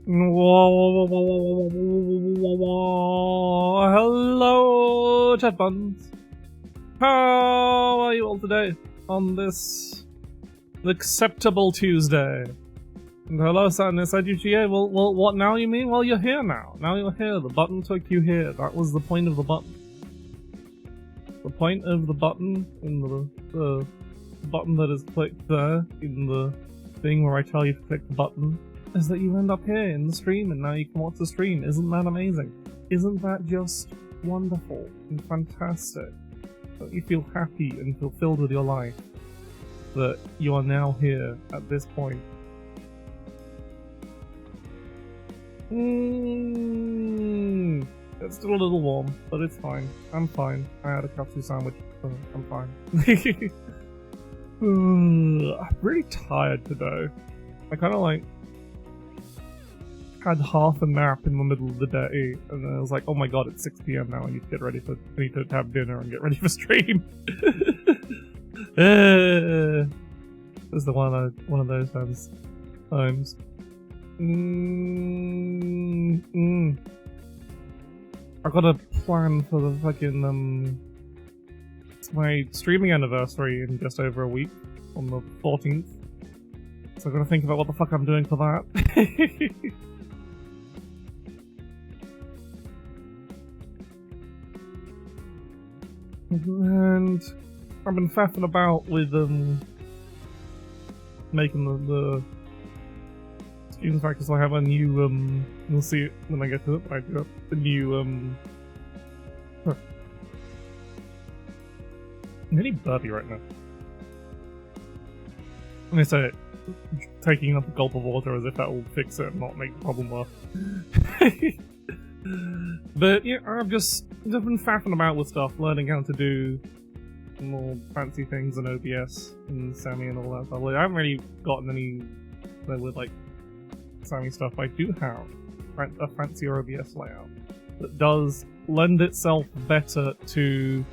Hello, chat buttons. How are you all today on this acceptable Tuesday? And hello, Sadness, IGGA. Well, what now you mean? Well, you're here now. Now you're here. The button took you here. That was the point of the button. The point of the button in the button that is clicked there in the thing where I tell you to click the button is that you end up here in the stream and now you can watch the stream. Isn't that amazing? Isn't that just wonderful and fantastic? Don't you feel happy and fulfilled with your life that you are now here at this point? It's still a little warm, but it's fine. I'm fine. I had a katsu sandwich, so I'm fine. I'm really tired today. I kind of like had half a nap in the middle of the day, and then I was like, "Oh my god, it's 6 PM now. I need to get ready for. I need to have dinner and get ready for stream." This is one of those times. I got a plan for the fucking it's my streaming anniversary in just over a week, on the 14th. So I gotta think about what the fuck I'm doing for that. And I've been faffing about with making the students practice. I have a new you'll see it when I get to it, but I do have a new I'm really burpy right now. And I say it, taking up a gulp of water as if that will fix it and not make the problem worse. But yeah, I've just been faffing about with stuff, learning how to do more fancy things in OBS and Sammy and all that stuff. Like, I haven't really gotten any with like Sammy stuff. I do have a fancier OBS layout that does lend itself better to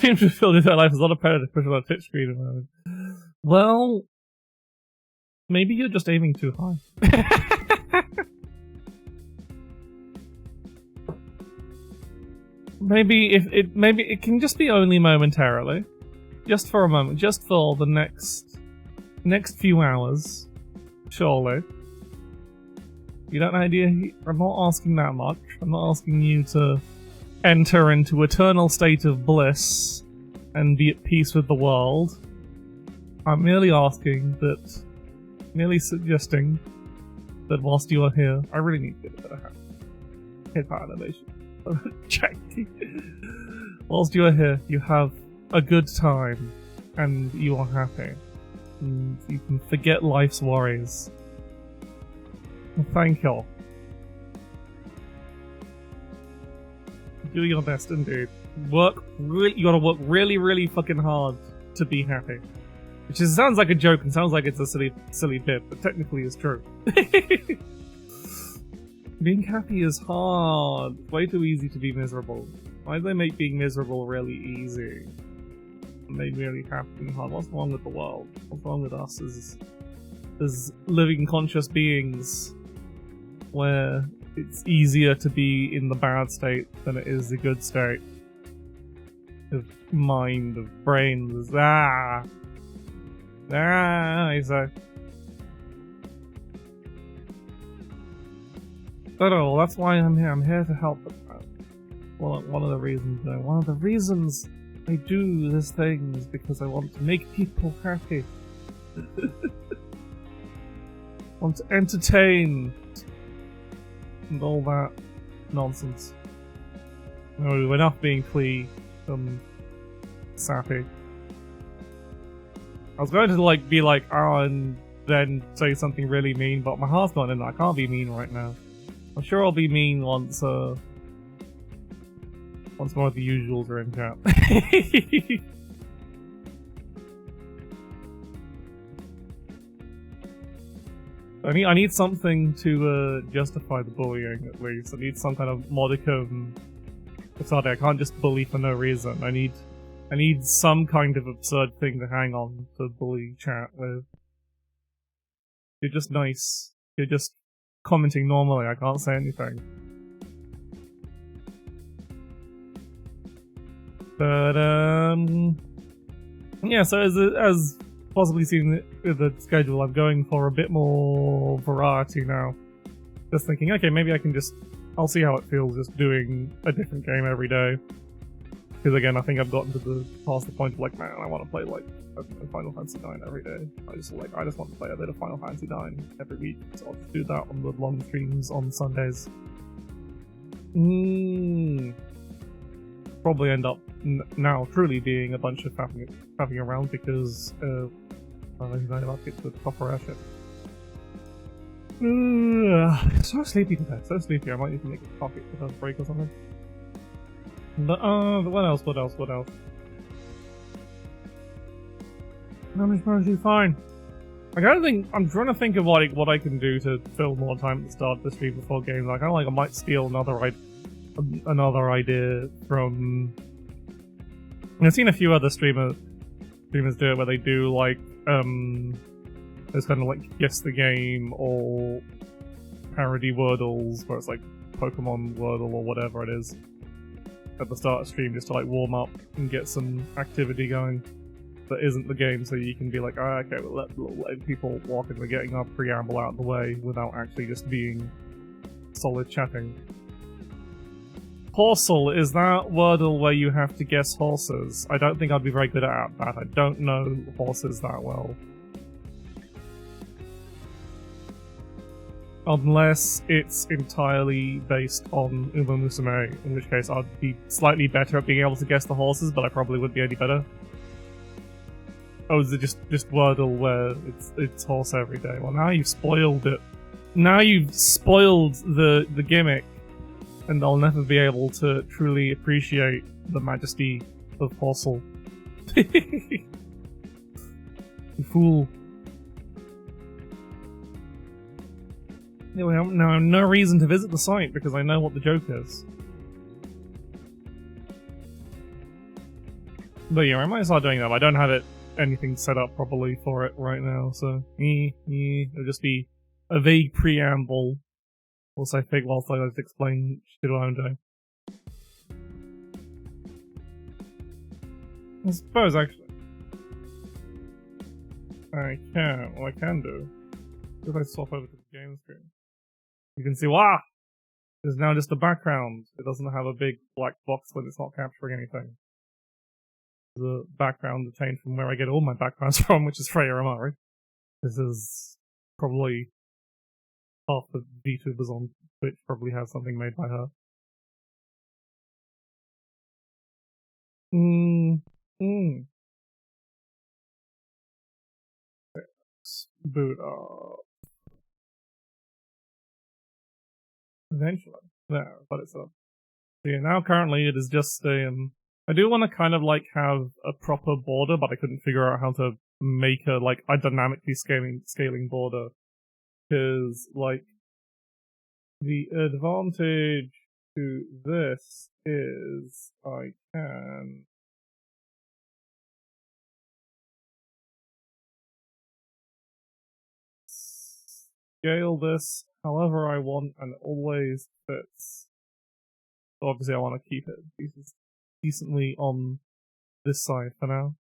to feel that life is not a predator push on a Twitch screen at the moment. Well, maybe you're just aiming too high. Maybe it can just be only momentarily, just for a moment, just for the next few hours, surely. You don't know, idea? I'm not asking that much. I'm not asking you to enter into eternal state of bliss and be at peace with the world. I'm merely suggesting that whilst you are here, I really need to get a better hip-hop animation. Whilst you are here, you have a good time and you are happy. And you can forget life's worries. Well, thank you. Do your best indeed. You gotta work really, really fucking hard to be happy. Which sounds like a joke and sounds like it's a silly bit, but technically it's true. Being happy is hard. It's way too easy to be miserable. Why do they make being miserable really easy? And make really happy hard? What's wrong with the world? What's wrong with us as living conscious beings? Where it's easier to be in the bad state than it is the good state. Of mind, of brains. I say. But oh, that's why I'm here. I'm here to help. Well, one of the reasons I do this thing is because I want to make people happy. Want to entertain. And all that nonsense. No, enough being sappy. I was going to be like, oh, and then say something really mean, but my heart's not in that. I can't be mean right now. I'm sure I'll be mean once more of the usuals are in chat. I need something to justify the bullying, at least. I need some kind of modicum. I can't just bully for no reason. I need some kind of absurd thing to hang on to bully chat with. You're just nice. You're just commenting normally. I can't say anything. But yeah. So as possibly seen with the schedule, I'm going for a bit more variety now. Just thinking, okay, maybe I can I'll see how it feels just doing a different game every day. Because again, I think I've gotten past the point of like, man, I want to play like Final Fantasy IX every day. I just want to play a bit of Final Fantasy IX every week, so I'll just do that on the long streams on Sundays. Probably end up now truly being a bunch of faffing around because I'm about to get to the proper airship. So sleepy today, so sleepy. I might need to make a coffee for a break or something. But what else? I'm supposed fine. I'm trying to think of like what I can do to fill more time at the start of the stream before games. I might steal another idea from. I've seen a few other streamers do it where they do like there's kind of like guess the game or parody wordles where it's like Pokemon Wordle or whatever it is at the start of stream just to like warm up and get some activity going that isn't the game, so you can be like, okay, we'll let people walk and we're getting our preamble out of the way without actually just being solid chatting. Horsel, is that Wordle where you have to guess horses? I don't think I'd be very good at that. I don't know horses that well. Unless it's entirely based on Uma Musume, in which case I'd be slightly better at being able to guess the horses, but I probably wouldn't be any better. Oh, is it just Wordle where it's horse every day? Well, now you've spoiled it. Now you've spoiled the gimmick, and I'll never be able to truly appreciate the majesty of Horsel. You fool. Anyway, now I have no reason to visit the site because I know what the joke is. But yeah, I might start doing that. I don't have anything set up properly for it right now, so it'll just be a vague preamble. Also, I think whilst I just explain shit what I'm doing. I suppose actually what I can do if I swap over to the game screen. You can see, wow! There's now just a background. It doesn't have a big black box when it's not capturing anything. The background obtained from where I get all my backgrounds from, which is Freya Amari. This is probably half the VTubers on Twitch probably have something made by her. Let's boot up. Eventually. There, but it's up. Yeah, now currently it is just a, I do want to kind of like have a proper border, but I couldn't figure out how to make a dynamically scaling border. Because, like, the advantage to this is I can scale this however I want and it always fits. So obviously I want to keep it decently on this side for now.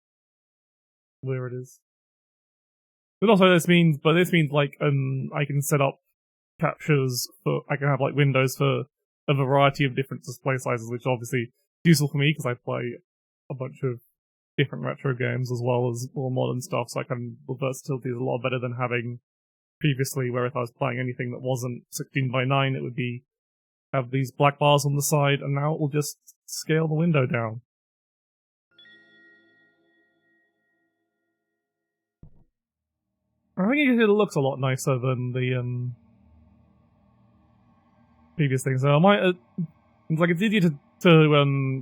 Where it is. But also this means like I can set up captures for, I can have like windows for a variety of different display sizes, which obviously is useful for me because I play a bunch of different retro games as well as more modern stuff, so I can, the versatility is a lot better than having previously, where if I was playing anything that wasn't 16:9, it would be have these black bars on the side, and now it will just scale the window down. I think it looks a lot nicer than the previous thing, so I might it's like it's easier to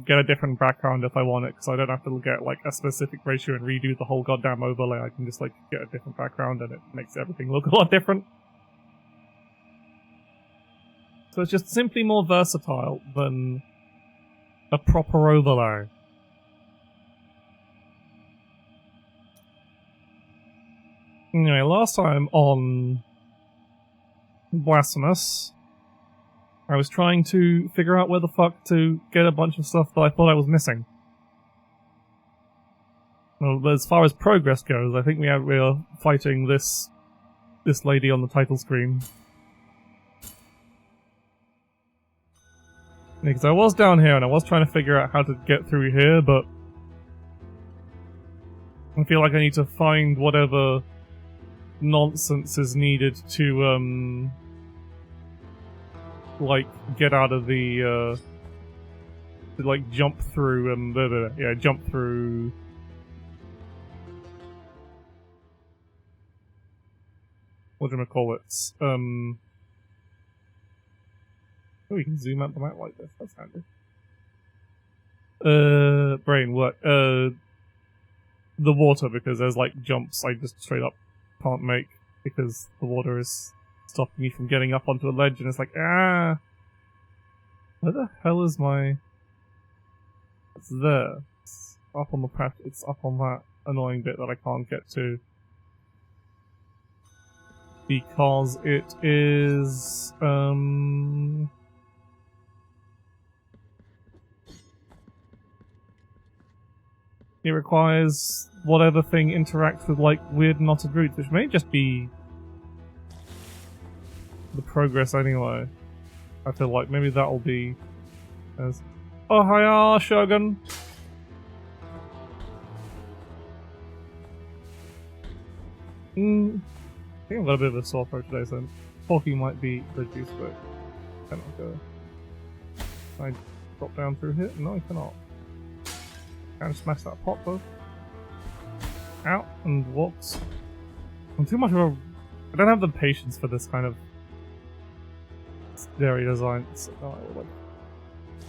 get a different background if I want it, because I don't have to get like a specific ratio and redo the whole goddamn overlay. I can just like get a different background and it makes everything look a lot different. So it's just simply more versatile than a proper overlay. Anyway, last time on Blasphemous. I was trying to figure out where the fuck to get a bunch of stuff that I thought I was missing. Well, as far as progress goes, I think we are fighting this lady on the title screen. Because I was down here and I was trying to figure out how to get through here, but I feel like I need to find whatever nonsense is needed to like get out of the to like jump through jump through. Whatchamacallits? Oh, you can zoom out the map like this. That's handy. Brain, what? The water, because there's like jumps I just straight up can't make because the water is stopping me from getting up onto a ledge, and it's like, ah! Where the hell is my... It's there. It's up on the path. It's up on that annoying bit that I can't get to. Because it is, it requires whatever thing interacts with, like, weird knotted roots, which may just be the progress anyway. I feel like maybe that'll be as... Oh, hiya, Shogun! I think I've got a bit of a sore throat today, so talking might be reduced, but I cannot go. Can I drop down through here? No, I cannot. Can I smash that pot, though? Out and walks. I'm too much of a... I don't have the patience for this kind of scary design. So,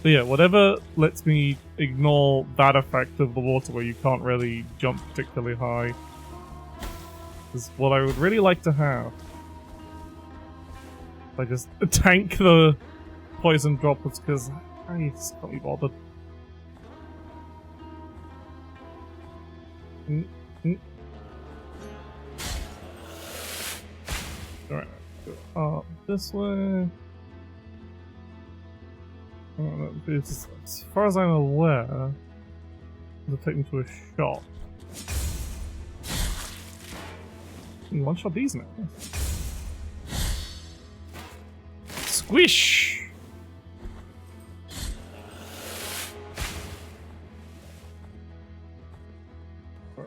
but yeah, whatever lets me ignore that effect of the water where you can't really jump particularly high is what I would really like to have. I just tank the poison droplets because I just can't be bothered. Alright, go up this way. As far as I'm aware, it'll take me to a shop. One shot these now. Squish! I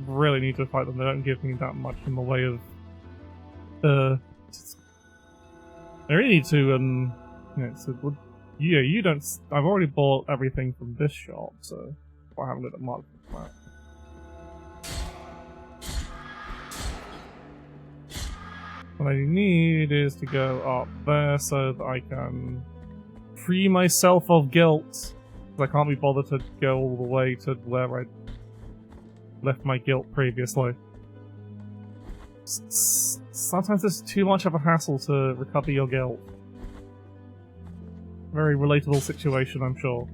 really need to fight them. They don't give me that much in the way of I really need to yeah, so yeah, you don't. I've already bought everything from this shop, so I haven't got a mark for that. What I need is to go up there so that I can free myself of guilt. Because I can't be bothered to go all the way to where I left my guilt previously. Sometimes it's too much of a hassle to recover your guilt. Very relatable situation, I'm sure.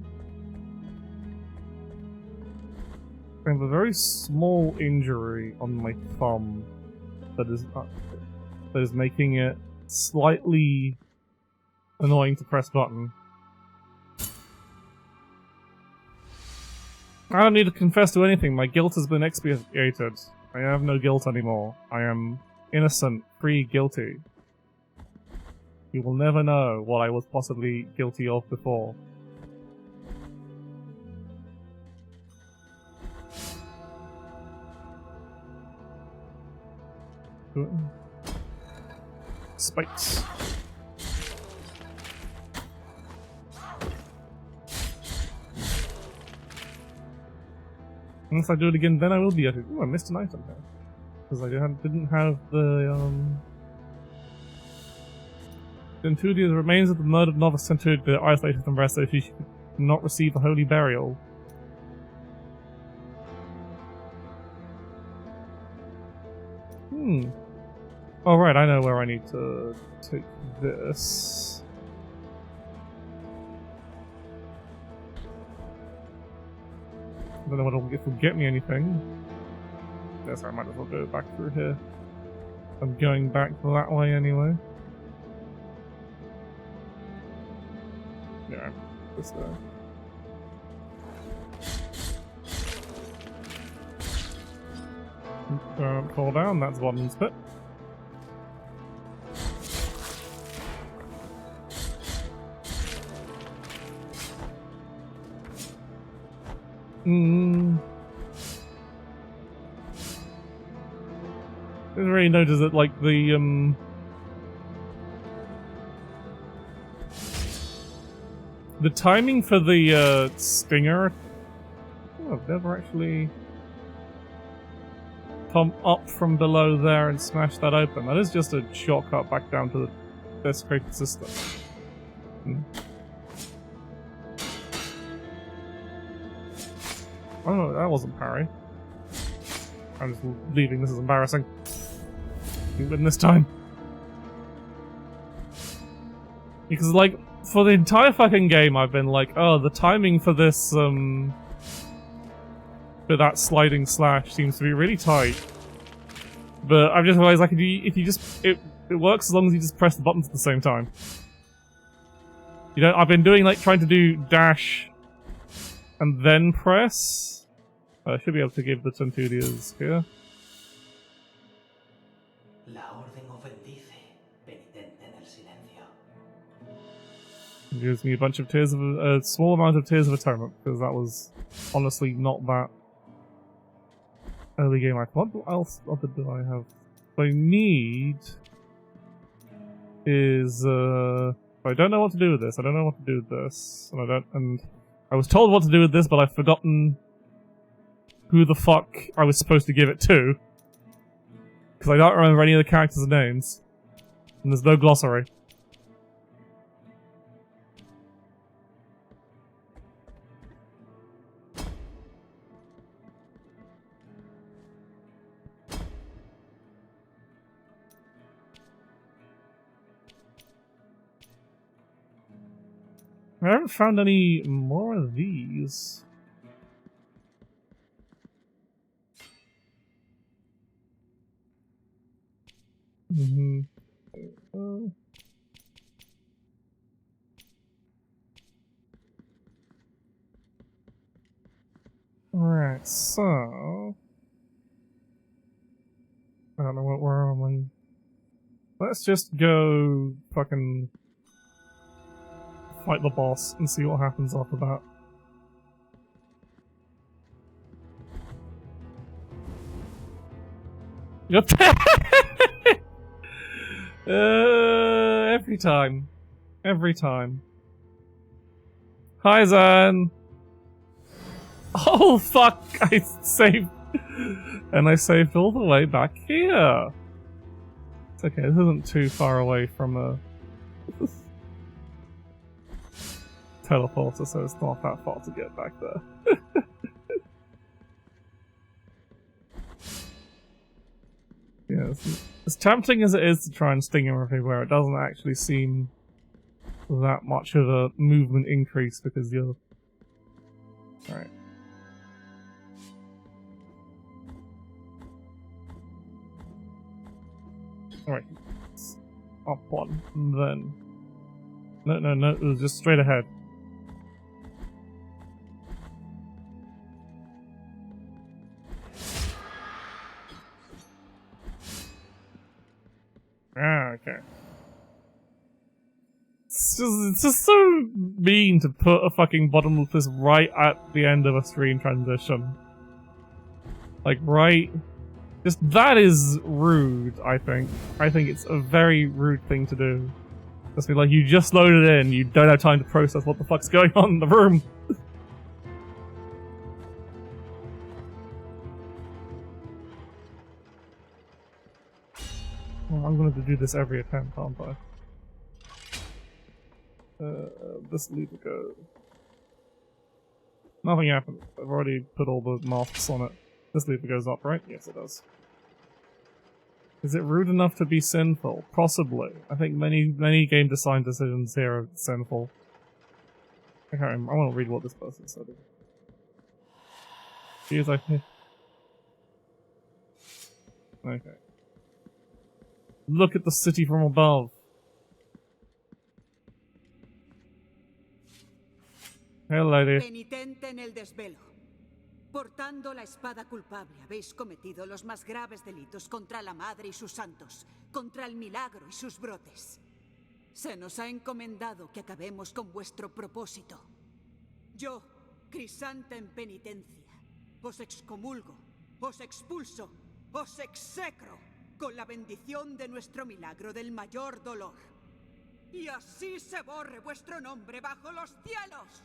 I have a very small injury on my thumb that is making it slightly annoying to press button. I don't need to confess to anything. My guilt has been expiated. I have no guilt anymore. I am innocent, free, guilty. You will never know what I was possibly guilty of before. Spikes. Unless I do it again, then I will be at it. Ooh, I missed an item there. Because I didn't have the, Due to the remains of the murdered novice centered the isolated from rest, so she should not receive a holy burial. Alright, I know where I need to take this. I don't know if it'll get me anything. Yes, I might as well go back through here. I'm going back that way anyway. Yeah, this way. Fall down, that's bottom spit. I didn't really notice that, like, the timing for the, stinger... Oh, I've never actually come up from below there and smash that open. That is just a shortcut back down to the desecrated system. Oh, that wasn't parry. I'm just leaving, this is embarrassing. Even this time. Because, like, for the entire fucking game I've been like, oh, the timing for this, for that sliding slash seems to be really tight. But I've just realized, like, if you just... It works as long as you just press the buttons at the same time. You know, I've been doing, like, trying to do dash and then press. I should be able to give the centurions here. It gives me a bunch of tears of a small amount of tears of atonement, because that was honestly not that early game. What else other do I have? What I need is I don't know what to do with this. I don't know what to do with this, and I was told what to do with this, but I've forgotten who the fuck I was supposed to give it to, because I don't remember any of the characters' names, and there's no glossary. I haven't found any more of these. Alright, so... I don't know where am I? Let's just go fucking fight the boss and see what happens after that. Yep. Every time. Every time. Hi, Zan! Oh, fuck! I saved... And I saved all the way back here! It's okay, this isn't too far away from a... teleporter, so it's not that far to get back there. Yeah, as tempting as it is to try and sting him everywhere, it doesn't actually seem that much of a movement increase because you're... Alright. Alright. Up one, and then... No, it was just straight ahead. Ah, okay. It's just so mean to put a fucking bottomless right at the end of a screen transition. Like, right... Just, that is rude, I think. I think it's a very rude thing to do. Just be like, you just loaded in, you don't have time to process what the fuck's going on in the room. Well, I'm going to do this every attempt, aren't I? This lever go. Nothing happened. I've already put all the masks on it. This lever goes up, right? Yes, it does. Is it rude enough to be sinful? Possibly. I think many game design decisions here are sinful. I can't remember. I want to read what this person said. He is like... Okay. Look at the city from above. Hey, lady. Penitente en el desvelo. Portando la espada culpable, habéis cometido los más graves delitos contra la Madre y sus santos, contra el milagro y sus brotes. Se nos ha encomendado que acabemos con vuestro propósito. Yo, Crisanta en penitencia, os excomulgo, os expulso, os execro, con la bendición de nuestro milagro del mayor dolor. Y así se borre vuestro nombre bajo los cielos.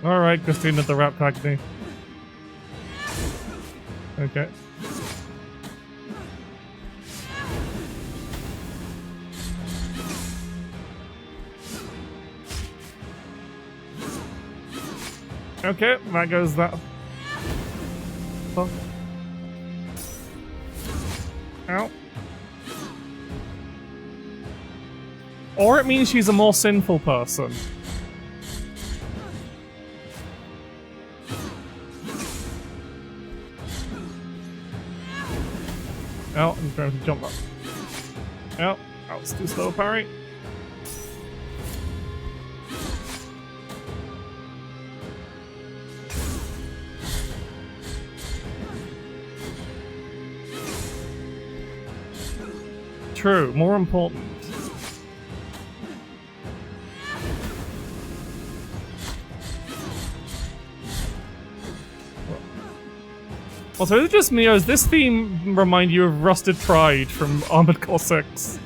Alright, Christine at the rap acne. Okay. Okay, that goes that. Oh. Ow. Or it means she's a more sinful person. Oh, I'm trying to jump up. Oh, that was too slow, parry. True, more important. Also, is it just me, or does this theme remind you of Rusted Pride from Armored Core 6?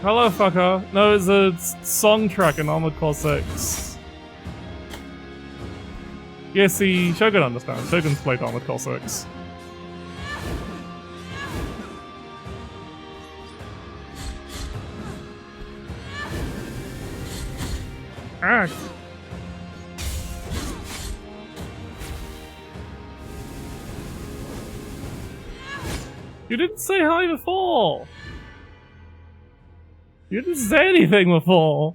Hello, fucker. No, it's a song track in Armored Core 6. Yeah, see, Shogun understands. Shogun's played Armored Core 6. Ah! You didn't say hi before! You didn't say anything before!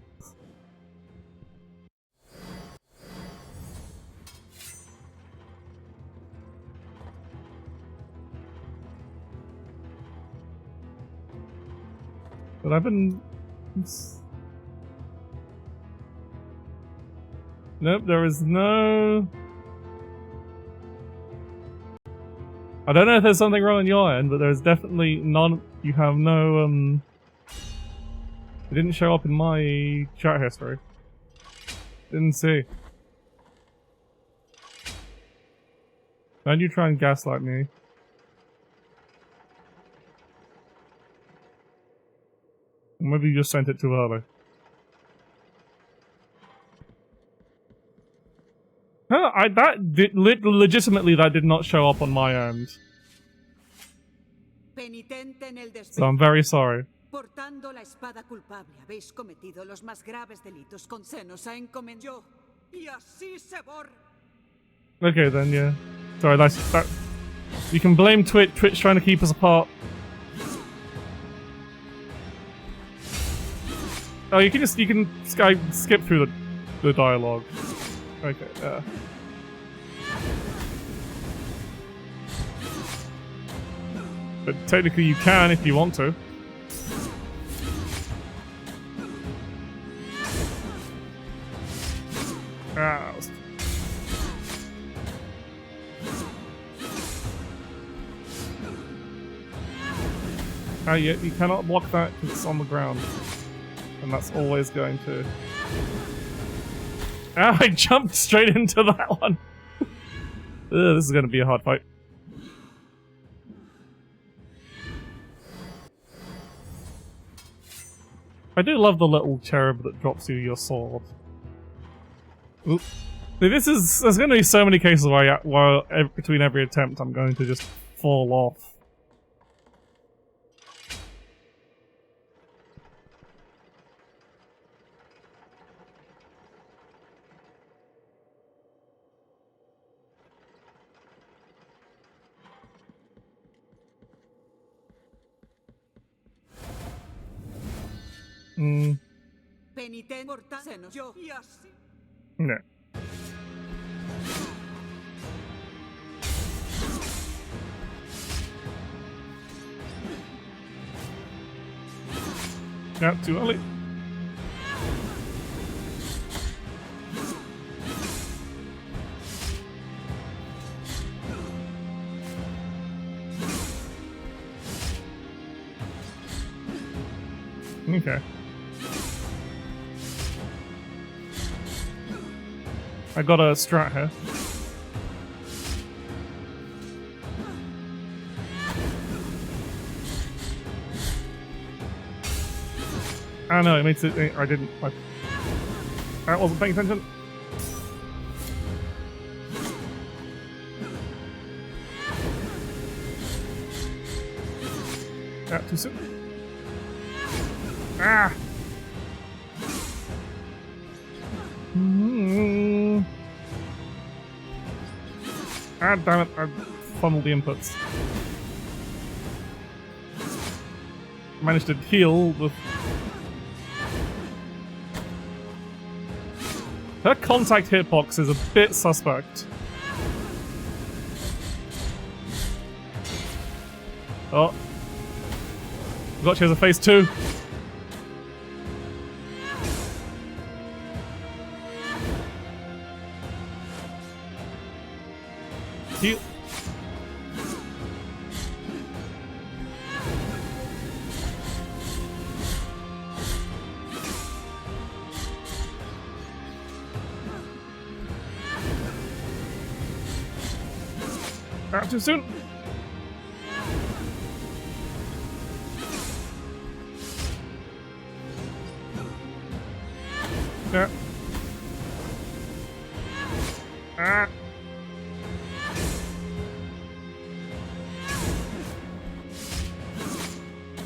But I've been... Nope, there is no... I don't know if there's something wrong on your end, but there's definitely none... You have no, It didn't show up in my chat history. Didn't see. Don't you try and gaslight me. Maybe you just sent it too early. Huh, legitimately that did not show up on my end. So I'm very sorry. Portando la espada culpable, habéis cometido los más graves delitos con se nos ha encomendado. Y así se borra. Okay then, yeah. Sorry, that. You can blame Twitch trying to keep us apart. Oh, you can skip through the dialogue. Okay, yeah. But technically you can if you want to. Ah. Oh yeah, you cannot block that because it's on the ground. And that's always going to... Ah, I jumped straight into that one! Ugh, this is going to be a hard fight. I do love the little cherub that drops you your sword. Oop. There's going to be so many cases where between every attempt I'm going to just fall off. Penitente portasenos yo y así. No. No, too early. Okay. I got a strat here. Oh no, it makes it. I didn't. I wasn't paying attention. Yeah, too soon. Ah! Ah, damn it, I funneled the inputs. Managed to heal with... Her contact hitbox is a bit suspect. Oh. Forgot she has a phase 2. Heal. Not too soon. Yeah. Ah.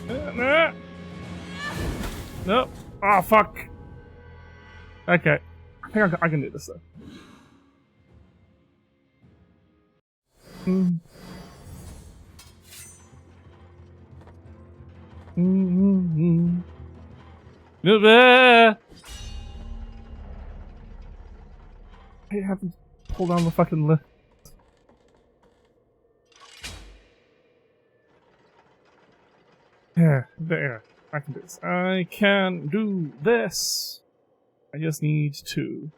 No. No. Oh, fuck. Okay. I think I can do this though. I have to pull down the fucking lift. Yeah, there. I can do this. I can do this. I just need to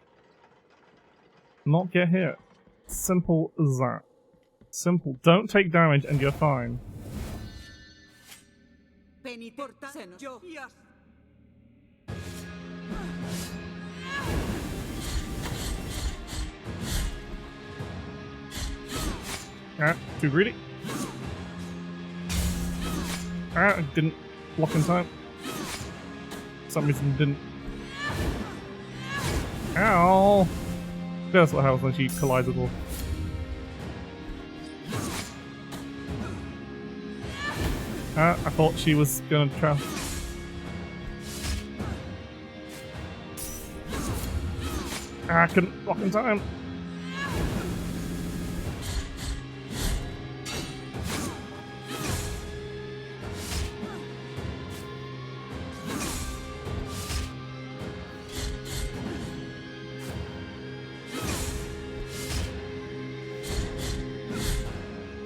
not get hit. Simple as that. Simple. Don't take damage and you're fine. Ah, too greedy. Ah, I didn't block in time. For some reason didn't. Ow! That's what happens when she collides with all. I thought she was gonna try. I couldn't block in time.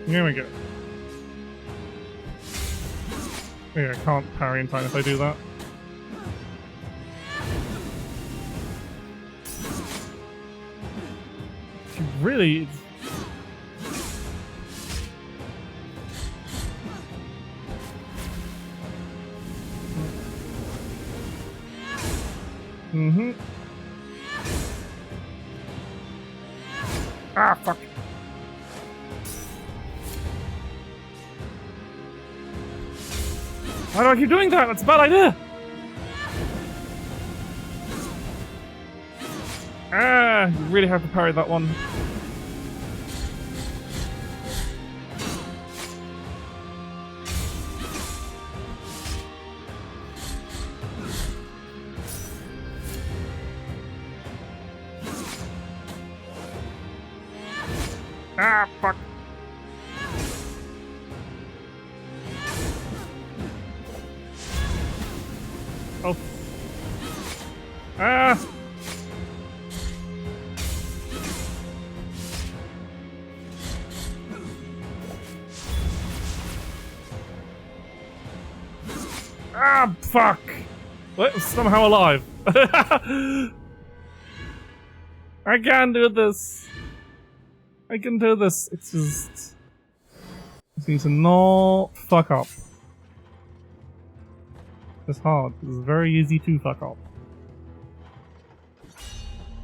Here we go. Yeah, I can't parry in time if I do that. She really... Mm-hmm. Ah, fuck. Why do I keep doing that? That's a bad idea! Ah, you really have to parry that one. Ah, fuck. Oh, Ah! Ah, fuck! What? Somehow alive. I can do this. I can do this. It's just... I need to not fuck up. It's hard. It's very easy to fuck up.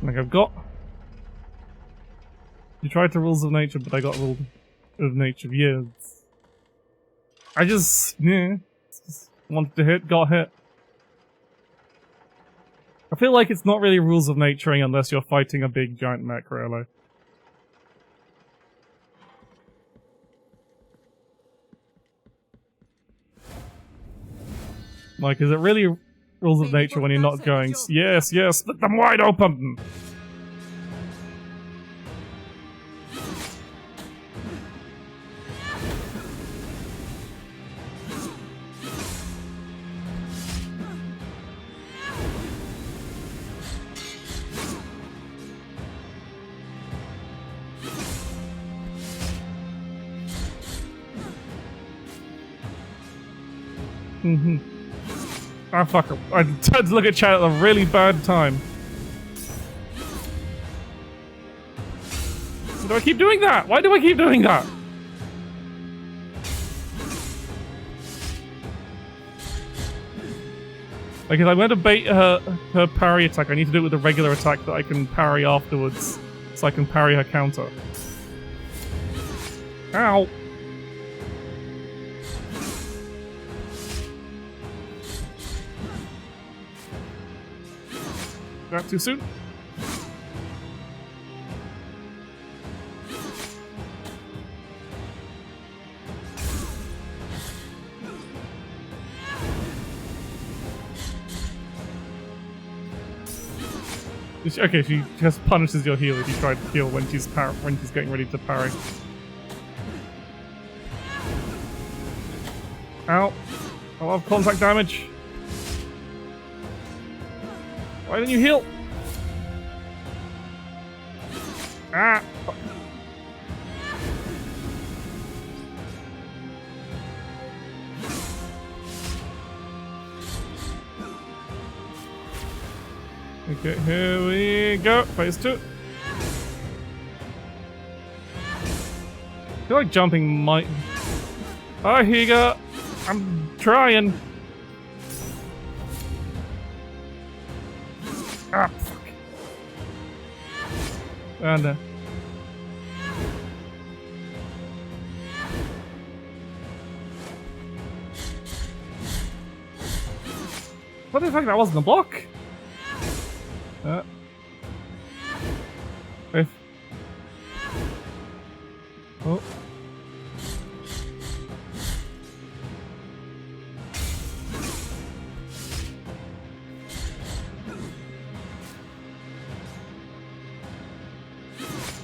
Like I've got... You tried to rules of nature, but I got rules of nature. Yes. I just... Yeah. Just wanted to hit, got hit. I feel like it's not really rules of naturing unless you're fighting a big giant mech, really. Like, is it really rules of nature when you're not going, yes, yes, split them wide open! Ah, fuck. I tried to look at chat at a really bad time. Why do I keep doing that? Why do I keep doing that? Like, if I went to bait her parry attack, I need to do it with a regular attack that I can parry afterwards, so I can parry her counter. Ow! That too soon? Okay, she just punishes your heal if you try to heal when she's getting ready to parry. Ow! I love contact damage. Why didn't you heal? Ah! Fuck. Okay, here we go. Phase 2. I feel like jumping might... Oh, here you go. I'm trying. Ah, fuck. And what the fuck? That wasn't a block? If... Oh.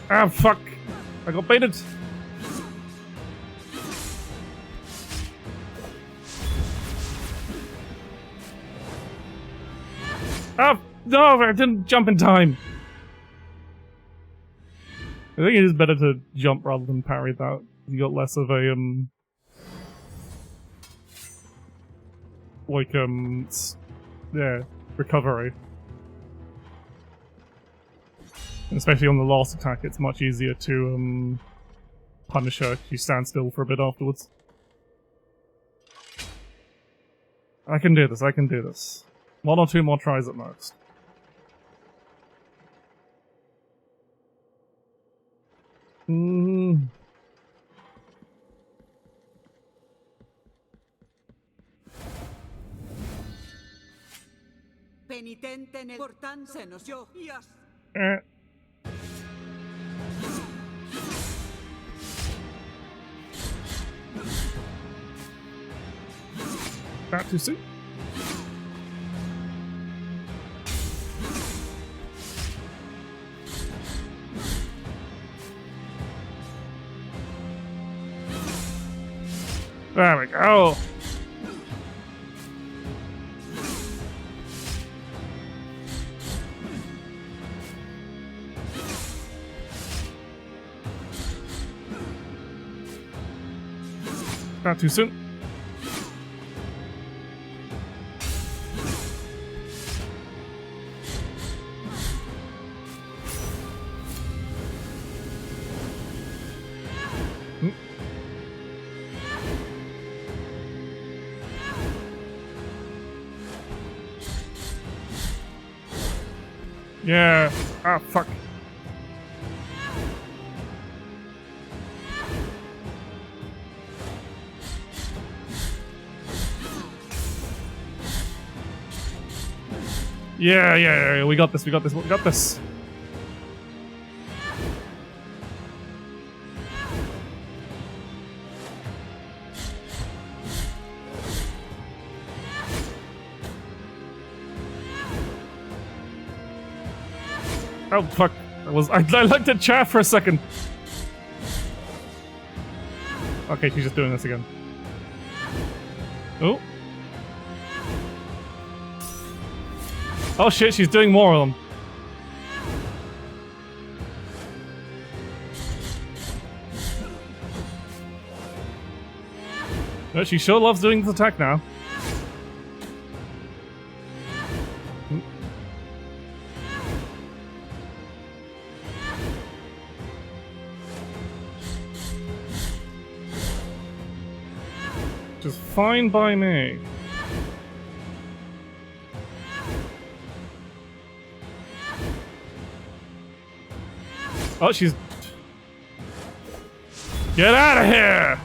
Ah, fuck! I got baited! Ah! No, I didn't jump in time! I think it is better to jump rather than parry that. You got less of a, like, yeah, recovery. Especially on the last attack, it's much easier to, punish her if you stand still for a bit afterwards. I can do this, I can do this. 1 or 2 more tries at most. Penitente en el portándonos yo. Yes. That too soon? There we go. Not too soon. Yeah. Ah, fuck. Yeah, we got this, we got this, we got this. Oh, fuck. I looked at chat for a second. Okay, she's just doing this again. Oh. Oh shit, she's doing more of them. No, she sure loves doing this attack now. Which is fine by me. Oh, she's... Get out of here!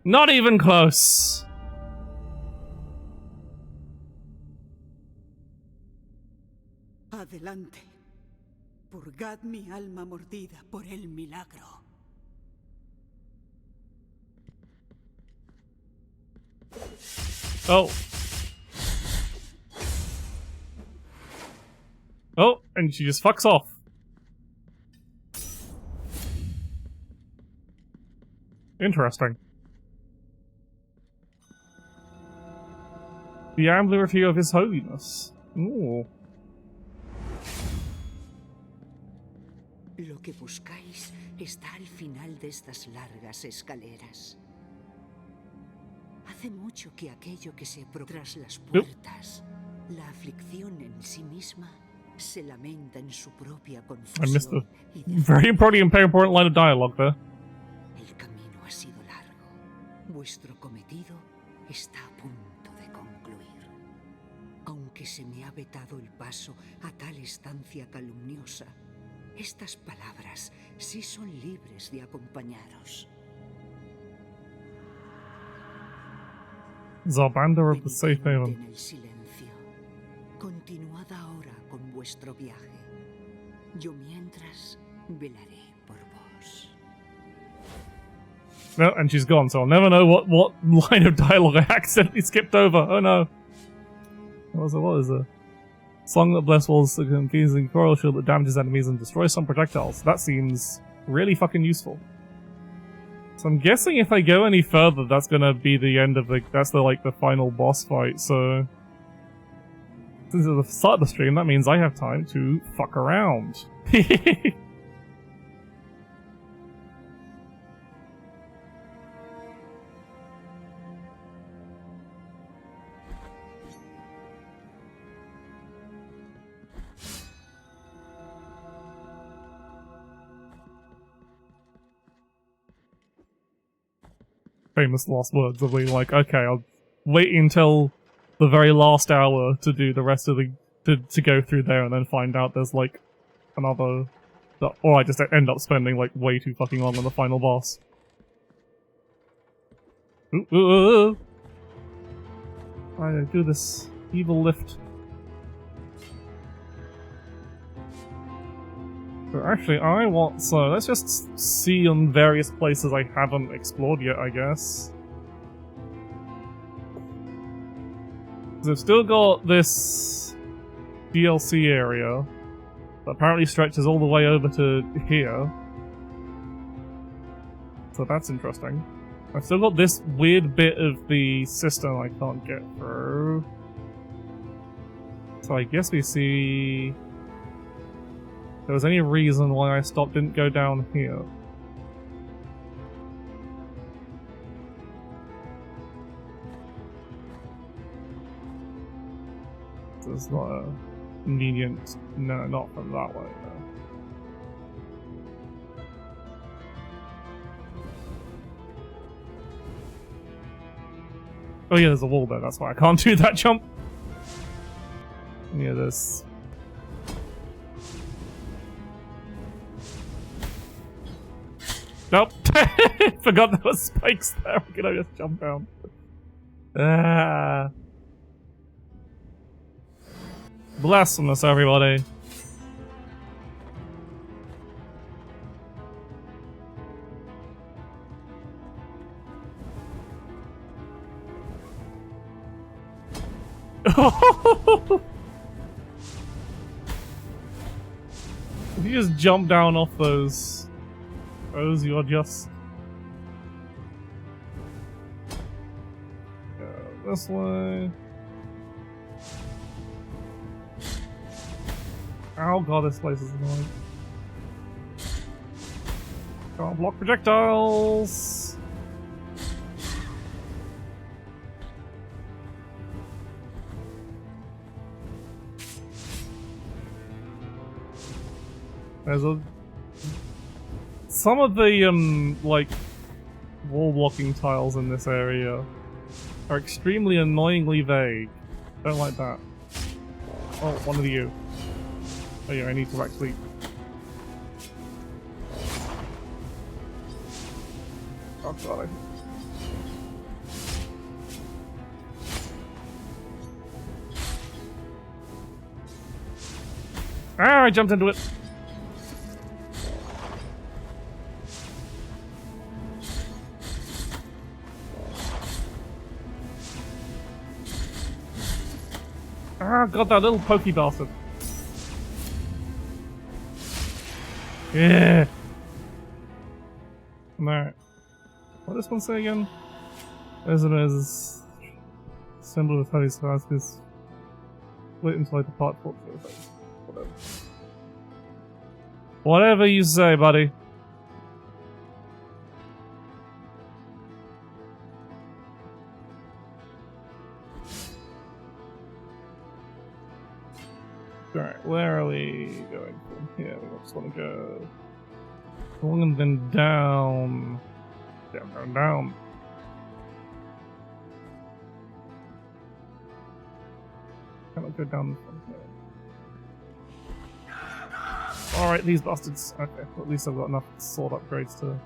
Not even close. Adelante. Purgad mi alma mordida por el milagro. Oh. Oh, and she just fucks off. Interesting. The ambiguity of His Holiness. Ooh. Lo que buscáis está al final de estas largas escaleras. Hace mucho que aquello que se tras las puertas, la aflicción en sí misma, se lamenta en su propia I missed a confusión. very important line of dialogue there. El camino ha sido largo. Vuestro cometido está a punto de concluir. Aunque se me ha vetado el paso a tal estancia calumniosa, estas palabras sí son libres de acompañaros. Zarbander of the Safe Haven. En el silencio. Continuad ahora con vuestro viaje. Yo mientras velaré por vos. No, and she's gone, so I'll never know what line of dialogue I accidentally skipped over. Oh no. What is it? Song that bless walls, confusing coral shield that damages enemies and destroys some projectiles. That seems really fucking useful. So I'm guessing if I go any further, that's gonna be the end of the final boss fight, so... Since it's the start of the stream, that means I have time to fuck around. Famous last words of being like, okay, I'll wait until the very last hour to do the rest of the to go through there and then find out there's like another, or I just end up spending like way too fucking long on the final boss. Ooh. I do this evil lift. But actually, so let's just see on various places I haven't explored yet, I guess. So I've still got this DLC area that apparently stretches all the way over to here. So that's interesting. I've still got this weird bit of the system I can't get through. So I guess we see... If there was any reason why I didn't go down here. there's not a convenient. No, not from that way. No. Oh yeah, there's a wall there. That's why I can't do that jump. Yeah, there's. Nope. Forgot there was spikes there. Can I just jump down? Ah. Blasphemous, everybody. If you just jump down off those, you're just this way. Oh god, this place is annoying. Can't block projectiles. There's some of the like wall blocking tiles in this area are extremely annoyingly vague. Don't like that. Oh, one of you. Oh yeah, I need to actually. Oh god. I jumped into it. Ah, god, that little pokey bastard. Yeah. Alright. What does this one say again? As it is, symbol of Holy Stars is split into like the part for whatever. Whatever you say, buddy. Alright, where are we going from here? We just want to go along and then down. Down, down, down. Cannot go down from here. Alright, these bastards. Okay, well, at least I've got enough sword upgrades to.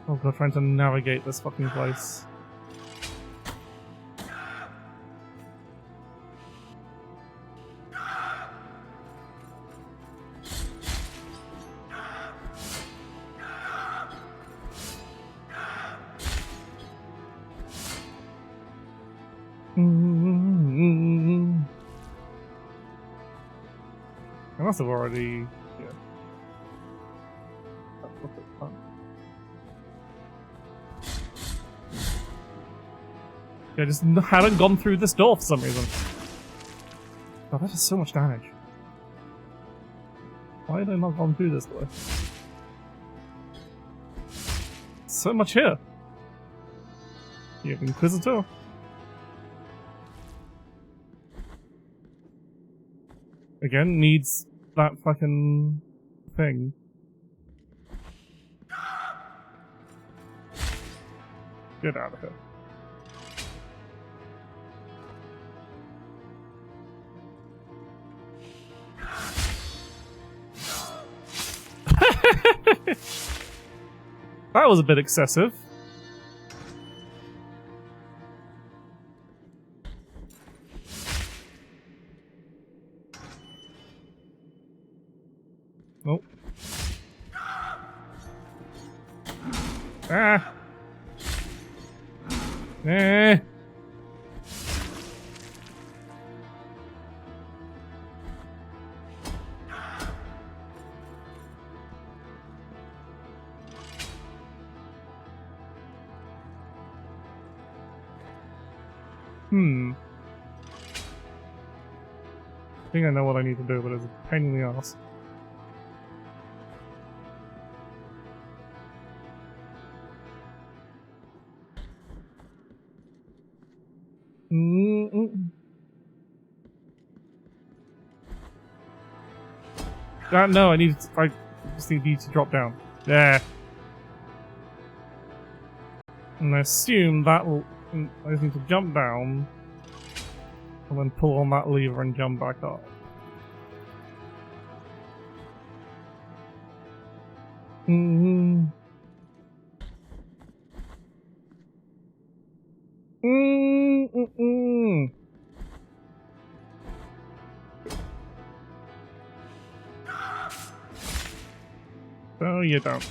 Oh god, trying to navigate this fucking place. I must have already. Yeah. Look at that. Yeah, I just hadn't gone through this door for some reason. Oh, that does so much damage. Why had I not gone through this door? So much here. You have Inquisitor. Again, needs that fucking thing. Get out of here. That was a bit excessive. Nope. Ah. Eh. I think I know what I need to do, but it's a pain in the ass. No, I just need you to drop down. There. And I assume that will... I just need to jump down. And then pull on that lever and jump back up. Mm-hmm. Mm-mm-mm. Oh, you don't.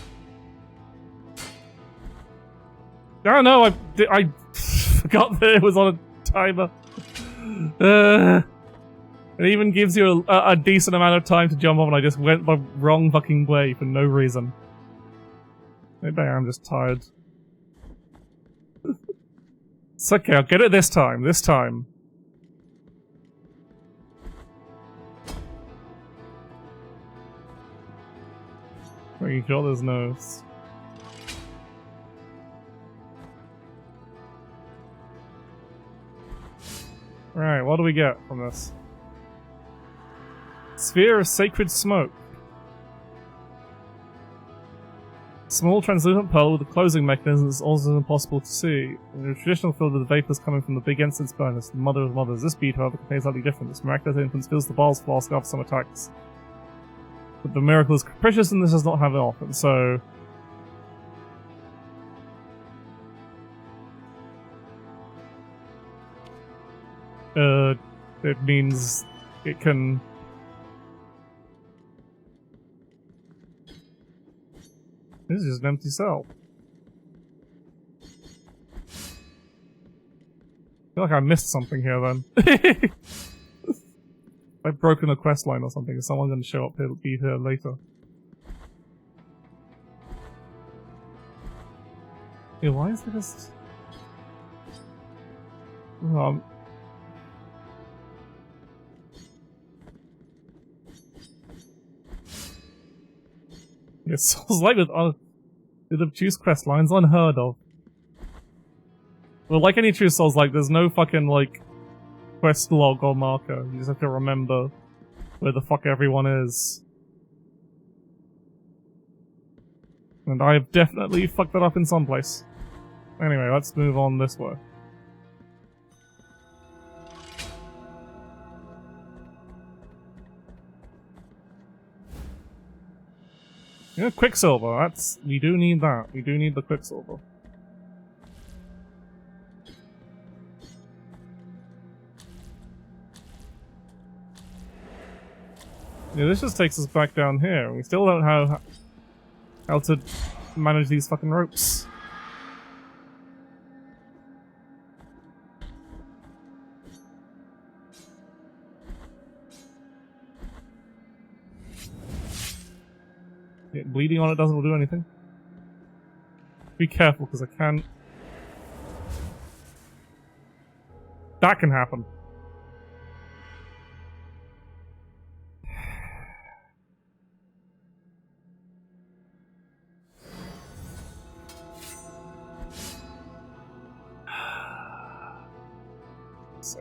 Oh no, I forgot that it was on a timer. It even gives you a decent amount of time to jump off, and I just went the wrong fucking way for no reason. Maybe I'm just tired. It's okay, I'll get it this time. This time. Pretty sure there's no... Right, what do we get from this? Sphere of Sacred Smoke. Small translucent pearl with a closing mechanism is also impossible to see. In a traditional field with the vapors coming from the big incense burners, the mother of mothers, this bead, however, contains something different. This miraculous influence fills the bowls flask after some attacks. But the miracle is capricious and this does not happen often, so... it means it can... This is just an empty cell. I feel like I missed something here then. I've broken a quest line or something. Is someone going to show up here, be here later? Yeah, why is there just... Yeah, Souls like with obtuse quest lines, unheard of. Well, like any true Souls like, there's no fucking, like, quest log or marker. You just have to remember where the fuck everyone is. And I've definitely fucked that up in some place. Anyway, let's move on this way. Yeah, Quicksilver, we do need that. We do need the Quicksilver. Yeah, this just takes us back down here. We still don't know how to manage these fucking ropes. Yeah, bleeding on it doesn't do anything. Be careful, because I can... That can happen. So...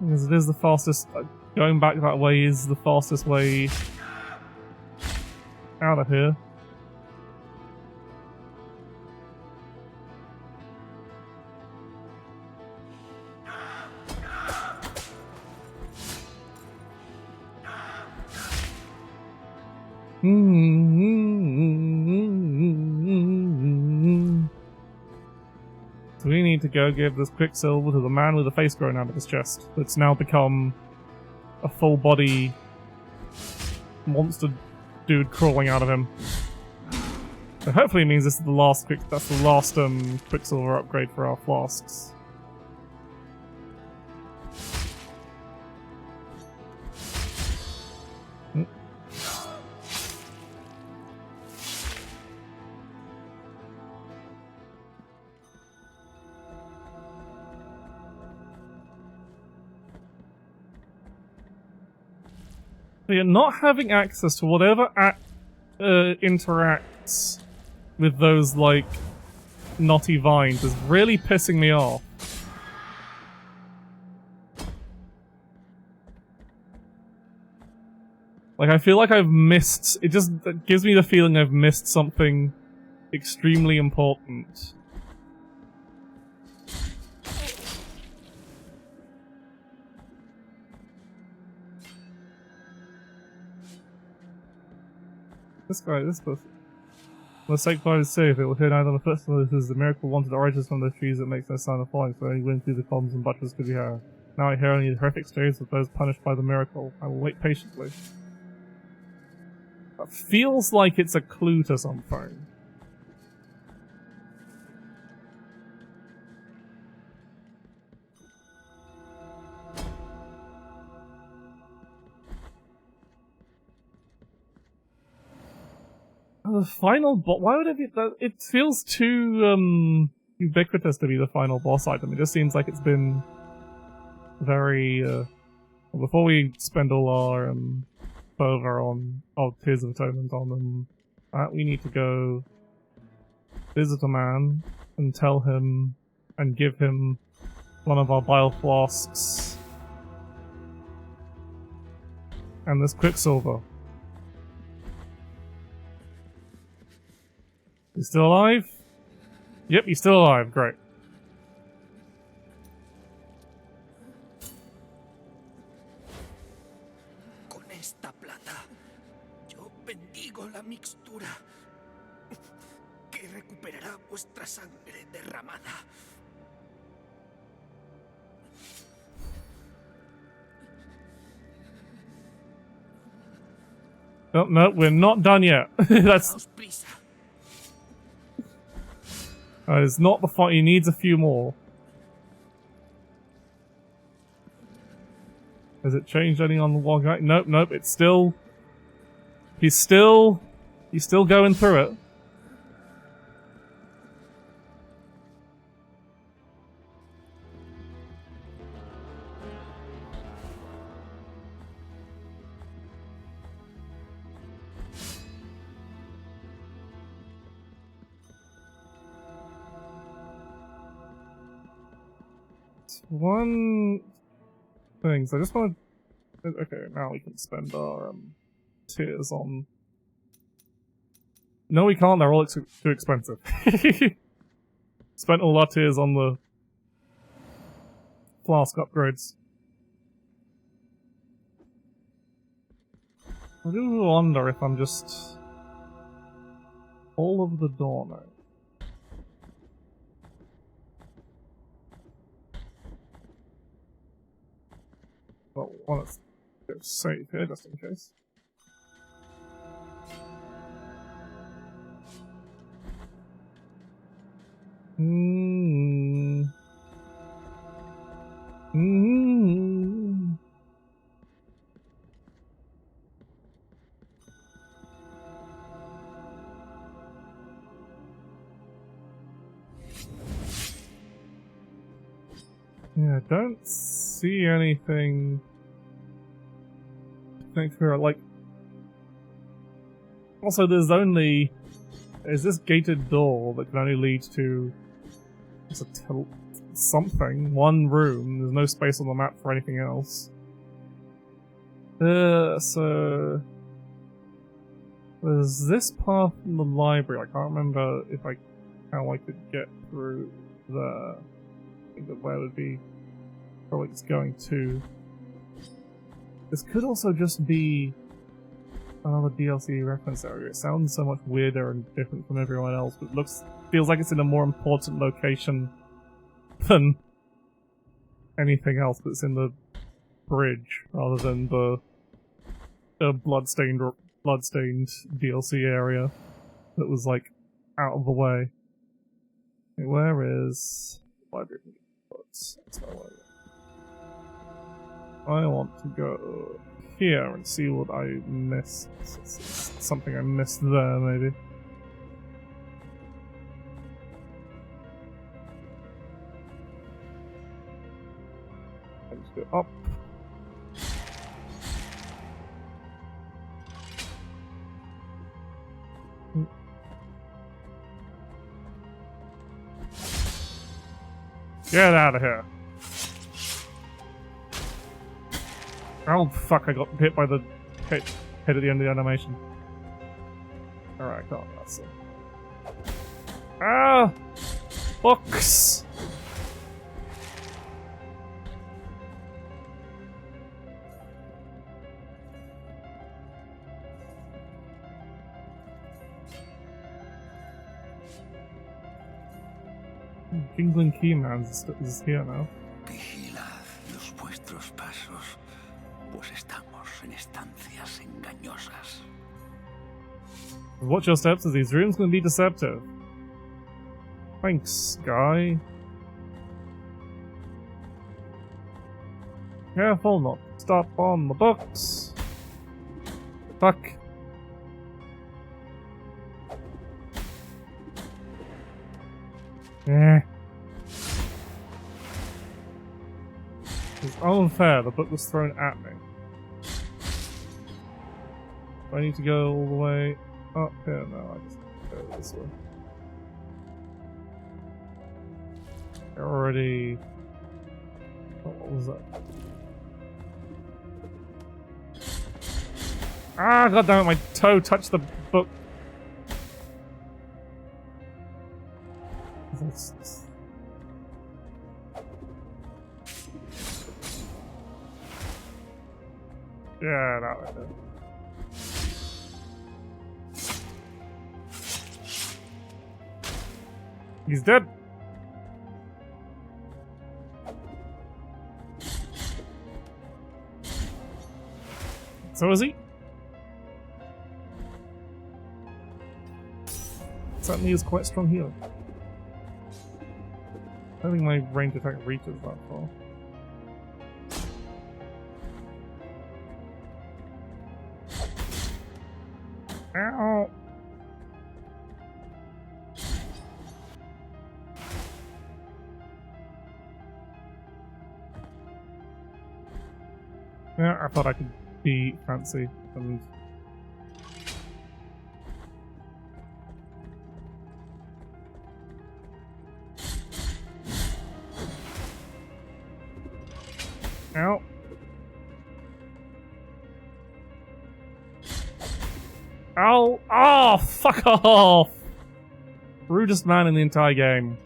Because it is the fastest... going back that way is the fastest way out of here. So we need to go give this Quicksilver to the man with the face growing out of his chest. That's now become a full body monster dude crawling out of him. So hopefully it means this is the last Quicksilver upgrade for our flasks. Yeah, not having access to whatever interacts with those, like, knotty vines is really pissing me off. Like, I feel like I've missed... It just gives me the feeling I've missed something extremely important. This person. The sake God is safe, it will hit either the first one. This is the miracle wanted oranges from the trees that makes no sound of falling, so only wind through the columns and buttress could be heard. Now I hear only the horrific stories of those punished by the miracle. I will wait patiently. That feels like it's a clue to something. The final boss. Why would it be that? It feels too ubiquitous to be the final boss item. It just seems like it's been very. Well, before we spend all our further on Tears of Atonement on them, we need to go visit a man and tell him and give him one of our bile flasks and this quicksilver. He's still alive? Yep, he's still alive. Great. Con esta plata, yo bendigo la mixtura que recuperará vuestra sangre derramada. Oh, no, we're not done yet. That's... it's not the fight. He needs a few more. Has it changed any on the wall guy? Nope, nope. It's still. He's still going through it. One thing, so I just want to... Okay, now we can spend our tears on... No, we can't, they're all too expensive. Spent all our tears on the flask upgrades. I do wonder if I'm just... all of the door now. Well, let's go save here just in case. Yeah, I don't see anything. Think for like. Also, there's this gated door that can only lead to something, one room. There's no space on the map for anything else. So there's this path in the library. I can't remember how I could get through there. I think that where would be probably just going to. This could also just be another DLC reference area. It sounds so much weirder and different from everyone else, but feels like it's in a more important location than anything else that's in the bridge, rather than the bloodstained DLC area that was like out of the way. Okay, where is library? That's not where I want to go here and see what I missed. Something I missed there, maybe. Let's go up. Get out of here. Oh fuck, I got hit by the pit. hit at the end of the animation. Alright, come on, that's it. Ah! Books! Jingling Keyman is here now. Vigilad los vuestros pasos, pues estamos en estancias engañosas. Watch your steps as these rooms can be deceptive. Thanks, guy. Careful not to stop on the books. Fuck. Eh. It's unfair, the book was thrown at me. Do I need to go all the way up here? No, I just go this way. Already... Oh, what was that? Ah, goddammit, my toe touched the book. Yeah, that right there. He's dead. So is he? Certainly is quite strong healing. I don't think my range attack reaches that far. Ow! Yeah, I thought I could be fancy and... Ow! Ow! Oh, fuck off! Rudest man in the entire game.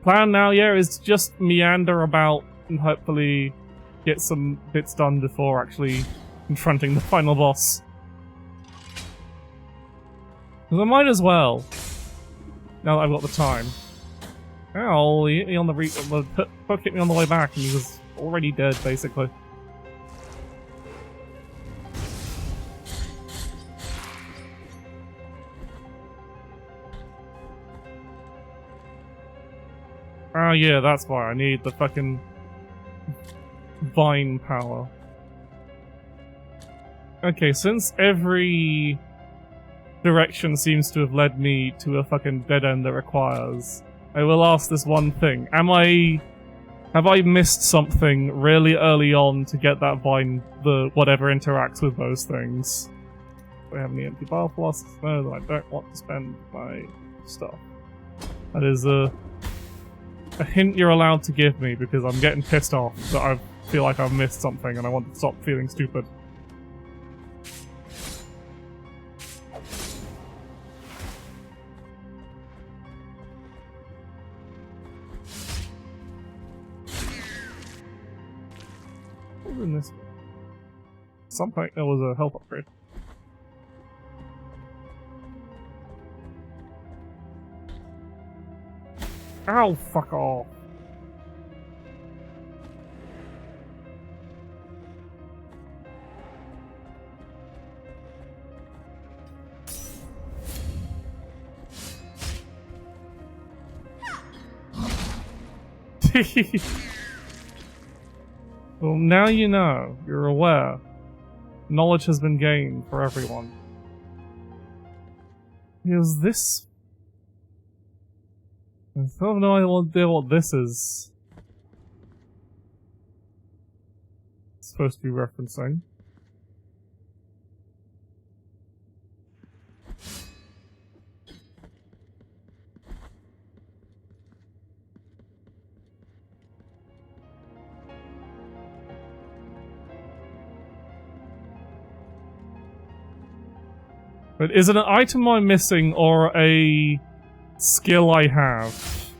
Plan now, yeah, is just meander about and hopefully get some bits done before actually confronting the final boss. Because I might as well. Now that I've got the time. Ow, he hit me on the book hit me on the way back and he was already dead, basically. Oh yeah, that's why I need the fucking vine power. Okay, since every direction seems to have led me to a fucking dead end that requires, I will ask this one thing. Have I missed something really early on to get that vine, whatever interacts with those things? Do I have any empty bar flasks? No, then I don't want to spend my stuff. That is a hint you're allowed to give me because I'm getting pissed off that I feel like I've missed something and I want to stop feeling stupid. What was in this one? At some point there was a health upgrade. Ow, fuck off. Well, now you know. You're aware. Knowledge has been gained for everyone. Is this... I still have no idea what this is supposed to be referencing. But is it an item I'm missing or a skill I have?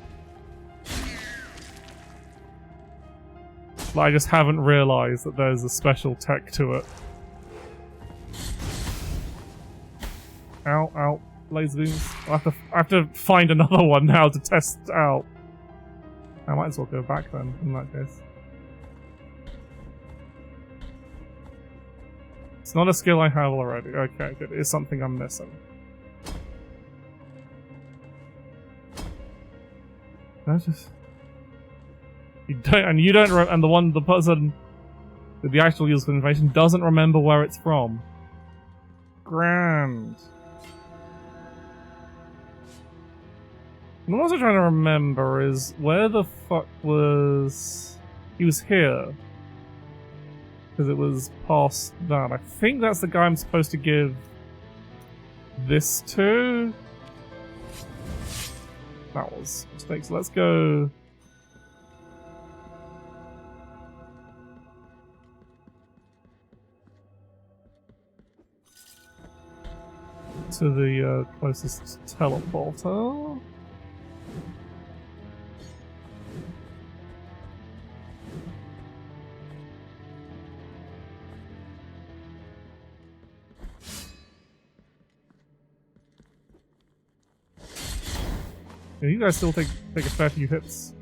I just haven't realised that there's a special tech to it. Ow, ow. Laser beams. I have to find another one now to test out. I might as well go back then, in that case. It's not a skill I have already. Okay, good. It is something I'm missing. That's just... You don't, and the person with the actual useful information doesn't remember where it's from. Grand. What I'm also trying to remember is where the fuck was... He was here. Because it was past that. I think that's the guy I'm supposed to give this to. That was a mistake. So let's go... to the closest teleporter. Yeah, you guys still take a fair few hits.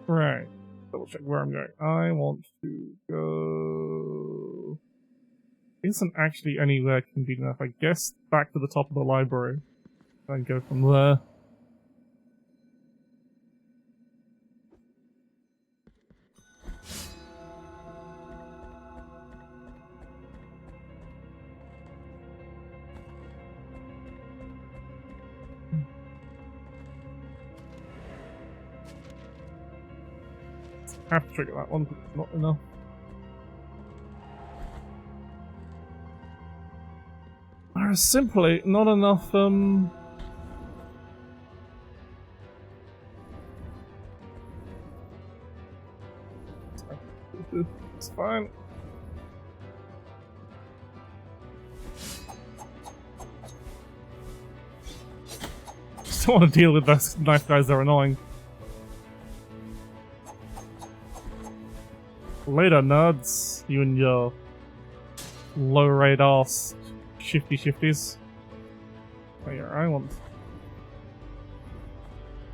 Right. Double check where I'm going. I want to go... Isn't actually anywhere convenient enough. I guess back to the top of the library. And go from there. Have to trigger that one, but it's not enough. There's simply not enough, It's fine. Just don't want to deal with those knife guys, they're annoying. Later, nerds. You and your low-rate ass shifties. Oh yeah, I want...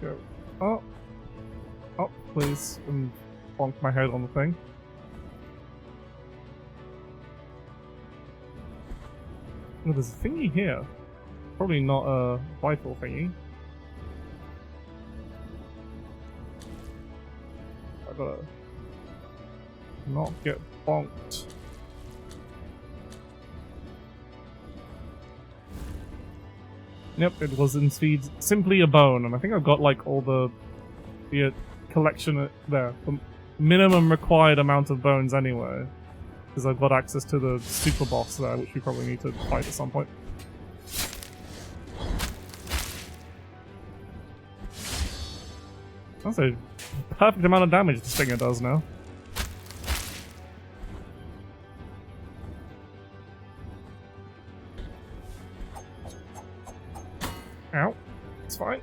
Go up. Up, please, and bonk my head on the thing. Oh, there's a thingy here. Probably not a vital thingy. I gotta... not get bonked. Yep, it was indeed simply a bone, and I think I've got like all the collection there, the minimum required amount of bones anyway, because I've got access to the super boss there, which we probably need to fight at some point. That's a perfect amount of damage this thing does now. Ow. It's fine.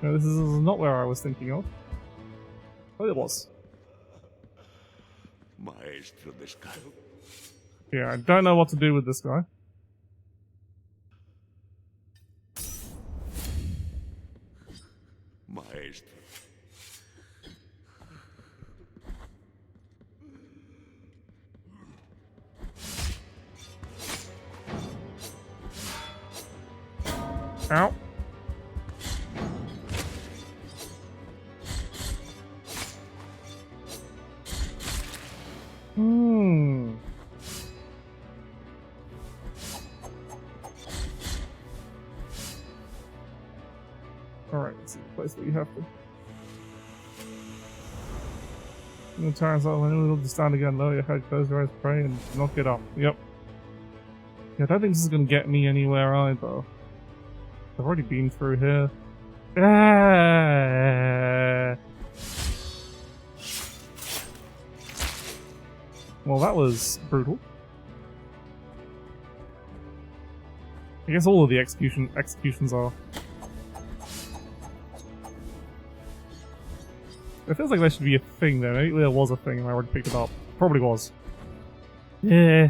No, this is not where I was thinking of. Oh, it was. Maestro Descaro. Yeah, I don't know what to do with this guy. Maestro. Ow. Alright, let's see the place that you have to... The time's up when we'll just stand again, lower your head, close your eyes, pray, and knock it up. Yep. Yeah, I don't think this is gonna get me anywhere either. I've already been through here. Ah. Well, that was brutal. I guess all of the executions are. It feels like there should be a thing there. Maybe there was a thing and I already picked it up. Probably was. Yeah.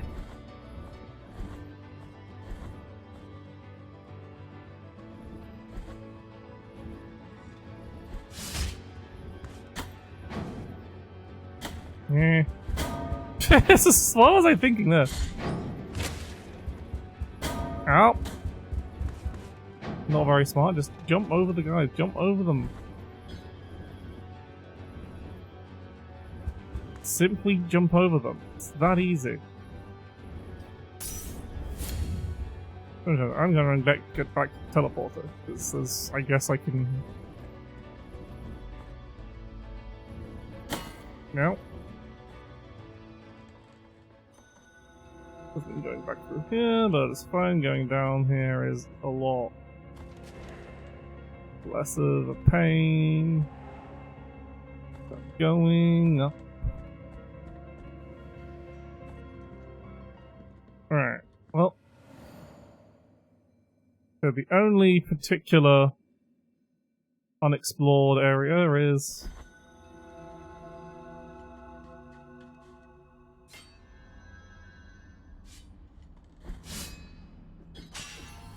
Yeah. What was I thinking there? Ow. Not very smart, just jump over the guys, jump over them. Simply jump over them. It's that easy. I'm gonna get back to the teleporter, because I guess I can... No. Nothing going back through here, but it's fine. Going down here is a lot less of a pain. Going up. Alright, well. So the only particular unexplored area is...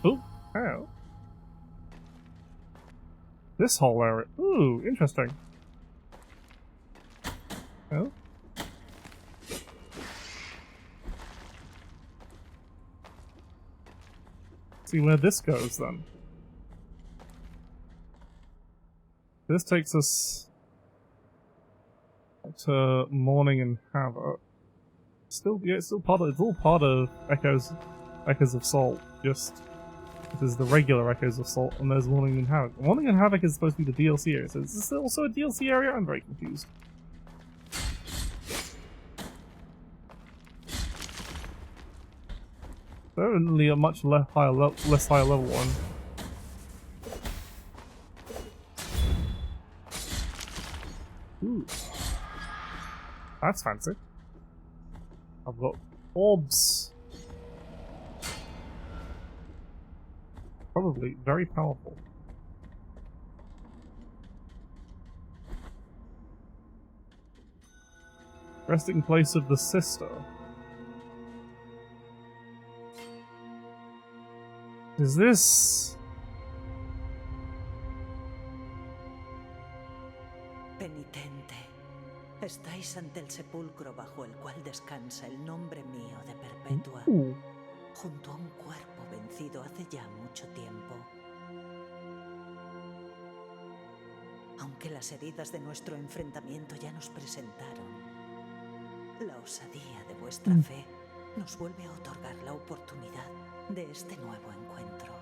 Oh, how? This whole area. Ooh, interesting. Oh. See where this goes then. This takes us to Mourning and Havoc. Still, yeah, it's all part of Echoes of Salt. Just this is the regular Echoes of Salt, and there's Mourning and Havoc. Mourning and Havoc is supposed to be the DLC area, so is this also a DLC area? I'm very confused. Certainly a much less higher level one. Ooh. That's fancy. I've got orbs. Probably very powerful. Resting place of the sister. Is this... Penitente, estáis ante el sepulcro bajo el cual descansa el nombre mío de Perpetua, junto a un cuerpo vencido hace ya mucho tiempo. Aunque las heridas de nuestro enfrentamiento ya nos presentaron, la osadía de vuestra fe nos vuelve a otorgar la oportunidad de este nuevo encuentro.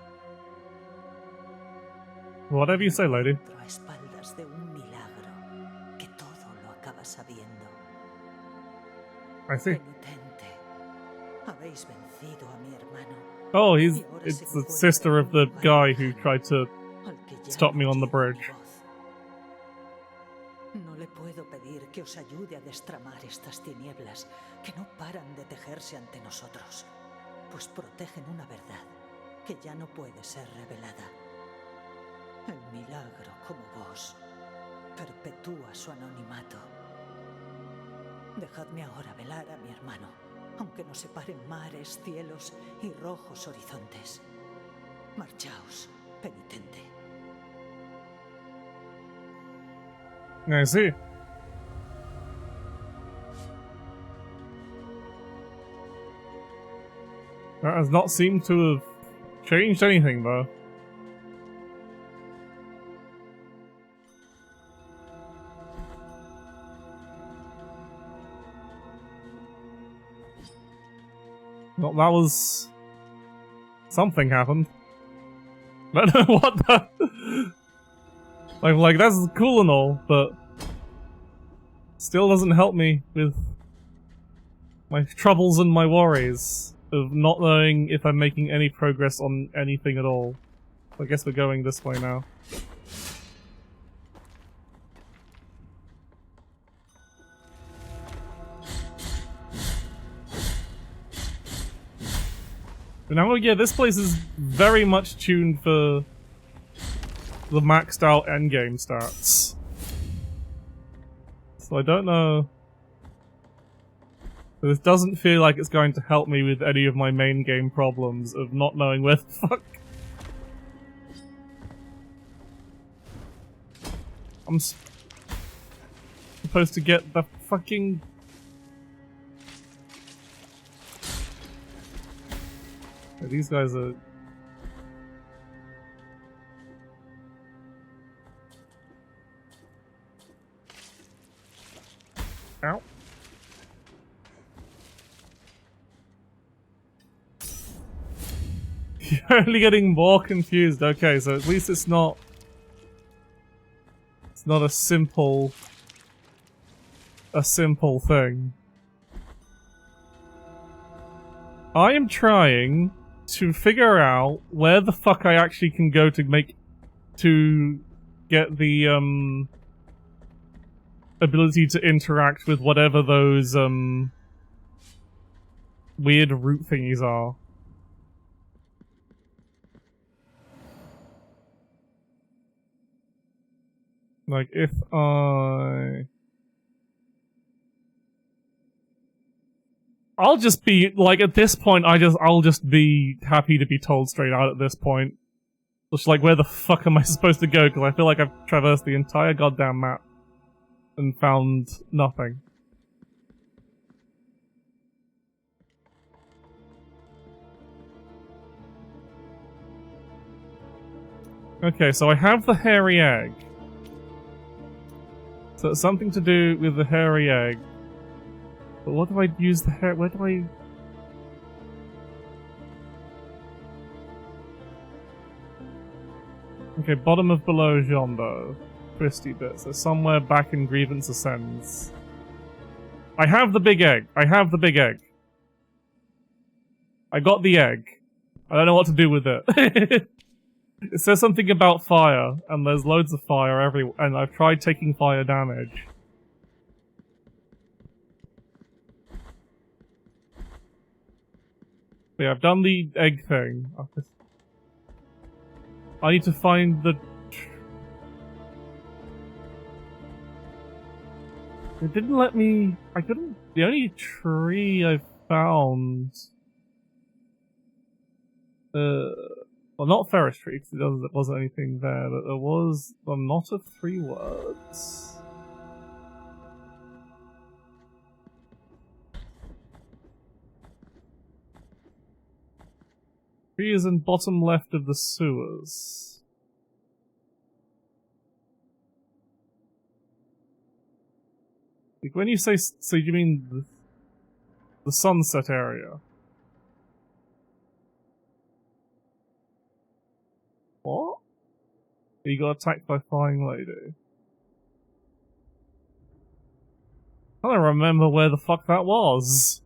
Whatever you say, lady. A espaldas de un milagro que todo lo acaba sabiendo. I see. Penitente, habéis vencido a mi hermano. Oh, it's the sister of the guy who tried to stop me on the bridge. No le puedo pedir que os ayude a destramar estas tinieblas que no paran de tejerse ante nosotros, pues protegen una verdad que ya no puede ser revelada. El milagro, como vos, perpetúa su anonimato. Dejadme ahora velar a mi hermano, aunque nos separen mares, cielos y rojos horizontes. Marchaos, penitente. I see. That has not seemed to have changed anything, though. Well, that was... something happened. I don't know what that... Like, that's cool and all, but... Still doesn't help me with my troubles and my worries of not knowing if I'm making any progress on anything at all. I guess we're going this way now. But now, yeah, this place is very much tuned for the maxed out endgame stats. So I don't know. This doesn't feel like it's going to help me with any of my main game problems of not knowing where the fuck I'm supposed to get the fucking... Yeah, these guys are... Ow. You're only getting more confused. Okay, so at least it's not a simple thing. I am trying to figure out where the fuck I actually can go to get the ability to interact with whatever those weird root thingies are. Like, if I'll just be, like, at this point, I'll just be happy to be told straight out at this point. Just like, where the fuck am I supposed to go? Because I feel like I've traversed the entire goddamn map and found nothing. Okay, so I have the hairy egg. So it's something to do with the hairy egg. But what do I use the hair? Where do I... Okay, bottom of below Jondo. Twisty bit. So somewhere back in Grievance Ascends. I have the big egg. I have the big egg. I got the egg. I don't know what to do with it. It says something about fire, and there's loads of fire everywhere, and I've tried taking fire damage. Yeah, I've done the egg thing. I need to find the... It didn't let me... I couldn't... The only tree I found... Well, not Ferris Tree, because there wasn't anything there, but there was the knot of 3 words. Tree is in bottom left of the sewers. Like, when you say, so you mean the sunset area? What? You got attacked by Flying Lady. I don't remember where the fuck that was.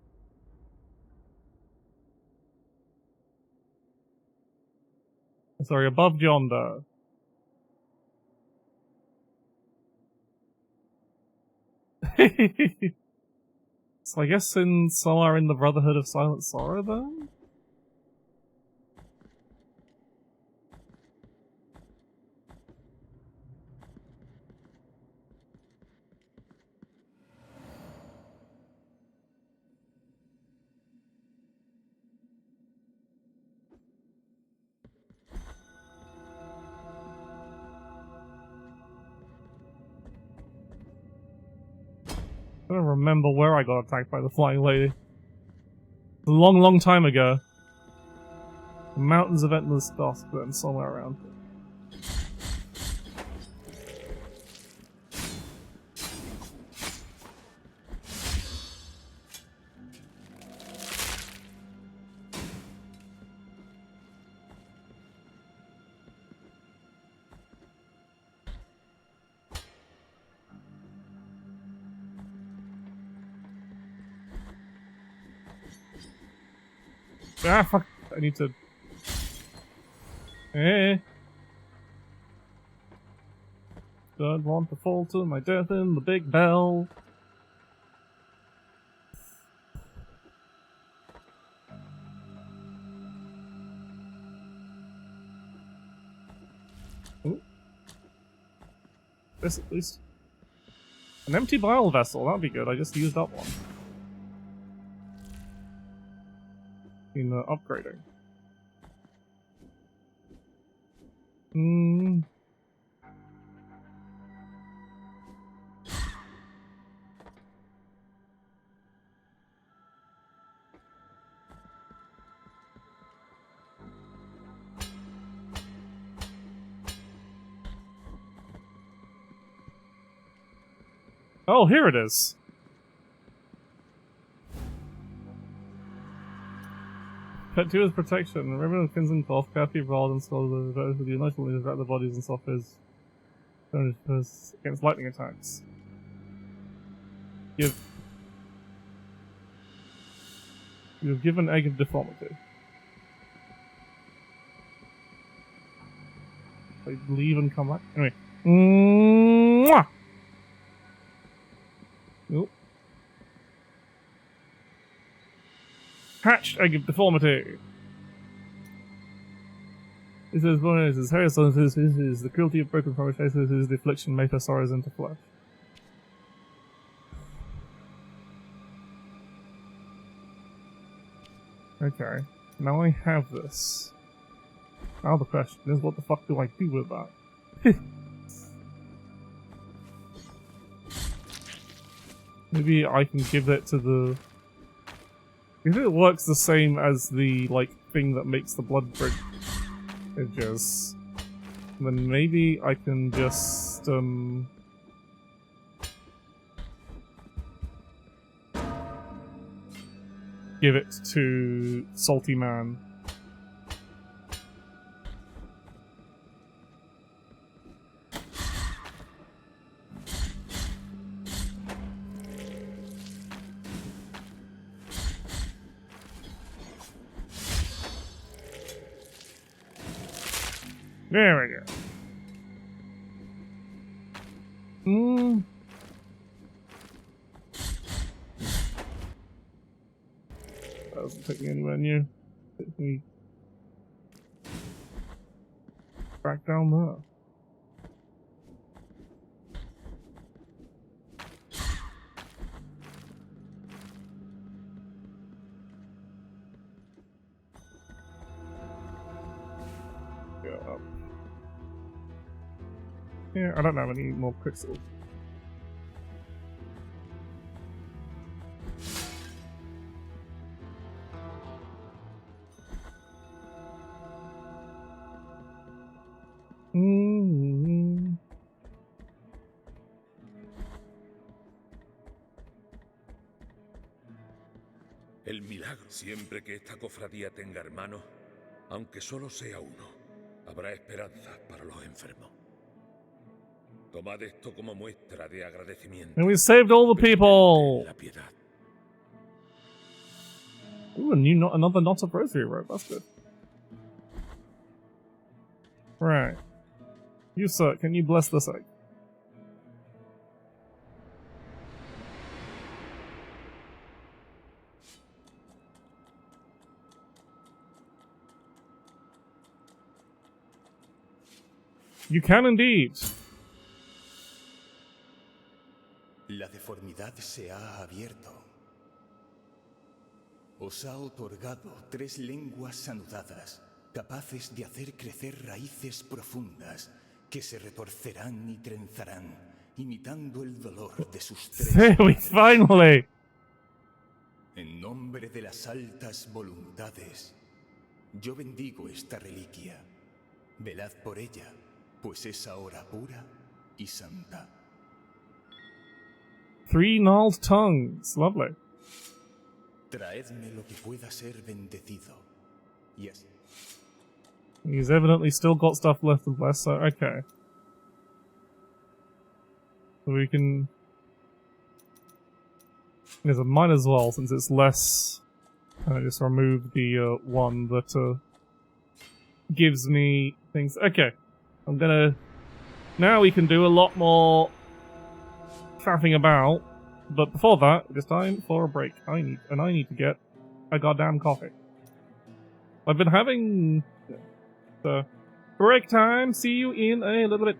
Sorry, above Jondo. So I guess somewhere in the Brotherhood of Silent Sorrow then? I don't remember where I got attacked by the Flying Lady. A long, long time ago. The Mountains of Endless Dusk, then somewhere around here. Ah, fuck. I need to... Eh. Don't want to fall to my death in the big bell. Ooh. This at least. An empty bile vessel, that'd be good. I just used up one. In upgrading. Hmm. Oh, here it is. Pet 2 is protection. Remember the fins and cloth, carefully rolled and stored with the united leaders wrap the bodies and softwares against lightning attacks. You have given egg of deformity. They leave and come back. Anyway. Mwah! Nope. Hatched egg of deformity. This is one of his hair, so this is the cruelty of broken promise, this is the affliction made her sorrows into flesh. Okay, now I have this. Now the question is, what the fuck do I do with that? Maybe I can give it to the... If it works the same as the, like, thing that makes the blood bridges, then maybe I can just, give it to Salty Man. There we go. That doesn't take me anywhere near. Take me back down there. Go up. Yeah, I don't have any more crystals. El milagro. Siempre que esta cofradía tenga hermano, aunque solo sea uno, habrá esperanza para los enfermos. Tomad esto como muestra de agradecimiento. And we saved all the people! La piedad. Ooh, another Knot of Rosary rope, that's good. Right. You, sir, can you bless this egg? You can indeed. La deformidad se ha abierto. Os ha otorgado 3 lenguas anudadas, capaces de hacer crecer raíces profundas que se retorcerán y trenzarán, imitando el dolor de sus 3. There we finally. En nombre de las altas voluntades, yo bendigo esta reliquia. Velad por ella, pues es ahora pura y santa. 3 gnarled tongues. Lovely. Traedme lo que pueda ser bendecido. Yes. He's evidently still got stuff left to bless, so okay. So we can... There's a might as well, since it's less I just remove the one that gives me things. Okay, I'm gonna. Now we can do a lot more faffing about. But before that, it is time for a break. I need to get a goddamn coffee. I've been having so break time. See you in a little bit.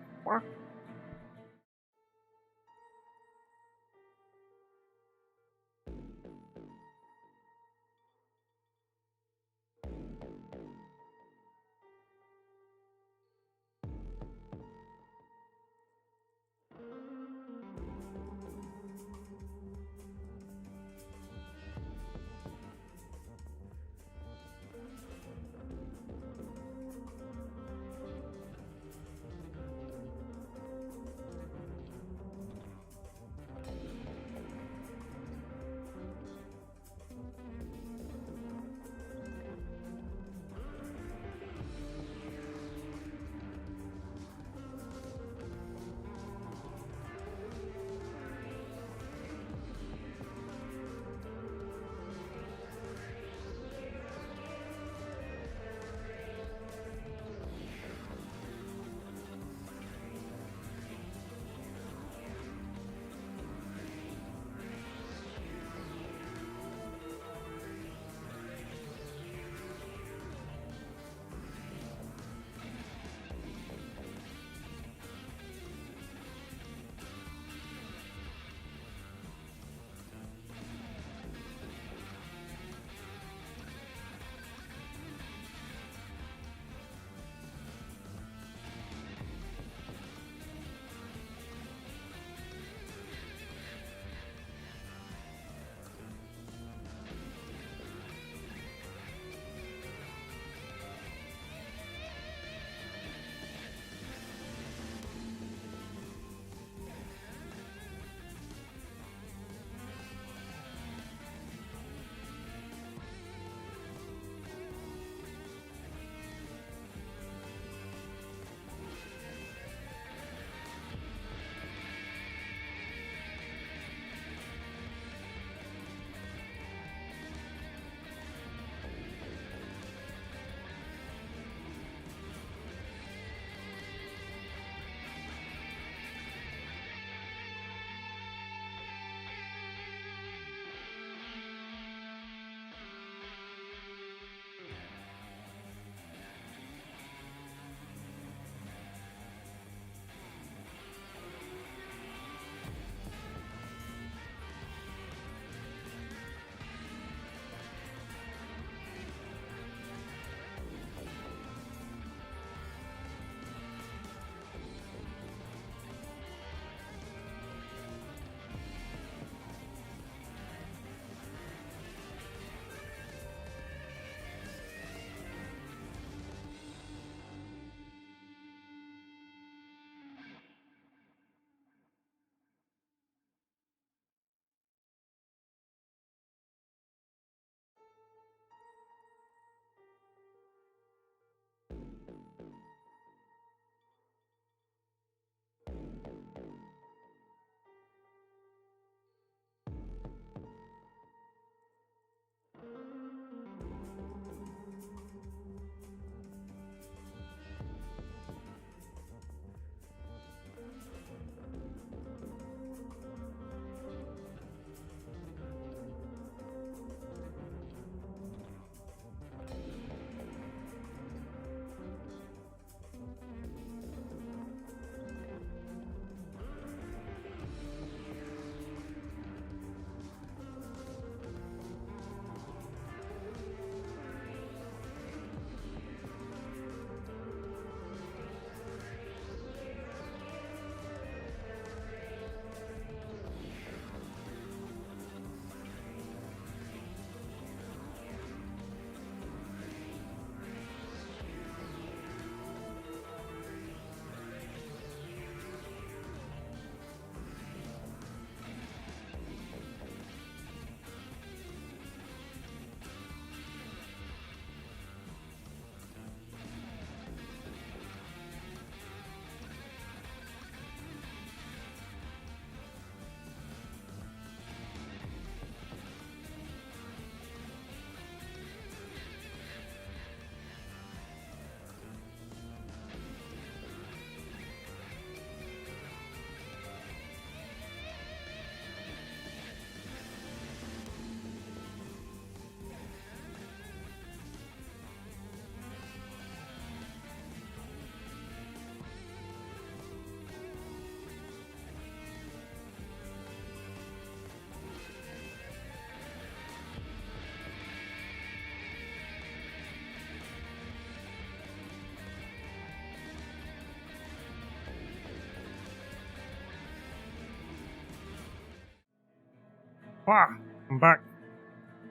Ah, I'm back.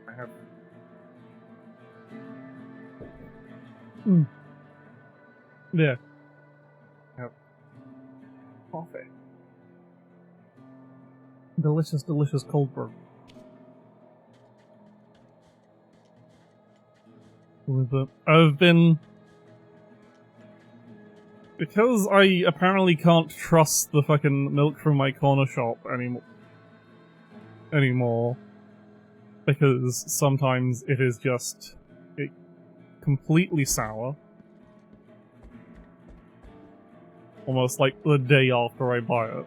I have. Yeah. I have coffee. Delicious, delicious cold brew. I've been... Because I apparently can't trust the fucking milk from my corner shop anymore, because sometimes it is just completely sour. Almost like the day after I buy it.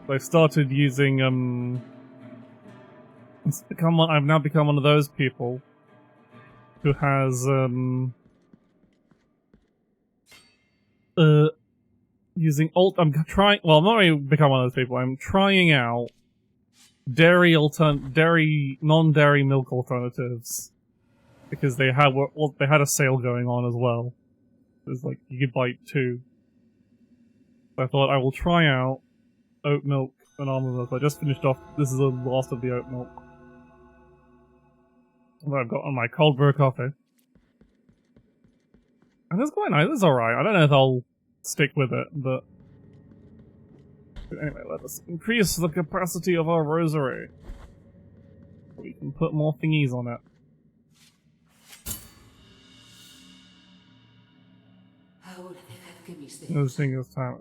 I started using, I've now become one of those people who has, using I'm not really become one of those people, I'm trying out non-dairy milk alternatives. Because they had a sale going on as well. It was like, you could buy 2. So I thought I will try out oat milk and almond milk. I just finished off, this is the last of the oat milk that I've got on my cold brew coffee. And it's quite nice, it's alright. I don't know if I'll stick with it, but anyway, let us increase the capacity of our rosary. We can put more thingies on it. Those things time.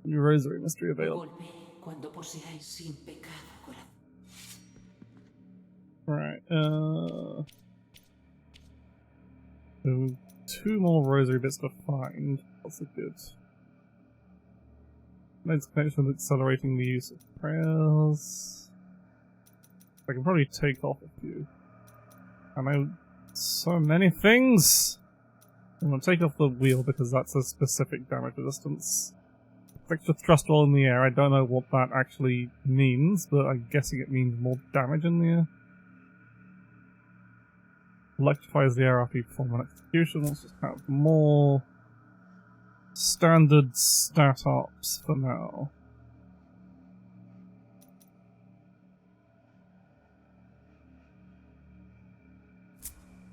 New rosary mystery available. Right, so 2 more rosary bits to find. That's a good. Nice connection with accelerating the use of prayers. I can probably take off a few. I know so many things! I'm gonna take off the wheel because that's a specific damage resistance. Extra thrust while in the air, I don't know what that actually means, but I'm guessing it means more damage in the air. Electrifies the air after you perform an execution. Let's just have more standard stat ops for now.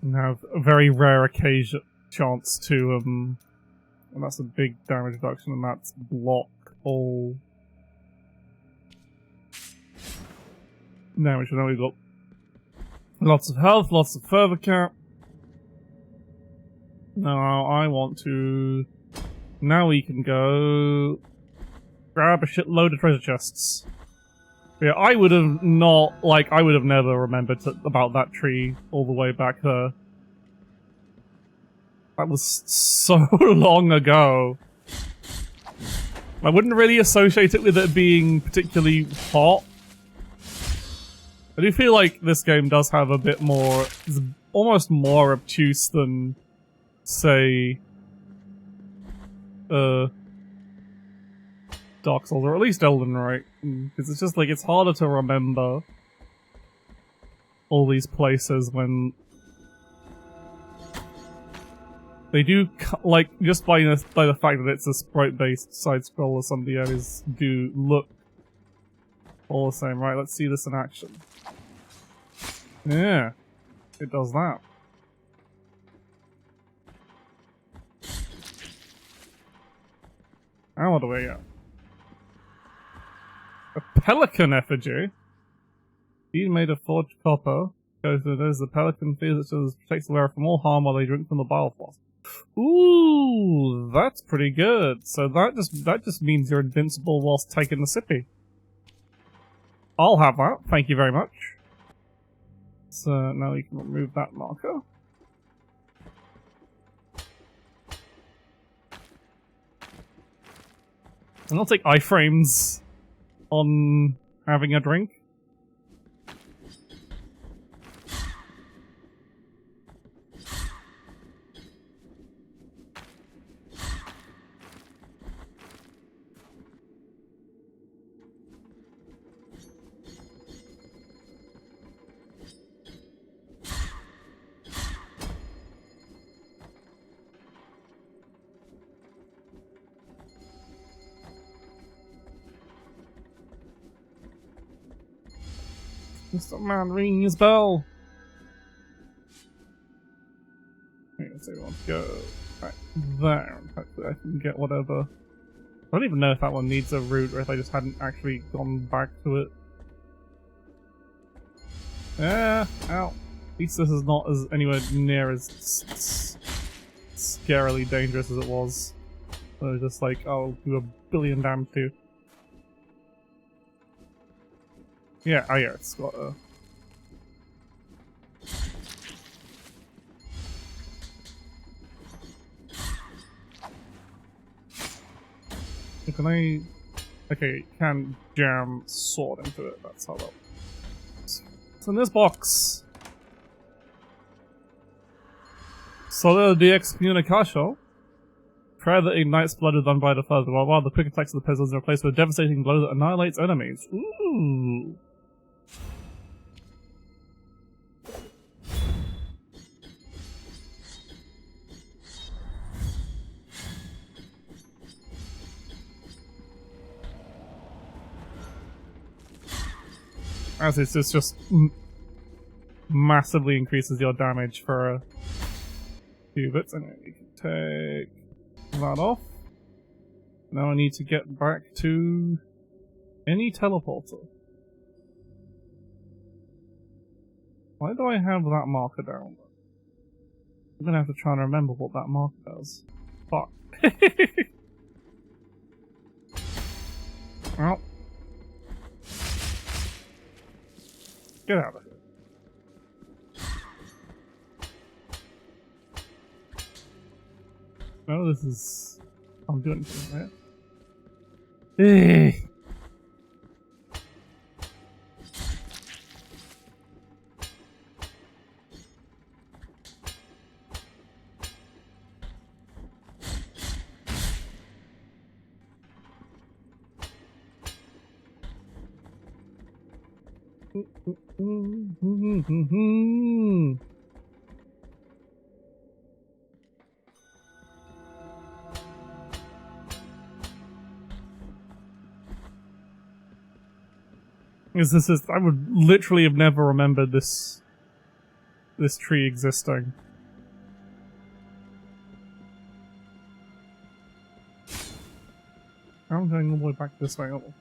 And have a very rare chance to, and that's a big damage reduction, and that's block all damage. And then we've got lots of health, lots of further cap. Now I want to... Now we can go grab a shitload of treasure chests. Yeah, I would have not, like, I would have never remembered about that tree all the way back there. That was so long ago. I wouldn't really associate it with it being particularly hot. I do feel like this game does have a bit more, it's almost more obtuse than, say, Dark Souls, or at least Elden Ring. Because it's just like, it's harder to remember all these places when they do, like, just by the fact that it's a sprite-based side-scroller, some of the areas do look all the same. Right, let's see this in action. Yeah, it does that. Now what do we get? A pelican effigy? Being made of forged copper. Goes to those the pelican fears it protects the wearer from all harm while they drink from the bile flask. Ooh, that's pretty good. So that just means you're invincible whilst taking the sippy. I'll have that, thank you very much. So now we can remove that marker. And I'll take iframes on having a drink. Mr. Man ringing his bell. Let's see, we want to go back there. Hopefully I can get whatever. I don't even know if that one needs a route or if I just hadn't actually gone back to it. Yeah, ow. At least this is not as anywhere near as scarily dangerous as it was. I was just like, oh, do a billion damage to you. Yeah, oh yeah, it's got a... Can I... Okay, can jam sword into it, that's how that works. What's in this box? Solo de Excommunication. Prayer that ignites blood is done by the Father, while the quick attacks of the peasants are replaced with a devastating blow that annihilates enemies. Ooh! As it's just massively increases your damage for a few bits. Anyway, we can take that off. Now I need to get back to any teleporter. Why do I have that marker down? I'm gonna have to try and remember what that marker does. Fuck. Well. Get out of here. No, this is... I'm doing anything, right? Eh. This is, I would literally have never remembered this tree existing. I'm going all the way back this way. Oh.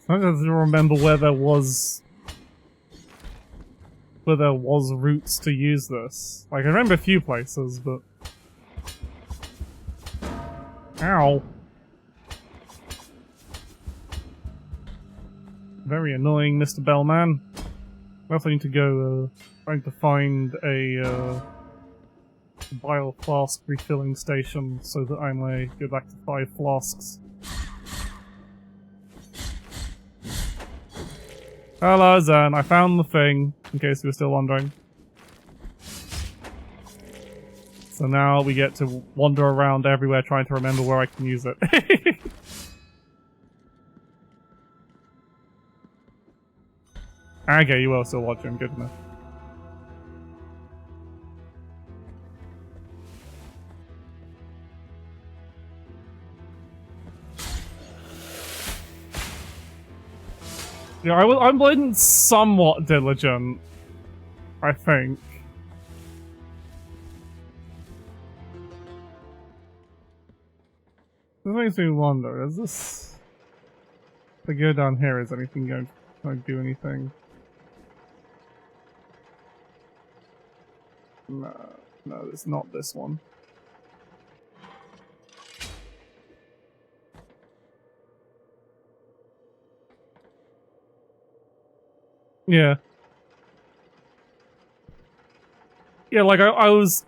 I have to remember where there was routes to use this. Like, I remember a few places, but... Ow! Very annoying, Mr. Bellman. I also need to go, trying to find a, bile flask refilling station so that I may go back to 5 flasks. Hello, Zen. I found the thing, in case you were still wondering. So now we get to wander around everywhere trying to remember where I can use it. Okay, you are still watching. Good enough. Yeah, I'm being somewhat diligent, I think. This makes me wonder, is this... If I go down here, is anything going to do anything? No, it's not this one. Yeah. Yeah, like I was...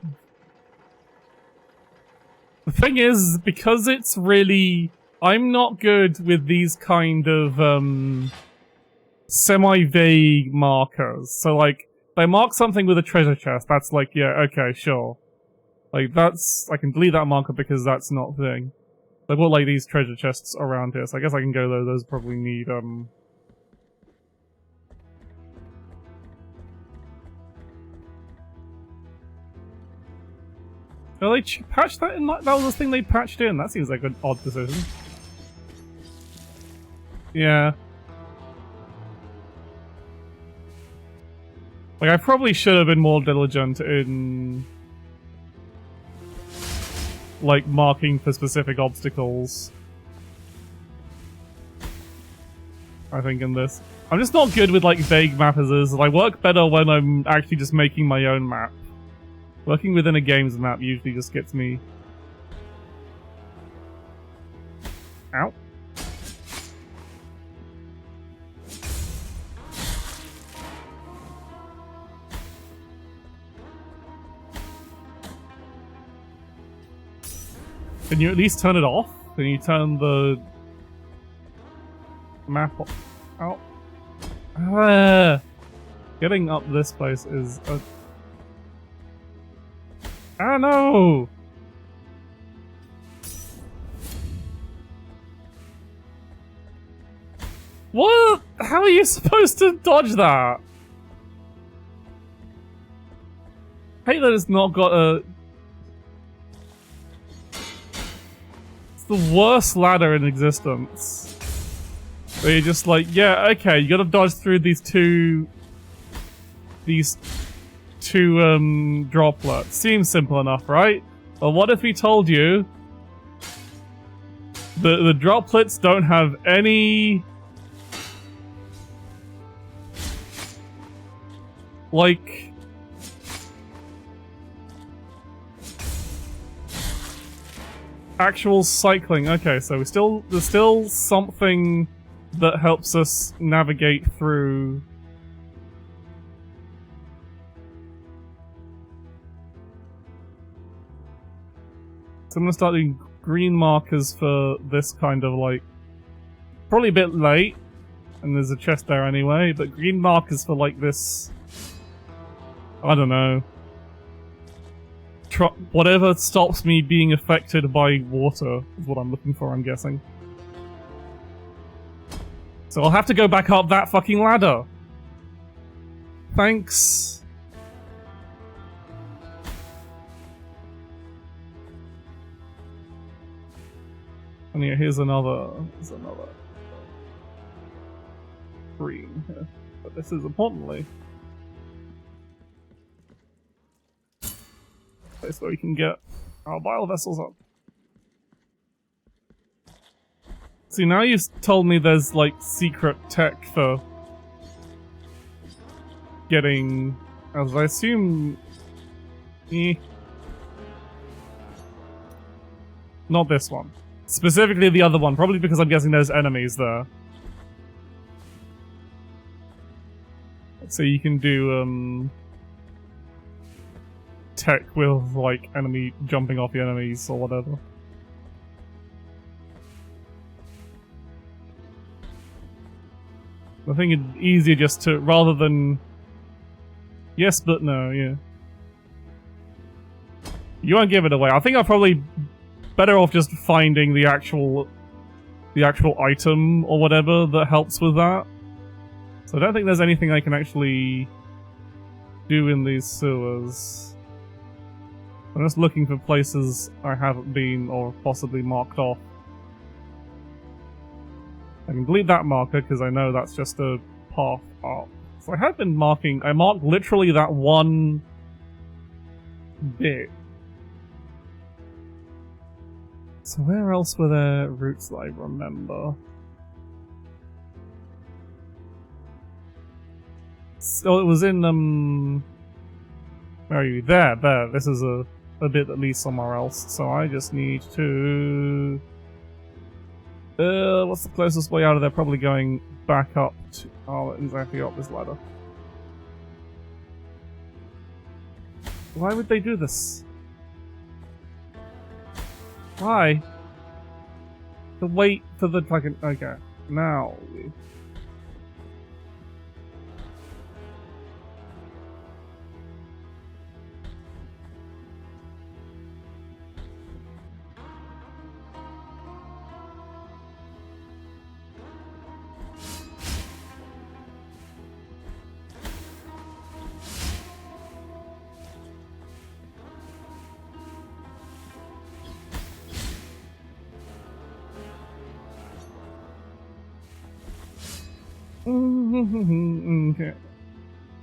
The thing is, because it's really... I'm not good with these kind of, semi-vague markers. So, like, if I mark something with a treasure chest, that's like, yeah, okay, sure. Like, that's... I can delete that marker because that's not a thing. I've got, like, these treasure chests around here, so I guess I can go there. Those probably need, Oh, they patched that in? That was the thing they patched in. That seems like an odd decision. Yeah. Like, I probably should have been more diligent in... like, marking for specific obstacles. I think in this. I'm just not good with, like, vague map as is. I work better when I'm actually just making my own map. Working within a game's map usually just gets me... Ow. Can you at least turn it off? Can you turn the map off? Ow. Getting up this place is a... Ah, no! What? How are you supposed to dodge that? I hate that it's not got a... It's the worst ladder in existence. Where you're just like, yeah, okay, you gotta dodge through these two droplets. Seems simple enough, right? But what if we told you the droplets don't have any... like... actual cycling. Okay, so there's still something that helps us navigate through. So I'm gonna start doing green markers for this kind of like... probably a bit late, and there's a chest there anyway, but green markers for like this... I don't know. Whatever stops me being affected by water is what I'm looking for, I'm guessing. So I'll have to go back up that fucking ladder. Thanks. And yeah, here's another green here. But this is importantly place where we can get our bile vessels up. See, now you've told me there's, like, secret tech for getting... as I assume... Not this one. Specifically the other one, probably because I'm guessing there's enemies there. So you can do, tech with, like, enemy jumping off the enemies or whatever. I think it's easier just to, rather than... Yes, but no, yeah. You won't give it away. I think I'm probably better off just finding the actual item or whatever that helps with that. So I don't think there's anything I can actually do in these sewers. I'm just looking for places I haven't been or possibly marked off. I can delete that marker because I know that's just a path up. So I have been marking... I marked literally that one bit. So where else were there routes that I remember? So it was in, where are you? There. This is a bit that leads somewhere else. So I just need to... what's the closest way out of there? Probably going back up to... oh, exactly up this ladder. Why would they do this? Why? To wait for the fucking... okay. Now... Okay.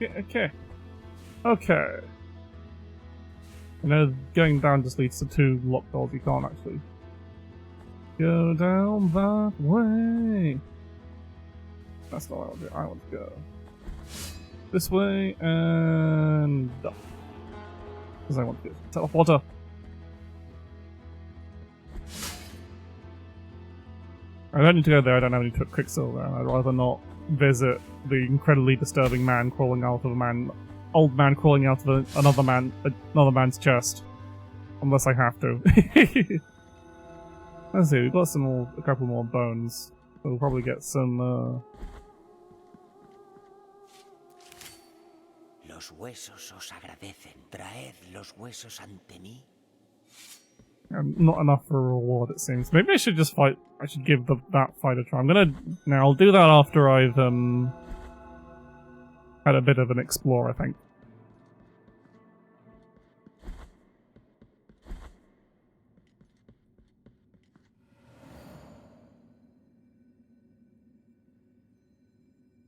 Okay. Okay. You know, going down just leads to 2 locked doors. You can't actually go down that way. That's not what I want to do. I want to go this way and up. Because I want to teleporter. I don't need to go there. I don't have any Quicksilver. I'd rather not visit the incredibly disturbing man crawling out of old man crawling out of another man's chest, unless I have to. Let's see. We've got a couple more bones. So we'll probably get some. Los huesos os agradecen. Traed los huesos ante mí. Not enough for a reward, it seems. Maybe I should just fight. I should give that fight a try. I'll do that after I've had a bit of an explore, I think.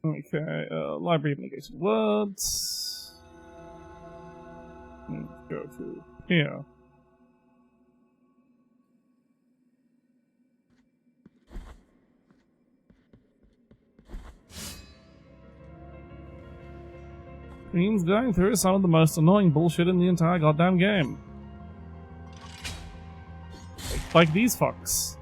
Okay, library of negated words. Let's go to here. Means going through some of the most annoying bullshit in the entire goddamn game. Like these fucks.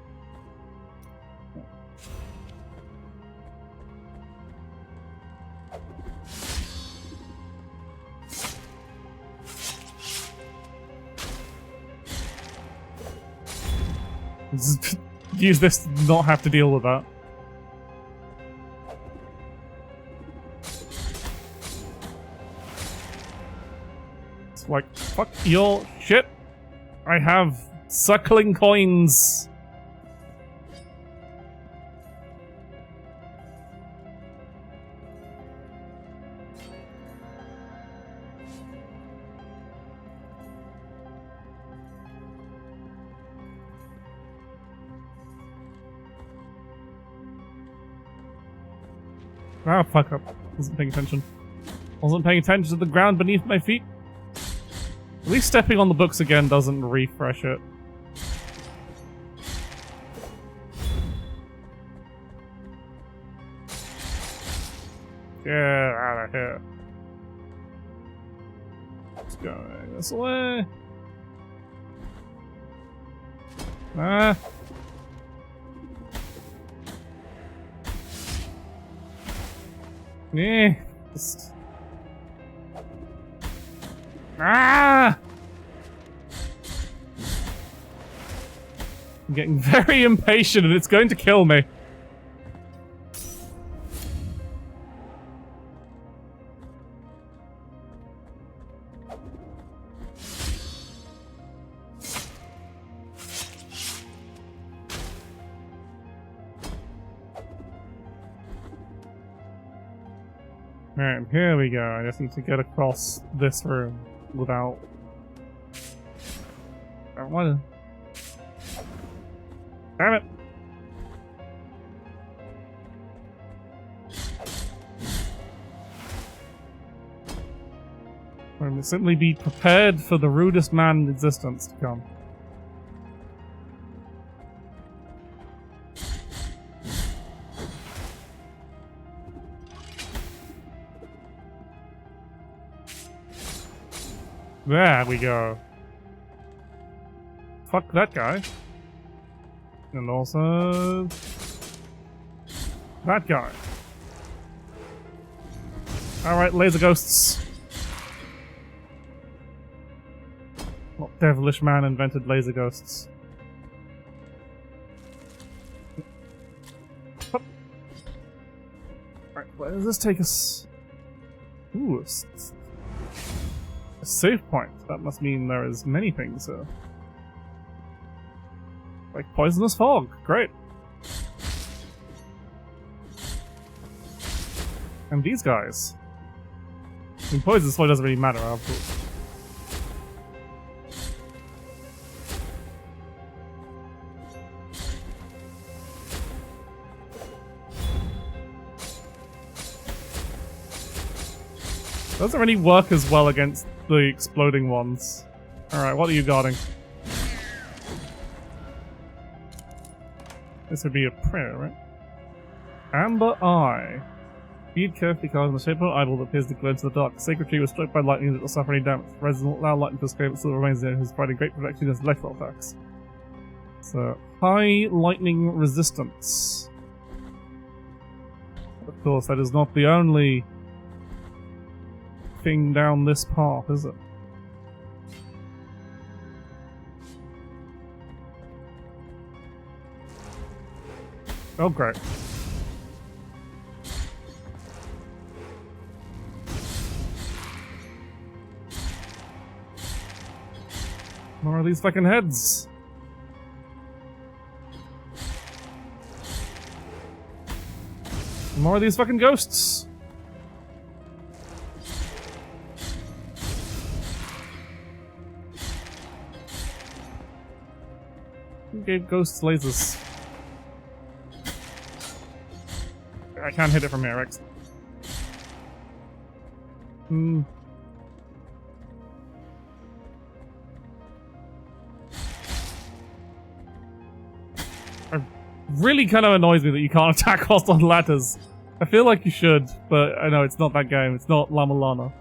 Use this to not have to deal with that. It's like, fuck your shit. I have suckling coins. Ah, fuck up. Wasn't paying attention. Wasn't paying attention to the ground beneath my feet. At least stepping on the books again doesn't refresh it. Get out of here. Let's go this way. Ah. Yeah. Just... Ah! I'm getting very impatient and it's going to kill me. Alright, here we go. I just need to get across this room without... I want to... Damn it! Simply be prepared for the rudest man in existence to come. There we go. Fuck that guy. And also... that guy. Alright, laser ghosts. What devilish man invented laser ghosts? Alright, where does this take us? Ooh, a save point. That must mean there is many things here. Like poisonous fog. Great. And these guys. I mean, poisonous fog doesn't really matter, after all. Doesn't really work as well against the exploding ones. Alright, what are you guarding? This would be a prayer, right? Amber Eye. Feed carefully carved in the shape of an eyeball that appears to glow into the dark. The sacred tree was struck by lightning that will suffer any damage. Resin will allow lightning to escape, but still remains there, who's providing great protection against electrical attacks. So, high lightning resistance. Of course, that is not the only thing down this path, is it? Oh, great. More of these fucking heads. More of these fucking ghosts. Who gave ghosts lasers? I can't hit it from here, Rex. It really kind of annoys me that you can't attack whilst on ladders. I feel like you should, but I know it's not that game. It's not Lama Lana.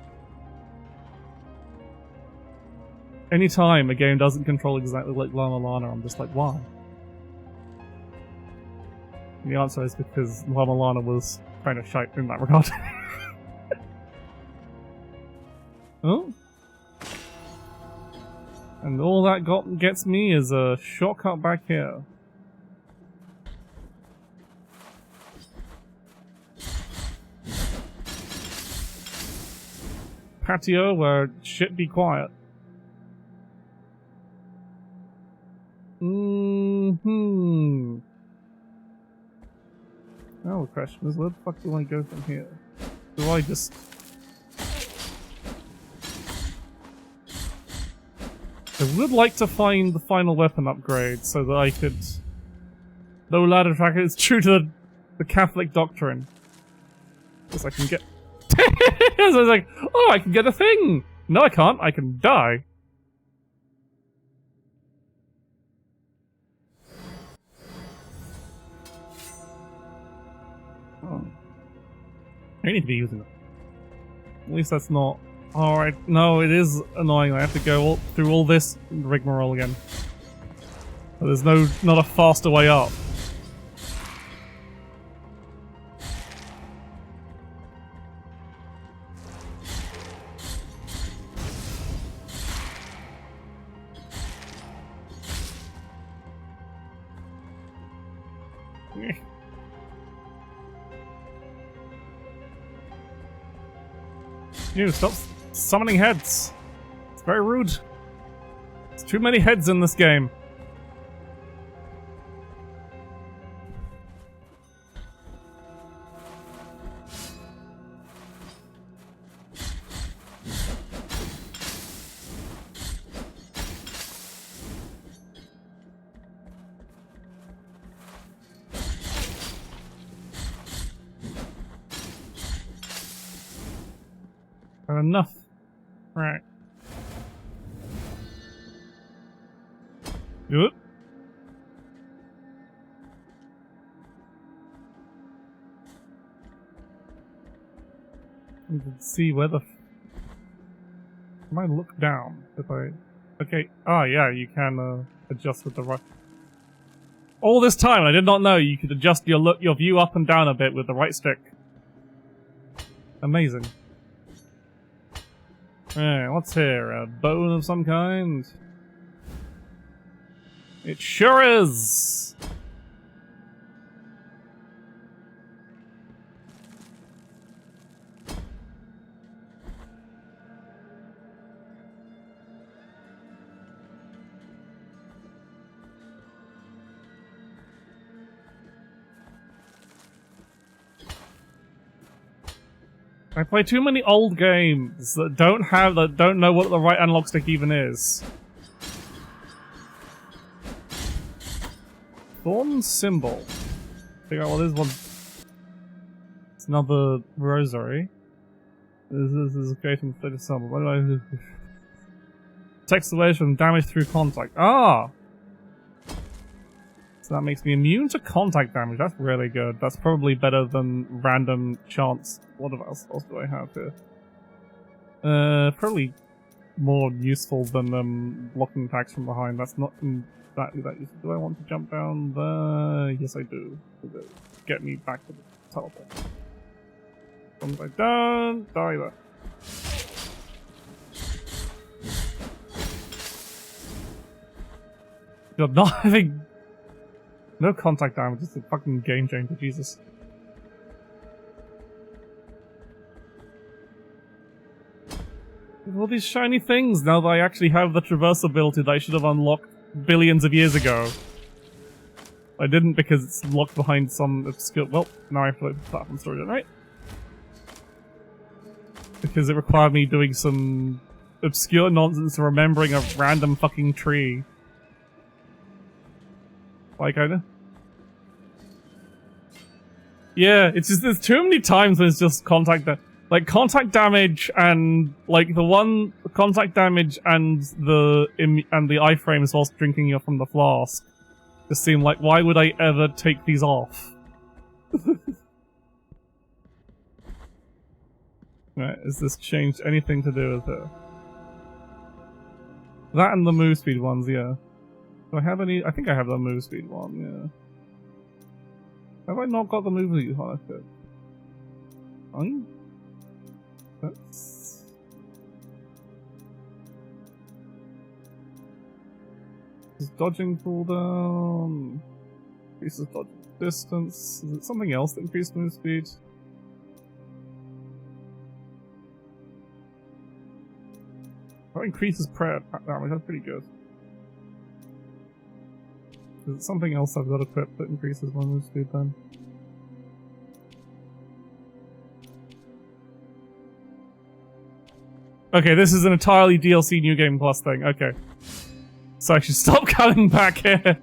Anytime a game doesn't control exactly like Lama Lana, I'm just like, why? And the answer is because Lama Lana was kind of shite in that regard. Oh? And all that gets me is a shortcut back here. Patio where shit be quiet. Mm-hmm. Now the question is, where the fuck do I go from here? Do I just... I would like to find the final weapon upgrade so that I could... No ladder tracker is true to the Catholic doctrine. Because I can get... So I was like, oh, I can get a thing! No, I can't. I can die. Oh. I need to be using it. At least that's not... Alright, no, it is annoying. I have to go through all this rigmarole again. But there's not a faster way up. You stop summoning heads. It's very rude. There's too many heads in this game. Enough. Right. Do it. You can see where the... I might look down if I... Okay. Ah, yeah, you can adjust with the right... All this time, I did not know you could adjust your view up and down a bit with the right stick. Amazing. Alright, what's here? A bone of some kind? It sure is! I play too many old games that don't know what the right analog stick even is. Thorn symbol. Figure out what this one. It's another rosary. This is creating fluid sample. What do I... Protects away from damage through contact. Ah! So that makes me immune to contact damage. That's really good. That's probably better than random chance. What else do I have here? Probably more useful than blocking attacks from behind. That's not that useful. Do I want to jump down there? Yes, I do. Get me back to the teleport. As long as I don't die there. God, not having no contact damage is a fucking game changer, Jesus. All these shiny things now that I actually have the traverse ability that I should have unlocked billions of years ago. I didn't because it's locked behind some obscure. Well, now I have to look at the platform story, don't I? Because it required me doing some obscure nonsense and remembering a random fucking tree. Like, I know. Yeah, it's just, there's too many times when it's just contact damage and, like, the one contact damage and the iframes whilst drinking it from the flask just seem like, why would I ever take these off? Right, has this changed anything to do with it? That and the move speed ones, yeah. Do I have any? I think I have the move speed one, yeah. Have I not got the move speed one? That's... Is dodging cooldown? Increases dodge distance. Is it something else that increases move speed? That increases prayer damage, that's pretty good. Is it something else I've got equipped that increases my move speed then? Okay, this is an entirely DLC New Game Plus thing, okay. So I should stop coming back here.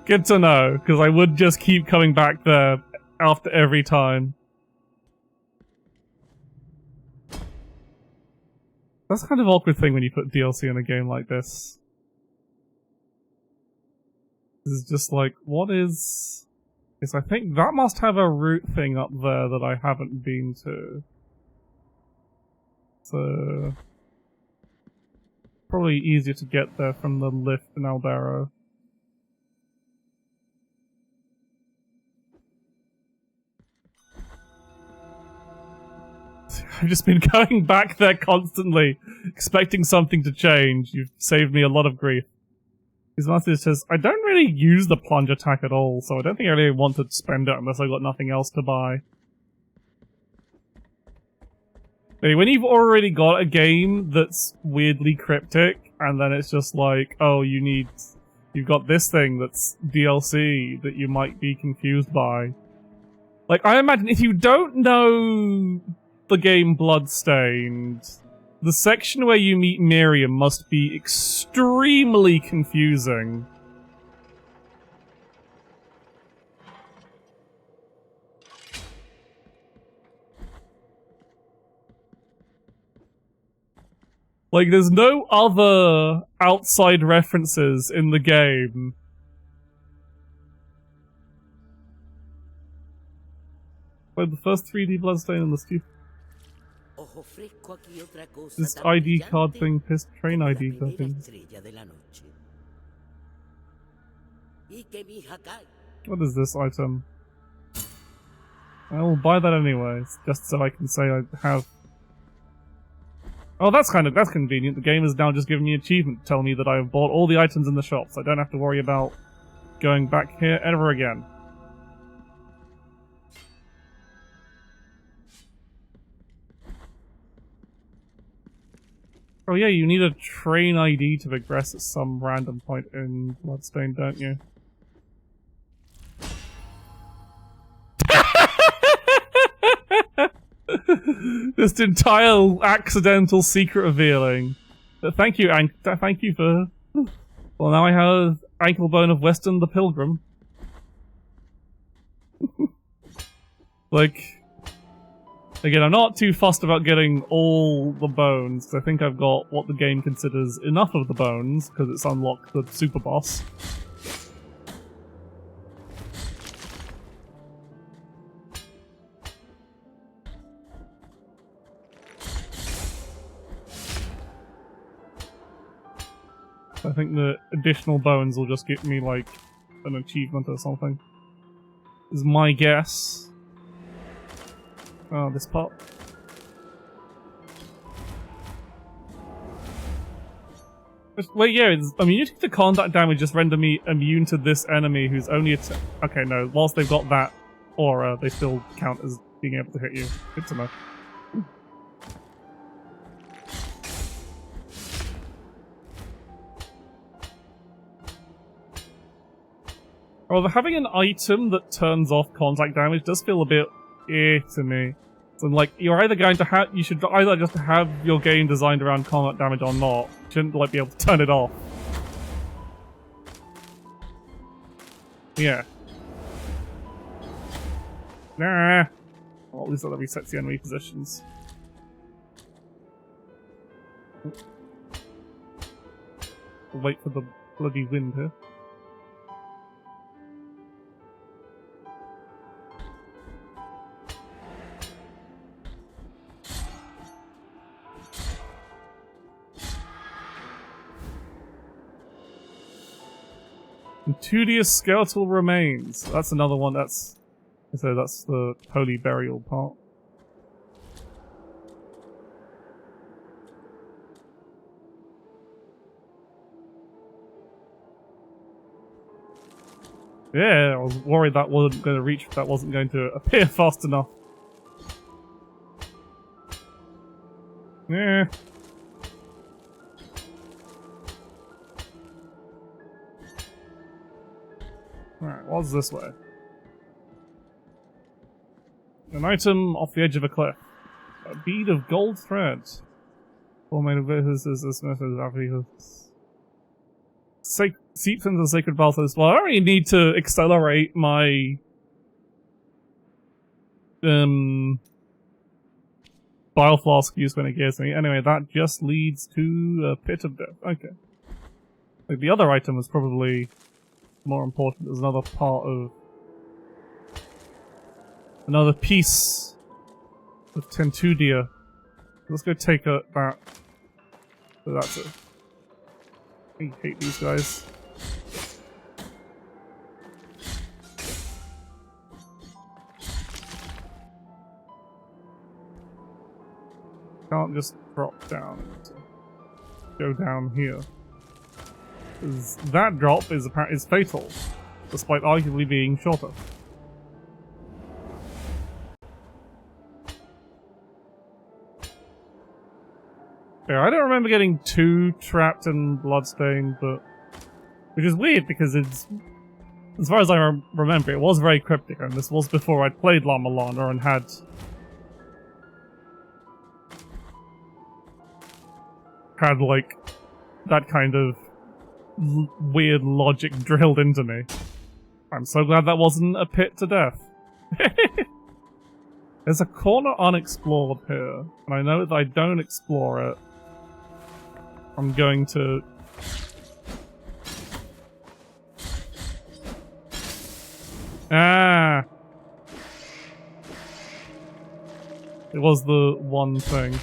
Good to know, because I would just keep coming back there after every time. That's kind of an awkward thing when you put DLC in a game like this. This is just like, what is... Yes, I think that must have a route thing up there that I haven't been to. So... Probably easier to get there from the lift in Aldero. I've just been going back there constantly, expecting something to change. You've saved me a lot of grief. His message says, I don't really use the plunge attack at all, so I don't think I really want to spend it unless I got nothing else to buy. Hey, when you've already got a game that's weirdly cryptic, and then it's just like, oh, you've got this thing that's DLC that you might be confused by. Like, I imagine if you don't know the game Bloodstained, the section where you meet Miriam must be extremely confusing. Like, there's no other outside references in the game. But the first 3D Bloodstain and the stupid... This ID card thing, pissed train ID card thing. What is this item? I will buy that anyways, just so I can say I have... Oh, that's convenient. The game is now just giving me an achievement to tell me that I have bought all the items in the shop, so I don't have to worry about going back here ever again. Oh yeah, you need a train ID to progress at some random point in Bloodstained, don't you? Just entire accidental secret revealing. But thank you, thank you for... Well, now I have ankle bone of Weston the Pilgrim. Like... Again, I'm not too fussed about getting all the bones, 'cause I think I've got what the game considers enough of the bones, because it's unlocked the super boss. I think the additional bones will just get me, like, an achievement or something. Is my guess. Oh, this part. Wait, yeah, immunity to contact damage just render me immune to this enemy who's only okay, no, whilst they've got that aura, they still count as being able to hit you. Good to know. Although having an item that turns off contact damage does feel a bit to me. So like, you're either going to have, you should either just have your game designed around combat damage or not. You shouldn't like be able to turn it off. Yeah. Nah. Well, at least that resets the enemy positions. We'll wait for the bloody wind here. Intudious skeletal remains. That's another one. That's the holy burial part. Yeah, I was worried that wasn't going to reach. That wasn't going to appear fast enough. Yeah. Alright, what's this way? An item off the edge of a cliff. A bead of gold thread. All made of this method of seeps into the sacred bathhouse. Well, I don't really need to accelerate my bile flask use when it gets me. Anyway, that just leads to a pit of death. Okay. Like the other item was probably more important. There's another part of another piece of Tentudia. Let's go take that. So that's it. I hate these guys. Can't just drop down. Go down here. That drop is fatal, despite arguably being shorter. Yeah, I don't remember getting too trapped in Bloodstained, but which is weird because it's, as far as I remember, it was very cryptic, and this was before I'd played Lama Lana and had like that kind of weird logic drilled into me. I'm so glad that wasn't a pit to death. There's a corner unexplored here, and I know if I don't explore it, I'm going to... Ah! It was the one thing.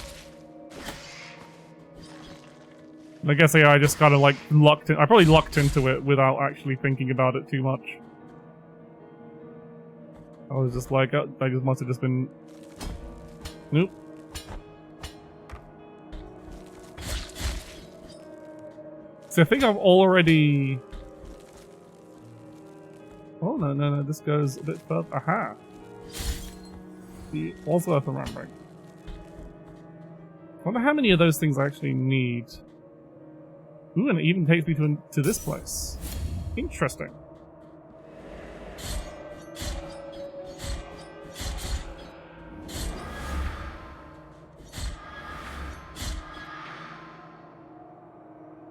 I guess, yeah, I just kind of like lucked in. I probably lucked into it without actually thinking about it too much. I was just like, I just must have just been... Nope. So I think I've already... Oh, no, this goes a bit further. Aha! It was worth remembering. I wonder how many of those things I actually need. Ooh, and it even takes me to this place. Interesting.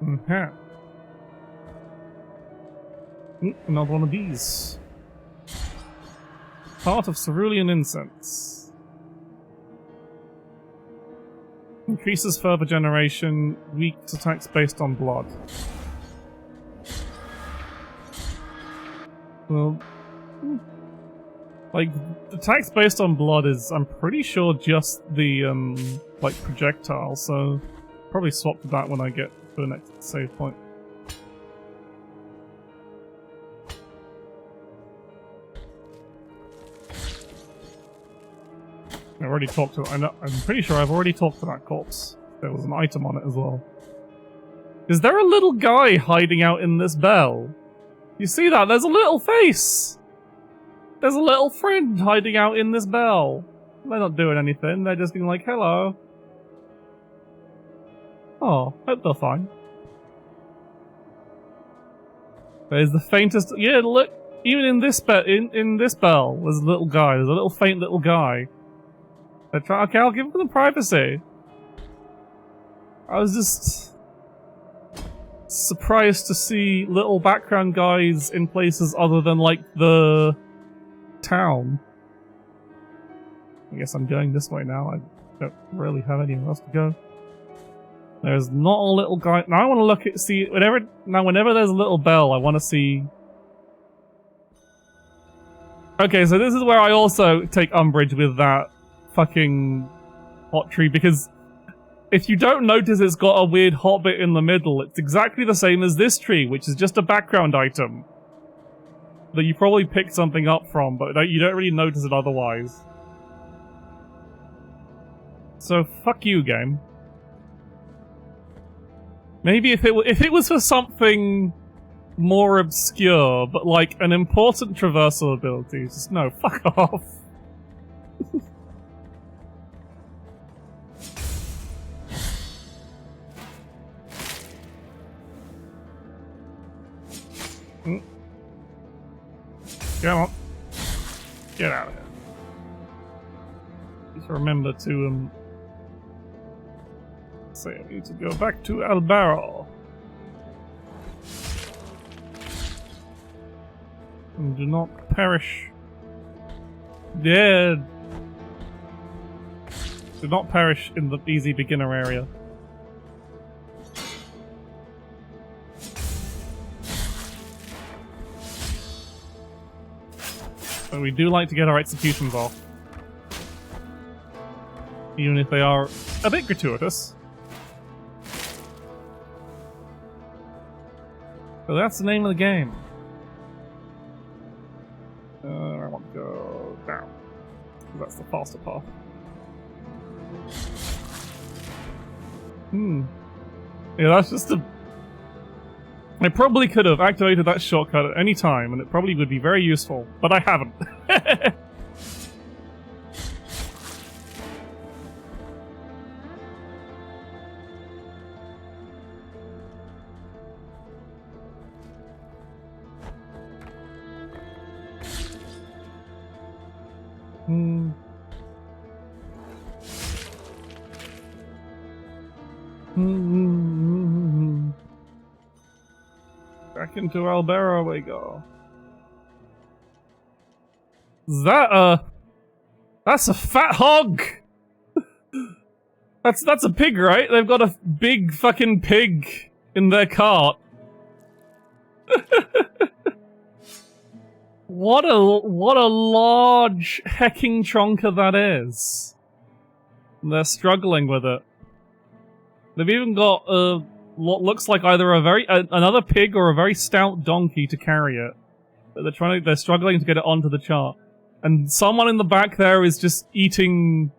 Okay. Ooh, another one of these. Part of cerulean incense. Increases further generation, weak attacks based on blood. Well, like, attacks based on blood is, I'm pretty sure, just the, like, projectile, so probably swap to that when I get to the next save point. I already talked to it. I'm pretty sure I've already talked to that corpse. There was an item on it as well. Is there a little guy hiding out in this bell? You see that? There's a little face! There's a little friend hiding out in this bell. They're not doing anything, they're just being like, hello. Oh, hope they're fine. There's the faintest... Yeah, look! Even in this in this bell, there's a little guy. There's a little faint little guy. Okay, I'll give them privacy. I was just surprised to see little background guys in places other than, like, the town. I guess I'm going this way now. I don't really have anywhere else to go. There's not a little guy. Now I want to look at, see, whenever there's a little bell, I want to see. Okay, so this is where I also take umbrage with that fucking hot tree, because if you don't notice it's got a weird hot bit in the middle, it's exactly the same as this tree, which is just a background item that you probably picked something up from, but you don't really notice it otherwise. So fuck you, game. Maybe if it was for something more obscure, but like an important traversal ability, just no, fuck off. Come on. Get out of here. Just remember to, say I need to go back to Albaro. And do not perish. Dead. Do not perish in the easy beginner area. But we do like to get our executions off. Even if they are a bit gratuitous. So that's the name of the game. I want to go down. That's the faster path. Yeah, that's just a... I probably could have activated that shortcut at any time, and it probably would be very useful, but I haven't. Back into Albaro we go. Is that that's a fat hog! That's a pig, right? They've got a big fucking pig in their cart. What a large hecking chonker that is. And they're struggling with it. They've even got what looks like either another pig or a very stout donkey to carry it. But they're struggling to get it onto the chart. And someone in the back there is just eating...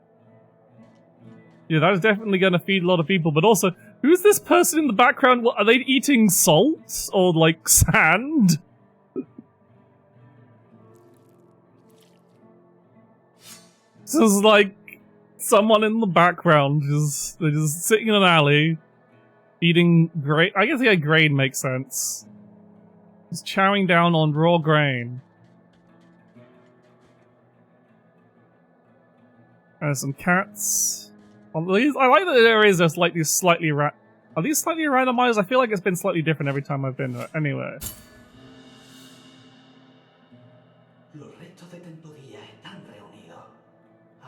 Yeah, that is definitely going to feed a lot of people, but also, who's this person in the background? What, are they eating salt? Or, like, sand? This is like someone in the background, they're just sitting in an alley, eating grain. I guess, yeah, grain makes sense. Just chowing down on raw grain. There's some cats. I like that there is just like these slightly are these slightly randomized? I feel like it's been slightly different every time I've been there. Anyway.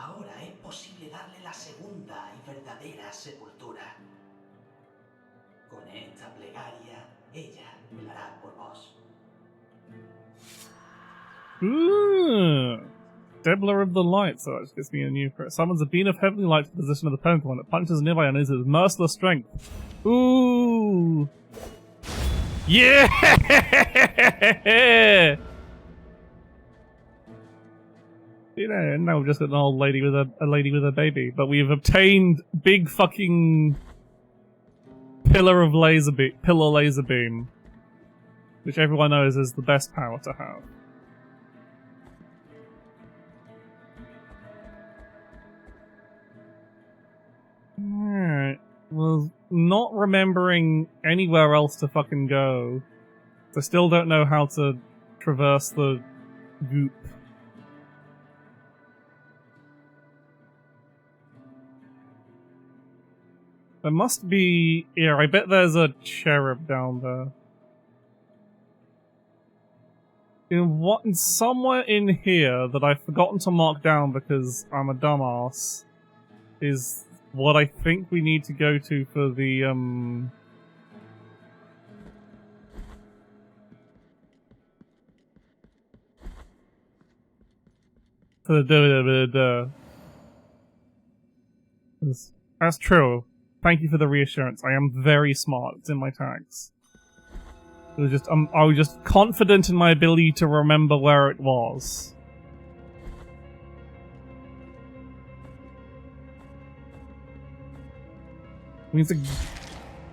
Ahora es posible darle la segunda y verdadera sepultura. Con esta plegaria, ella velará por vos. Ooh. Dibbler of the Light, so that gives me a new crit. Summons a beam of heavenly light to the position of the pentacle when it punches nearby and uses merciless strength. Ooh! Yeah! You know, now we've just got an old lady with a lady with a baby, but we've obtained big fucking pillar laser beam, which everyone knows is the best power to have. Alright. Well, not remembering anywhere else to fucking go. I still don't know how to traverse the goop. There must be... Yeah, I bet there's a cherub down there. In somewhere in here that I've forgotten to mark down because I'm a dumbass is what I think we need to go to for the, for the That's true. Thank you for the reassurance. I am very smart. It's in my tags. It was just, I was just confident in my ability to remember where it was. It means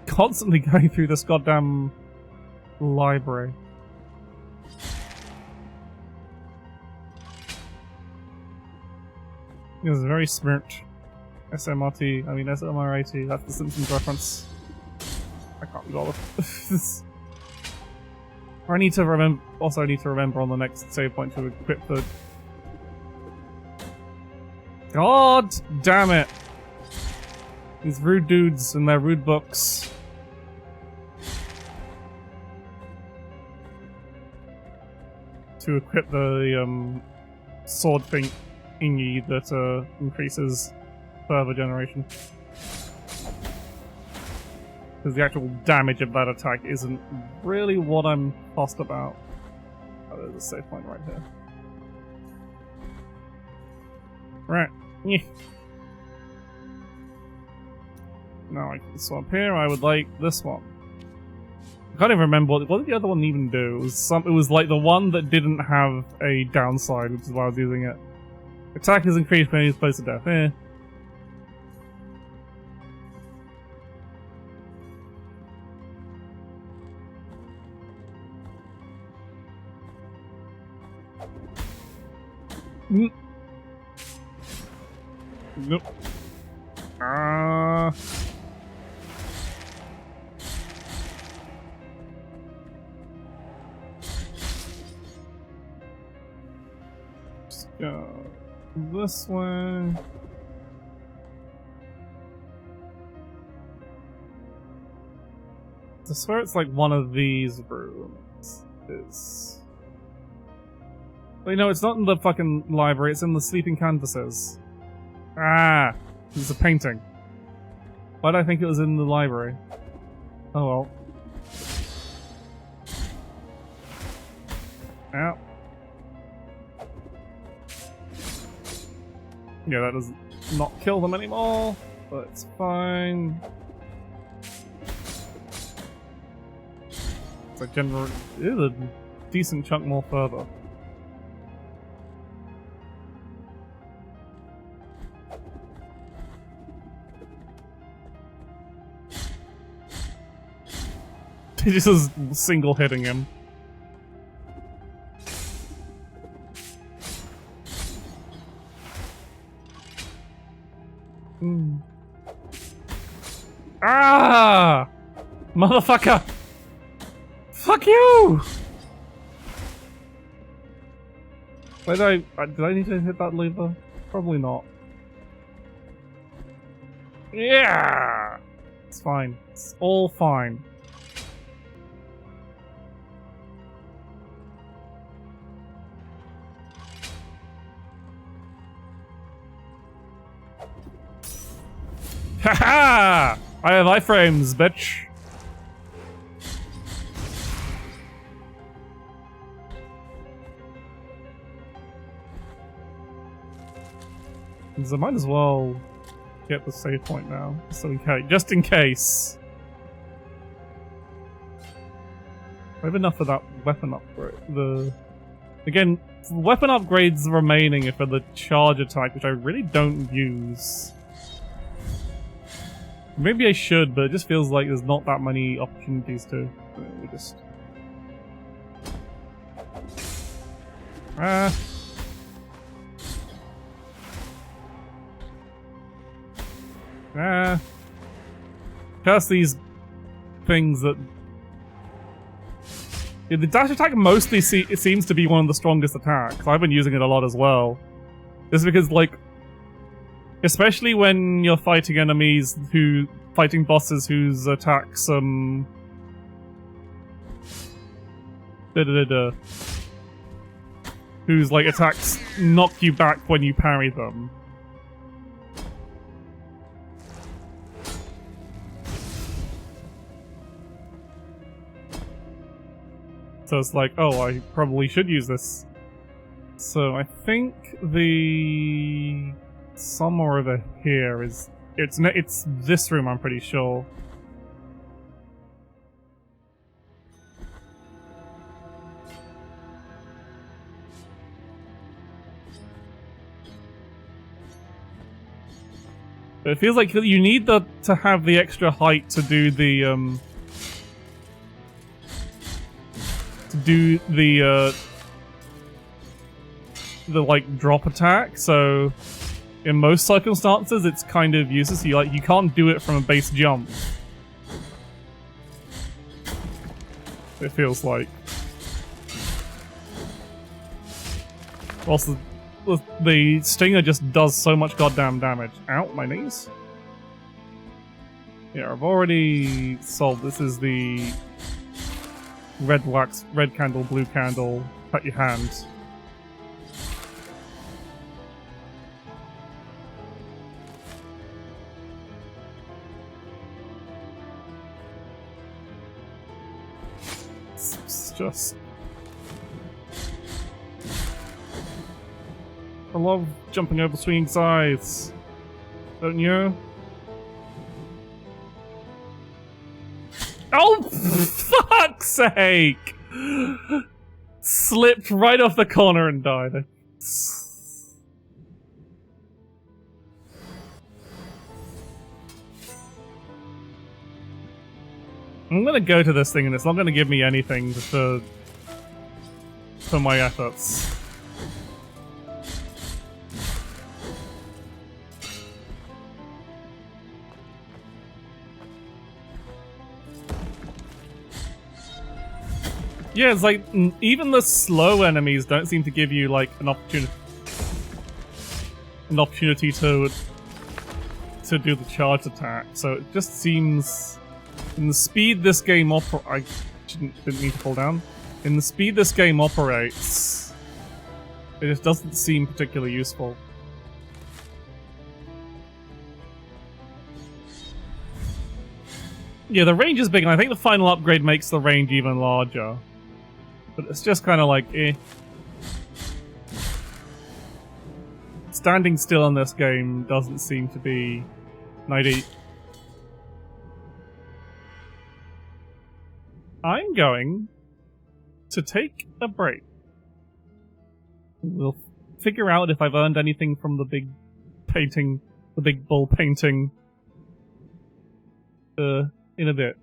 constantly going through this goddamn library. It was very smart. SMRT, I mean SMRAT, that's the Simpsons reference. I can't be bothered. I need to remember. Also, I need to remember on the next save point to equip the. God damn it! These rude dudes and their rude books. To equip the sword thing thingy that increases further generation. Because the actual damage of that attack isn't really what I'm fussed about. Oh, there's a save point right here. Right. Yeah. Now I can swap here. I would like this one. I can't even remember what did the other one even do. It was like the one that didn't have a downside, which is why I was using it. Attack is increased when he's close to death. Eh. Nope. Just go this way. I swear it's like one of these rooms is. Wait, no, it's not in the fucking library, it's in the sleeping canvases. Ah! It's a painting. Why did I think it was in the library? Oh well. Ow. Yeah, that does not kill them anymore, but it's fine. It's like general. It is a decent chunk more further. He just is single hitting him. Ah! Motherfucker! Fuck you! Did I need to hit that lever? Probably not. Yeah! It's fine. It's all fine. Haha! I have iframes, bitch. So I might as well get the save point now, so just in case. I have enough of that weapon upgrade. Again, weapon upgrades remaining are for the charge attack, which I really don't use. Maybe I should, but it just feels like there's not that many opportunities to. We just. Curse these things that. Yeah, the dash attack mostly it seems to be one of the strongest attacks. I've been using it a lot as well. Just because, like, especially when you're fighting enemies fighting bosses whose attacks, whose, like, attacks knock you back when you parry them. So it's like, oh, I probably should use this. So I think somewhere over here is it's this room, I'm pretty sure. But it feels like you need to have the extra height to do the like drop attack, so in most circumstances it's kind of useless. You can't do it from a base jump. It feels like. Also, the stinger just does so much goddamn damage. Ow, my knees. Yeah, I've already solved. This is the red wax, red candle, blue candle, cut your hand. It's just... I love jumping over swinging sides. Don't you? Oh, fuck's sake! Slipped right off the corner and died. I'm gonna go to this thing and it's not gonna give me anything for my efforts. Yeah, it's like, even the slow enemies don't seem to give you, like, an opportunity to do the charge attack, so it just seems... In the speed this game I didn't mean to fall down. In the speed this game operates, it just doesn't seem particularly useful. Yeah, the range is big, and I think the final upgrade makes the range even larger. But it's just kind of like, eh. Standing still in this game doesn't seem to be an idea. I'm going to take a break. We'll figure out if I've earned anything from the big painting, the big bull painting, in a bit.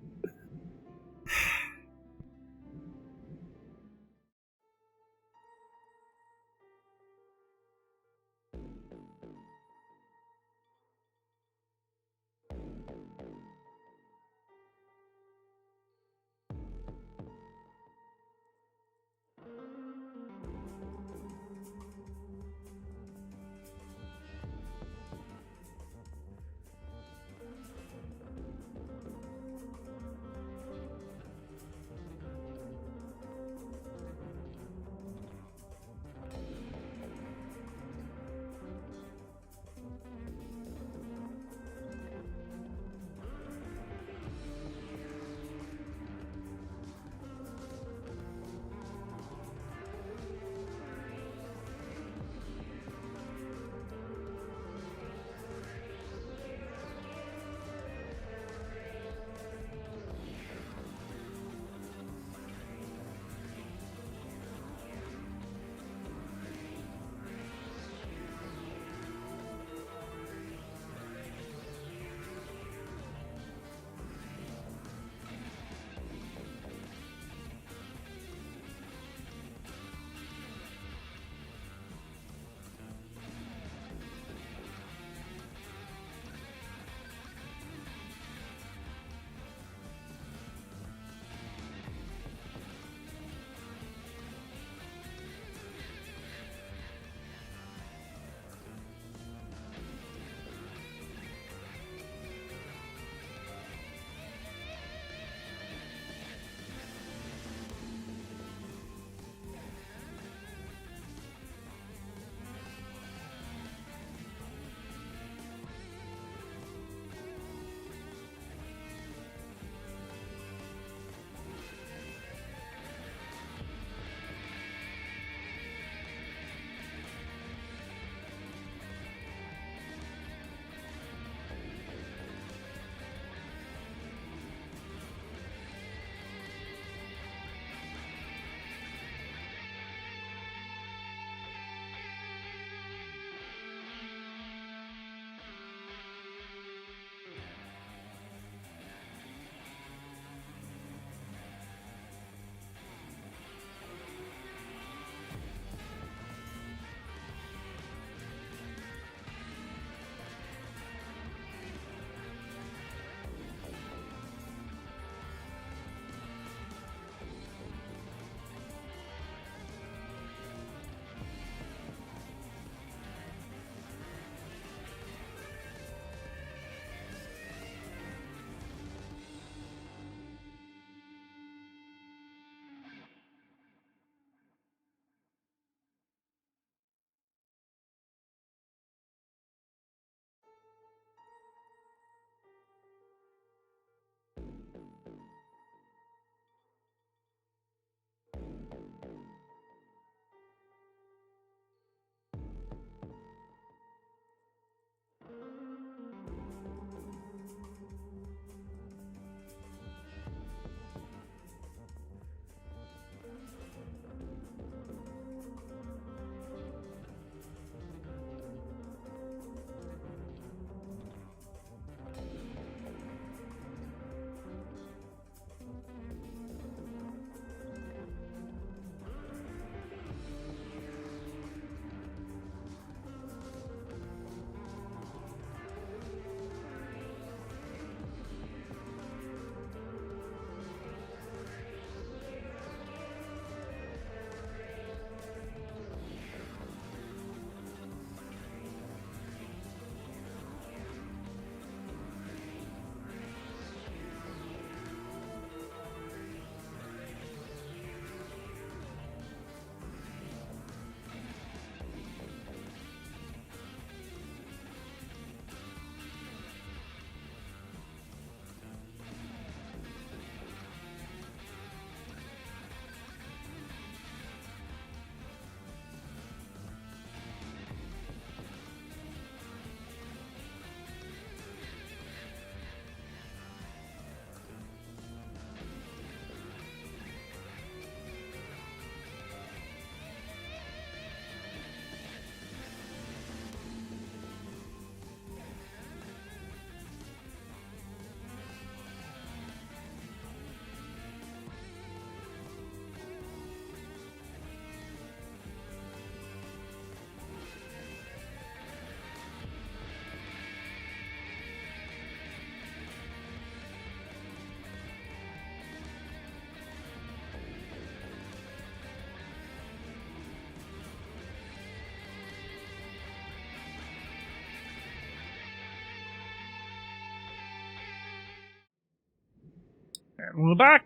And we're back!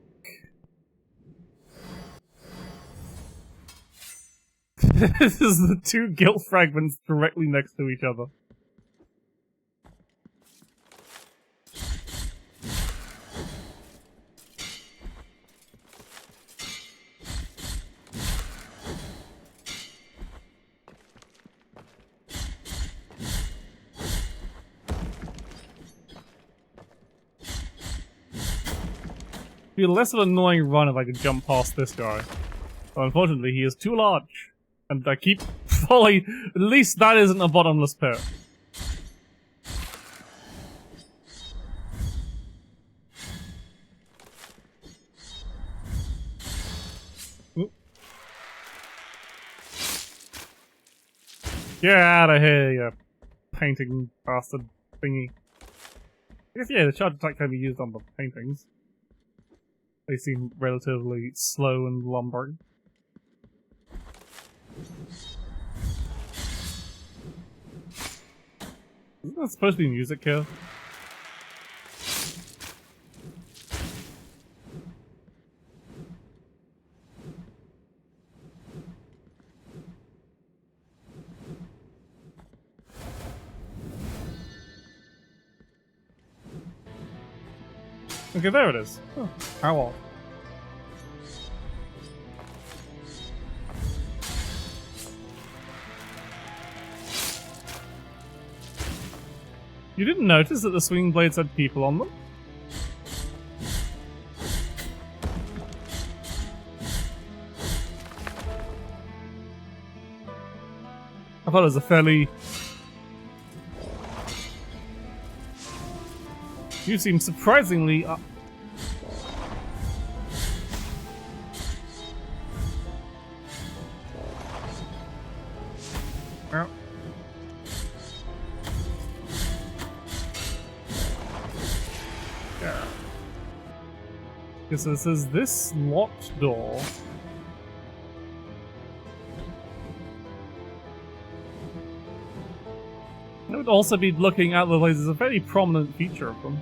This is the two guilt fragments directly next to each other. It'd be less of an annoying run if I could jump past this guy. But unfortunately, he is too large. And I keep falling. At least that isn't a bottomless pit. Oop. Get out of here, you painting bastard thingy. I guess, yeah, the charge attack can be used on the paintings. They seem relatively slow and lumbering. Isn't that supposed to be music here? Okay, there it is. Oh, how odd. You didn't notice that the swinging blades had people on them? I thought it was a fairly... You seem surprisingly... Well. Yeah. Okay, so it says this locked door. I would also be looking at the lasers, a very prominent feature of them.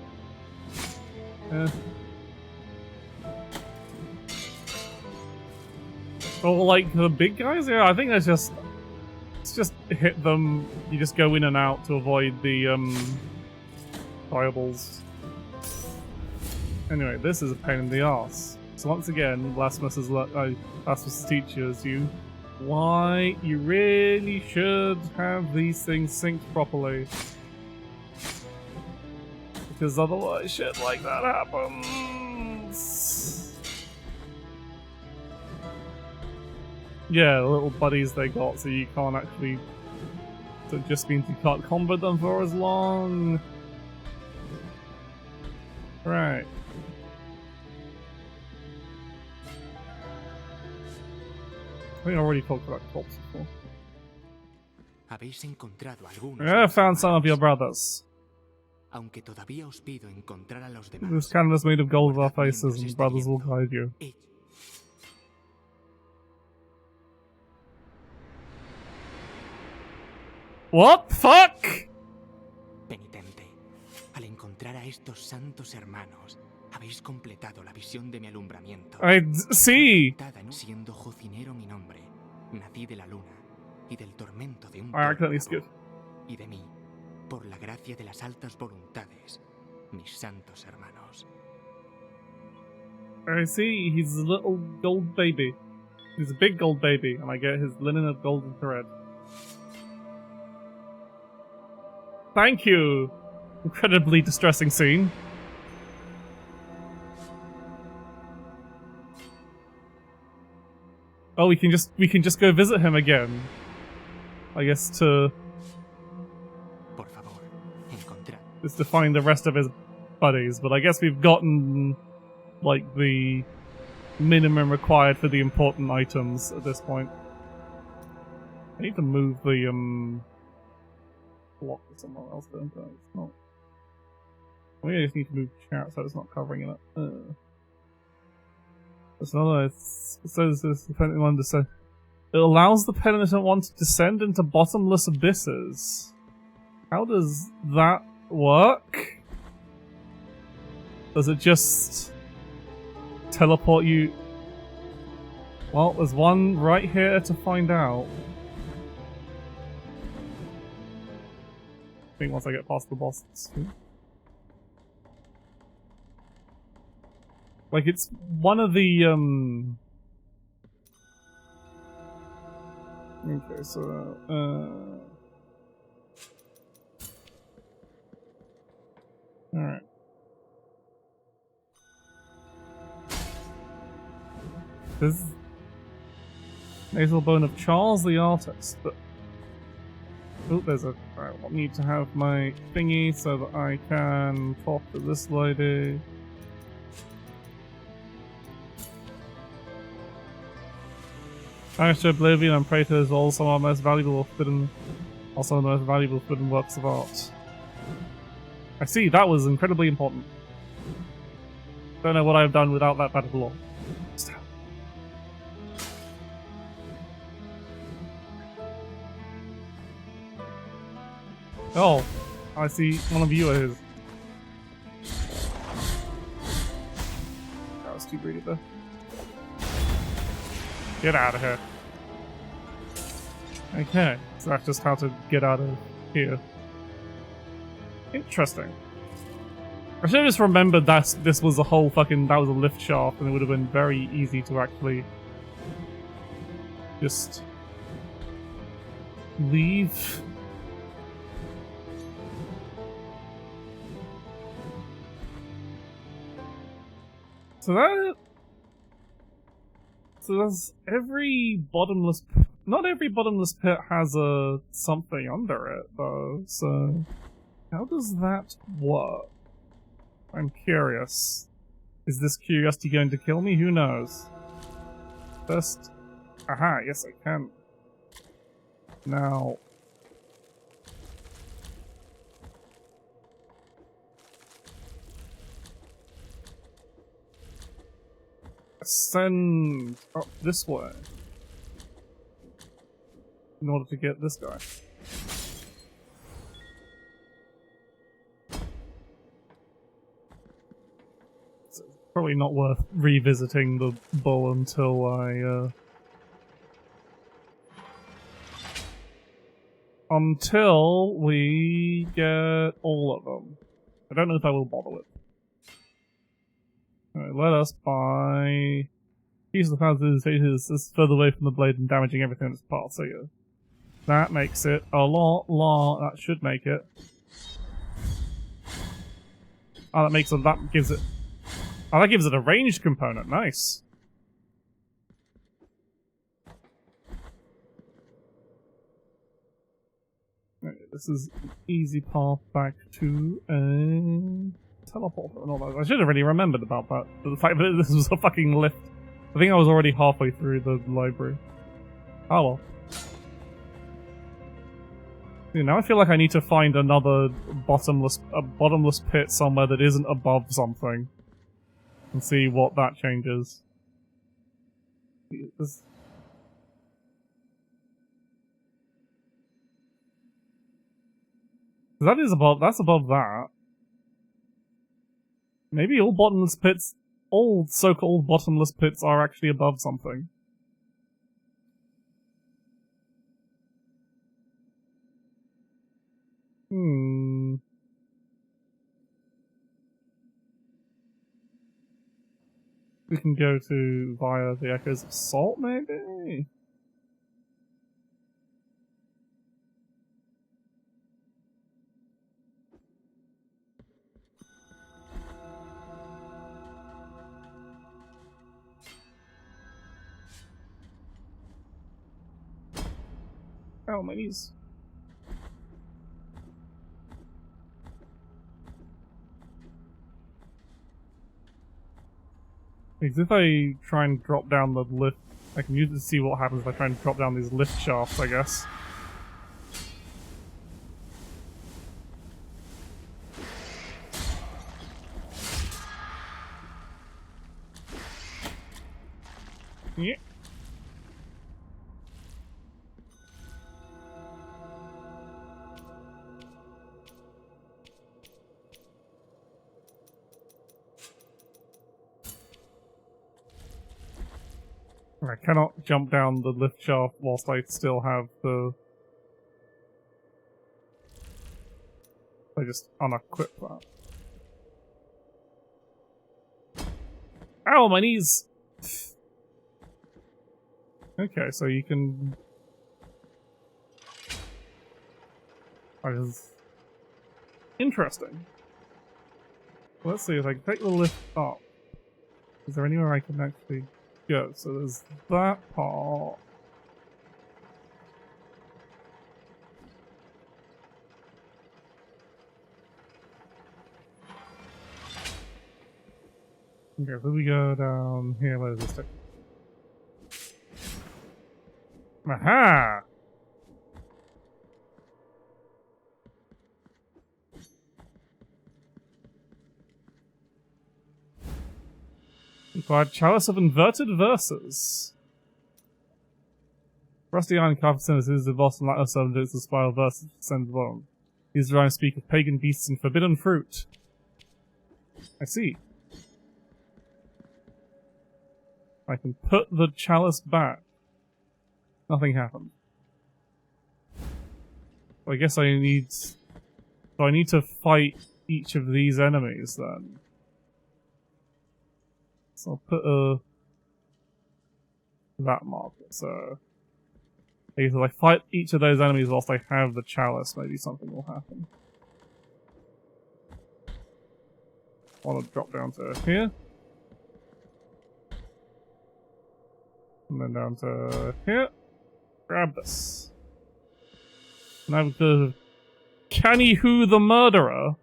Or like the big guys? Yeah, I think that's just... It's just hit them, you just go in and out to avoid the fireballs. Anyway, this is a pain in the arse. So once again, Blasphemous teaches you why you really should have these things synced properly. Because otherwise shit like that happens. Yeah, the little buddies they got, so you can't actually... So it just means you can't combat them for as long. Right. I think I already talked about corpse before. Yeah, I found some of your brothers. This canvas made of gold of our faces, and brothers will guide you. What the fuck? Penitente, al encontrar a estos santos hermanos, habéis completado la visión de mi alumbramiento. Sí. Siendo cocinero mi nombre, nací de la luna y del tormento de un y de mí, por la gracia de las altas voluntades, mis santos hermanos. I see, he's a little gold baby. He's a big gold baby, and I get his linen of golden thread. Thank you! Incredibly distressing scene. Oh, we can just go visit him again. I guess to... Just to find the rest of his buddies, but I guess we've gotten, like, the minimum required for the important items at this point. I need to move the, block somewhere else, don't I? It's not... Maybe I just need to move chat so it's not covering it up. There's another... It says this, the penitent one descend. It allows the penitent one to descend into bottomless abysses. How does that work? Does it just... teleport you. Well, there's one right here to find out. I think once I get past the boss. Like, it's one of the, okay, so, alright. This nasal bone of Charles the Artist, but... Oh, there's a... Alright, I need to have my thingy so that I can talk to this lady. Thanks to Oblivion and Praetor is also our most valuable forbidden... Also the most valuable forbidden works of art. I see, that was incredibly important. Don't know what I've done without that bad of law. Oh, I see one of you is. That was too greedy there. Get out of here. Okay, so that's just how to get out of here. Interesting. I should have just remembered that this was a whole fucking... That was a lift shaft, and it would have been very easy to actually... just... leave. So that... So there's every bottomless... Not every bottomless pit has a something under it, though, so... How does that work? I'm curious. Is this curiosity going to kill me? Who knows? First... Aha, yes I can. Now... Ascend up this way. In order to get this guy. It's probably not worth revisiting the bow until I, until we get all of them. I don't know if I will bother with. Alright, let us buy... Use the power is further away from the blade and damaging everything in its path, so yeah. That makes it a lot, that should make it. Oh, that makes it, that gives it... Oh, that gives it a ranged component, nice. Right, this is an easy path back to a teleporter and all that. I should have really remembered about that. The fact that this was a fucking lift. I think I was already halfway through the library. Oh well. See, now I feel like I need to find another bottomless pit somewhere that isn't above something. And see what that changes. That is above, that's above that. Maybe all bottomless pits, all so-called bottomless pits are actually above something. We can go to via the Echoes of Salt, maybe? Oh, my knees. Because if I try and drop down the lift, I can use it to see what happens if I try and drop down these lift shafts, I guess. Yeah. I cannot jump down the lift shaft whilst I still have the... I just unequip that. Ow, my knees! Okay, so you can... That is... interesting. Let's see if I can take the lift up. Is there anywhere I can actually go? So there's that part. Okay, so we go down here. Where does this take? Aha! Required Chalice of Inverted Verses. Rusty iron carved sentences the boss and light of subjects of spiral verses descend the bottom. These rhymes speak of pagan beasts and forbidden fruit. I see. I can put the chalice back. Nothing happened. So I guess I need... So I need to fight each of these enemies then. So I'll put that marker, so... If I fight each of those enemies whilst I have the chalice, maybe something will happen. I want to drop down to here. And then down to here. Grab this. Now with the... Canny Who the Murderer?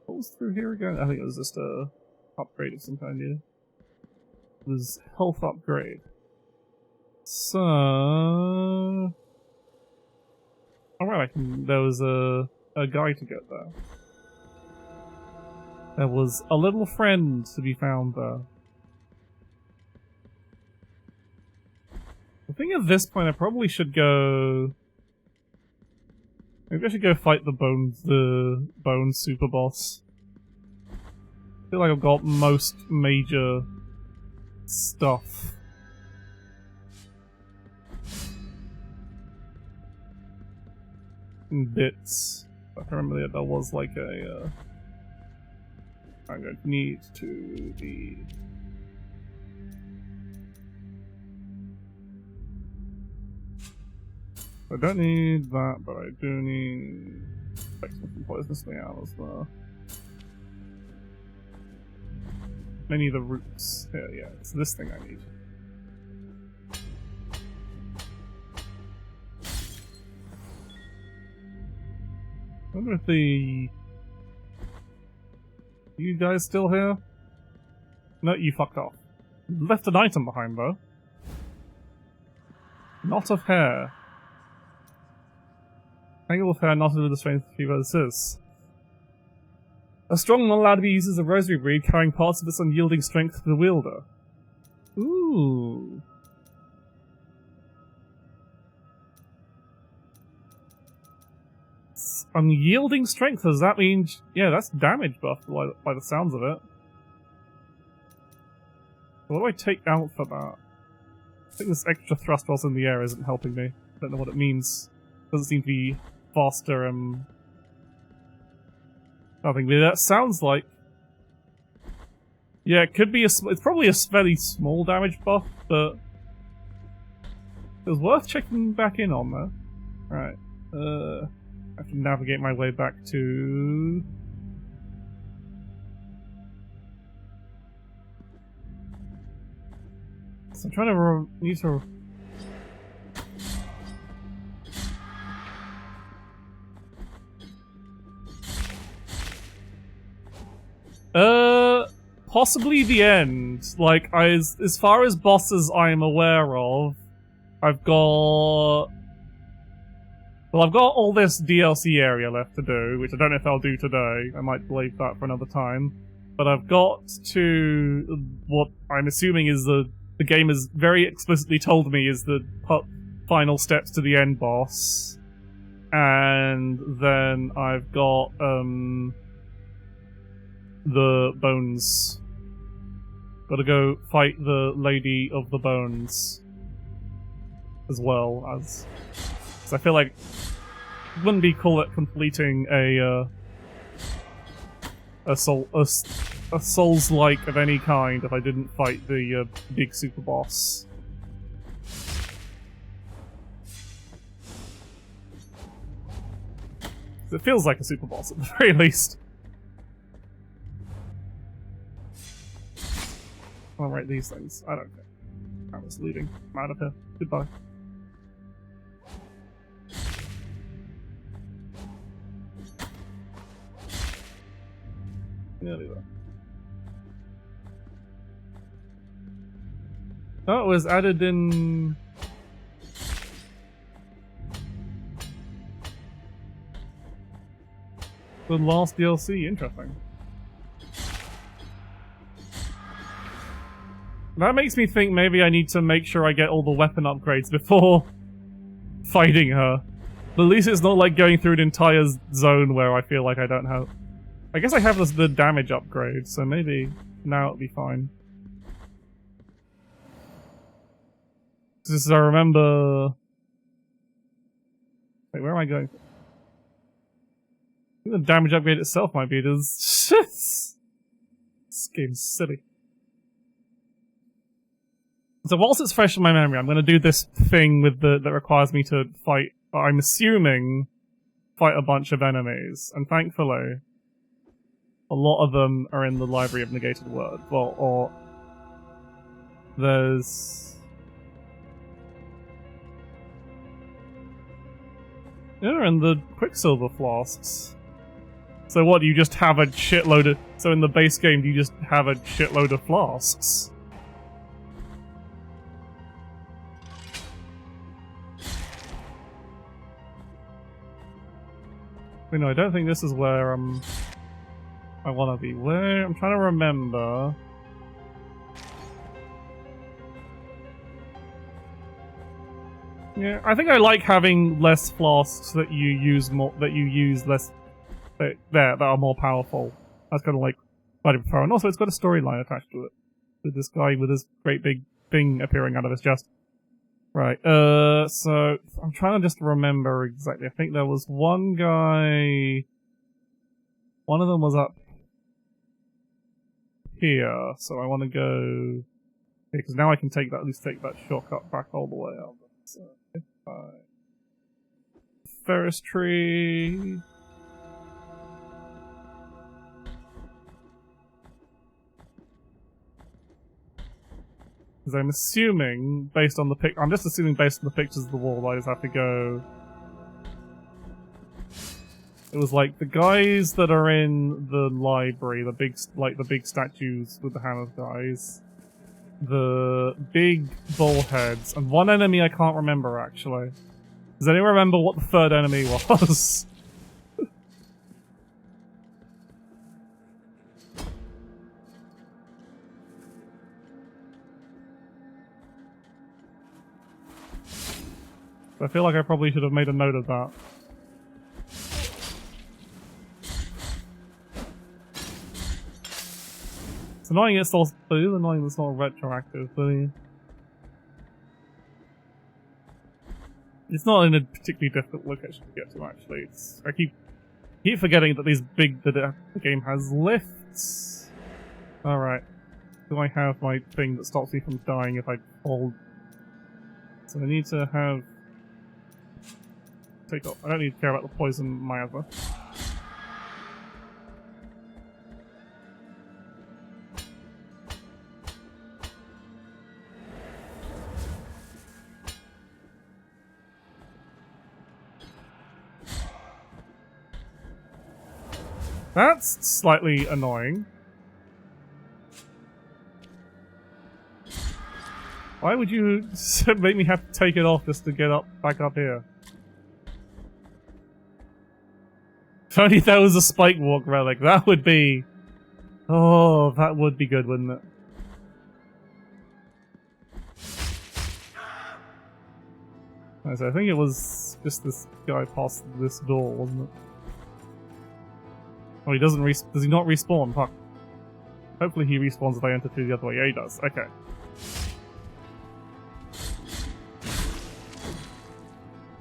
What was through here again? I think it was just a upgrade of some kind, yeah. It was health upgrade. So... Alright, there was a guy to get there. There was a little friend to be found there. I think at this point I probably should go... Maybe I should go fight the bone super boss. I feel like I've got most major stuff. In bits. I remember that there was like a... I'm going to need to be... I don't need that, but I do need... Something poisonous me out as well. I need the roots. Yeah, it's this thing I need. I wonder if the... You guys still here? No, you fucked off. You left an item behind, though. Knot of hair. Tangle of hair knotted with the strength of fever. This is. A strong, not allowed to be used as a rosary breed, carrying parts of its unyielding strength to the wielder. Ooh. It's unyielding strength, does that mean... Yeah, that's damage buff by the sounds of it. What do I take out for that? I think this extra thrust whilst in the air isn't helping me. I don't know what it means. Doesn't seem to be faster and... Nothing, but that sounds like... Yeah, it could be it's probably a fairly small damage buff, but... It was worth checking back in on, though. Right. I have to navigate my way back to... So I'm trying to need to... Possibly the end. Like, as far as bosses I'm aware of, I've got... Well, I've got all this DLC area left to do, which I don't know if I'll do today. I might leave that for another time. But I've got to... What I'm assuming is the game has very explicitly told me is the final steps to the end boss. And then I've got, the bones Gotta go fight the Lady of the Bones as well as. Because I feel like it wouldn't be cool at completing a Souls-like of any kind if I didn't fight the big super boss. It feels like a super boss at the very least. I'll write these things. I don't care. I was leaving. I'm out of here. Goodbye. Nearly there. Oh, it was added in... the last DLC. Interesting. That makes me think maybe I need to make sure I get all the weapon upgrades before fighting her. But at least it's not like going through an entire zone where I feel like I don't have... I guess I have the damage upgrade, so maybe now it'll be fine. Just I remember... Wait, where am I going? I think the damage upgrade itself might be this. This game's silly. So whilst it's fresh in my memory, I'm going to do this thing with that requires me to fight, I'm assuming, fight a bunch of enemies. And thankfully, a lot of them are in the Library of Negated Word. Well, or... there's... yeah, and the Quicksilver Flasks. So what, you just have a shitload of... so in the base game, you just have a shitload of flasks? Wait, no, I don't think this is where, I wanna be. Where? I'm trying to remember... yeah, I think I like having less flasks that you use more, that you use less, that are more powerful. That's kind of like what I prefer. And also it's got a storyline attached to it. With this guy with this great big thing appearing out of his chest. Right, so I'm trying to just remember exactly. I think there was one guy... one of them was up here, so I want to go... because now I can take that, at least take that shortcut back all the way up. So if I... Ferris tree... because I'm assuming, based on the I'm just assuming based on the pictures of the wall, I just have to go... it was like the guys that are in the library, the big, like the big statues with the hammers guys, the big bullheads, and one enemy I can't remember actually. Does anyone remember what the third enemy was? I feel like I probably should have made a note of that. It's annoying it's not, but it is annoying it's not retroactive, but it's not in a particularly difficult location to get to actually. I keep forgetting that the game has lifts. Alright. Do I have my thing that stops me from dying if I hold? So I need to have... take off. I don't need to care about the poison miasma. That's slightly annoying. Why would you make me have to take it off just to get back up here? If only there was a spike walk relic, that would be... oh, that would be good, wouldn't it? So I think it was just this guy past this door, wasn't it? Oh, he doesn't does he not respawn? Fuck. Hopefully he respawns if I enter through the other way. Yeah, he does. Okay.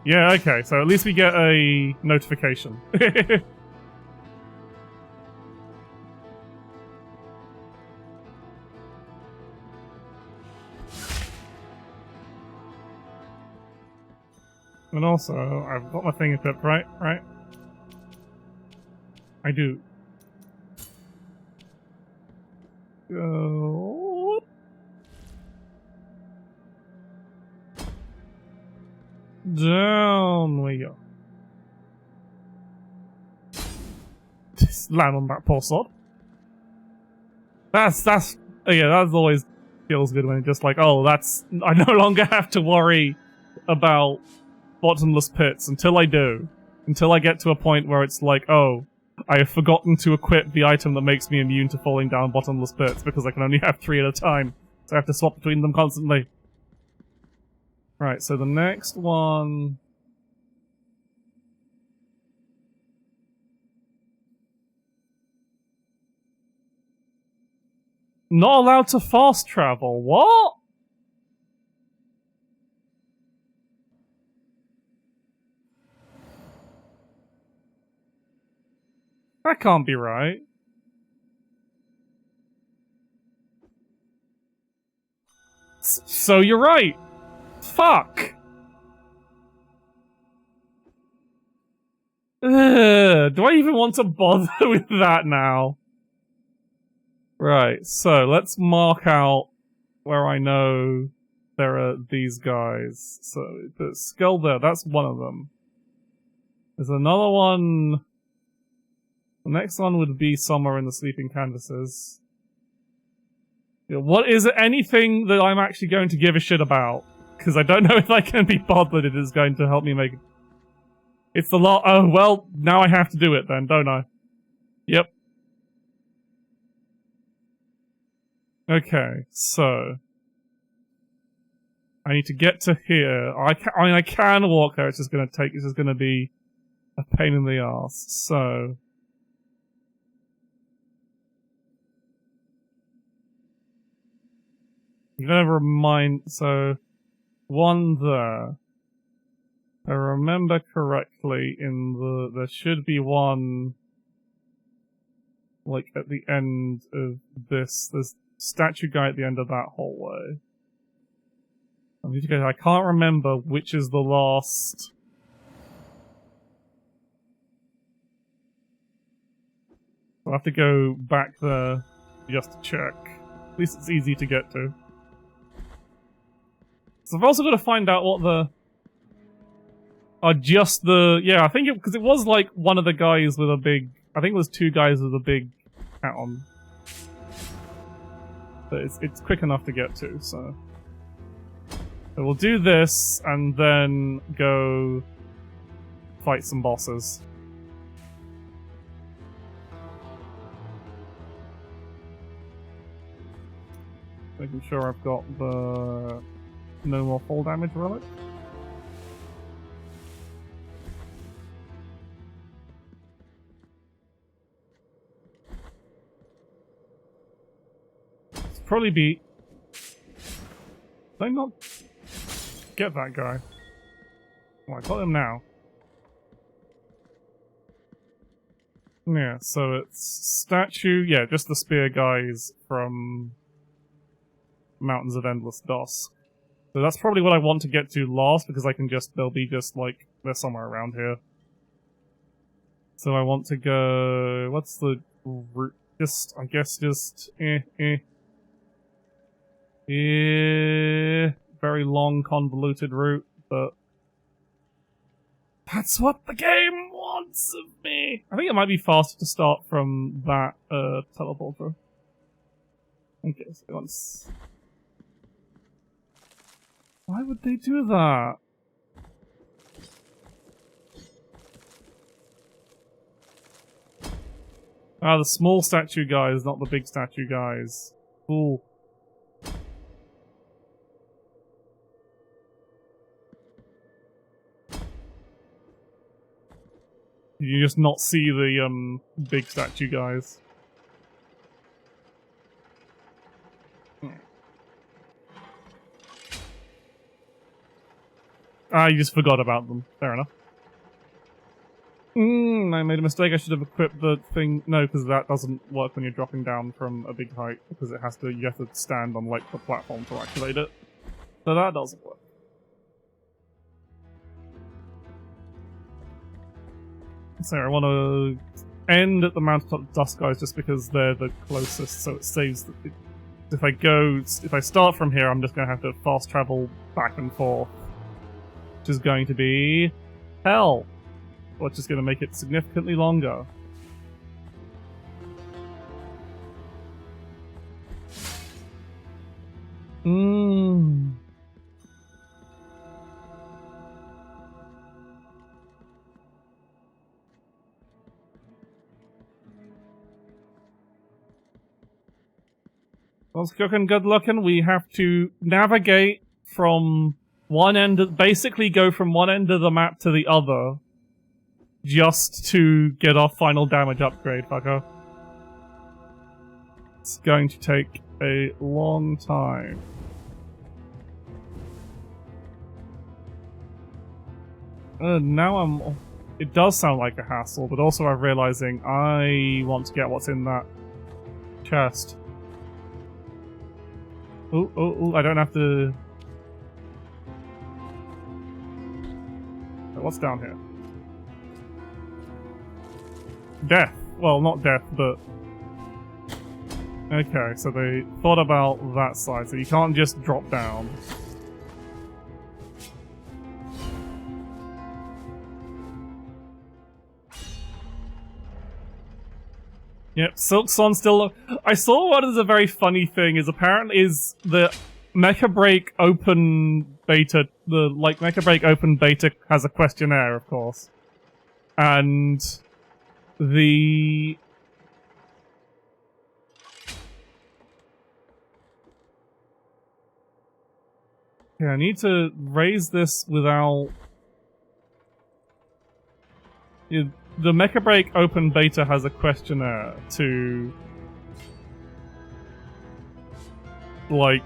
Yeah, okay, so at least we get a notification. And also, I've got my thing equipped, right? Right? I do. Go. Down we go. Just land on that poor sod. That's yeah, that always feels good when it's just like, oh, that's, I no longer have to worry about bottomless pits until I do. Until I get to a point where it's like, oh, I have forgotten to equip the item that makes me immune to falling down bottomless pits because I can only have 3 at a time. So I have to swap between them constantly. Right, so the next one... Not allowed to fast travel. What? That can't be right. So you're right. Fuck. Ugh, do I even want to bother with that now? Right, so let's mark out where I know there are these guys. So the skull there, that's one of them. There's another one. The next one would be somewhere in the sleeping canvases. Yeah, what is it? Anything that I'm actually going to give a shit about? Because I don't know if I can be bothered. It is going to help me make. It's the lot. Oh well, now I have to do it then, don't I? Yep. Okay, so I need to get to here. I mean, I can walk there. It's just going to take. It's just going to be a pain in the ass. So I'm going to remind. So one there. If I remember correctly, in the there should be one like at the end of this. There's statue guy at the end of that hallway. I need to go. I can't remember which is the last. I'll have to go back there just to check. At least it's easy to get to. So I've also got to find out what the are just the yeah. I think because it was like one of the guys with a big. I think it was 2 guys with a big hat on. But it's quick enough to get to, so we'll do this and then go fight some bosses. Making sure I've got the no more fall damage relic. Probably be. Did I not get that guy? Oh, I got him now. Yeah, so it's statue. Yeah, just the spear guys from Mountains of Endless Dusk. So that's probably what I want to get to last because I can just. They'll be just like they're somewhere around here. So I want to go. What's the route? Just I guess just very long, convoluted route, but that's what the game wants of me. I think it might be faster to start from that teleporter. Okay, so once. Why would they do that? Ah, the small statue guys, not the big statue guys. Cool. You just not see the big statue guys. Ah, you just forgot about them. Fair enough. I made a mistake. I should have equipped the thing. No, because that doesn't work when you're dropping down from a big height. Because it has to. You have to stand on like the platform to activate it. So that doesn't work. So I want to end at the mountaintop dust guys just because they're the closest. So it saves. If I start from here, I'm just going to have to fast travel back and forth, which is going to be hell. Which is going to make it significantly longer. Well, cooking, good looking. We have to navigate from one end, basically go from one end of the map to the other. Just to get our final damage upgrade, fucker. It's going to take a long time. Now it does sound like a hassle, but also I'm realizing I want to get what's in that chest. Oh, I don't have to... What's down here? Death. Well, not death, but... Okay, so they thought about that side, so you can't just drop down. Yep, Silksong still... I saw what is a very funny thing, is apparently is the Mecha Break open beta... The, like, Mecha Break open beta has a questionnaire, of course. And... The... Yeah, I need to raise this without... Yeah, the Mecha Break open beta has a questionnaire to... like...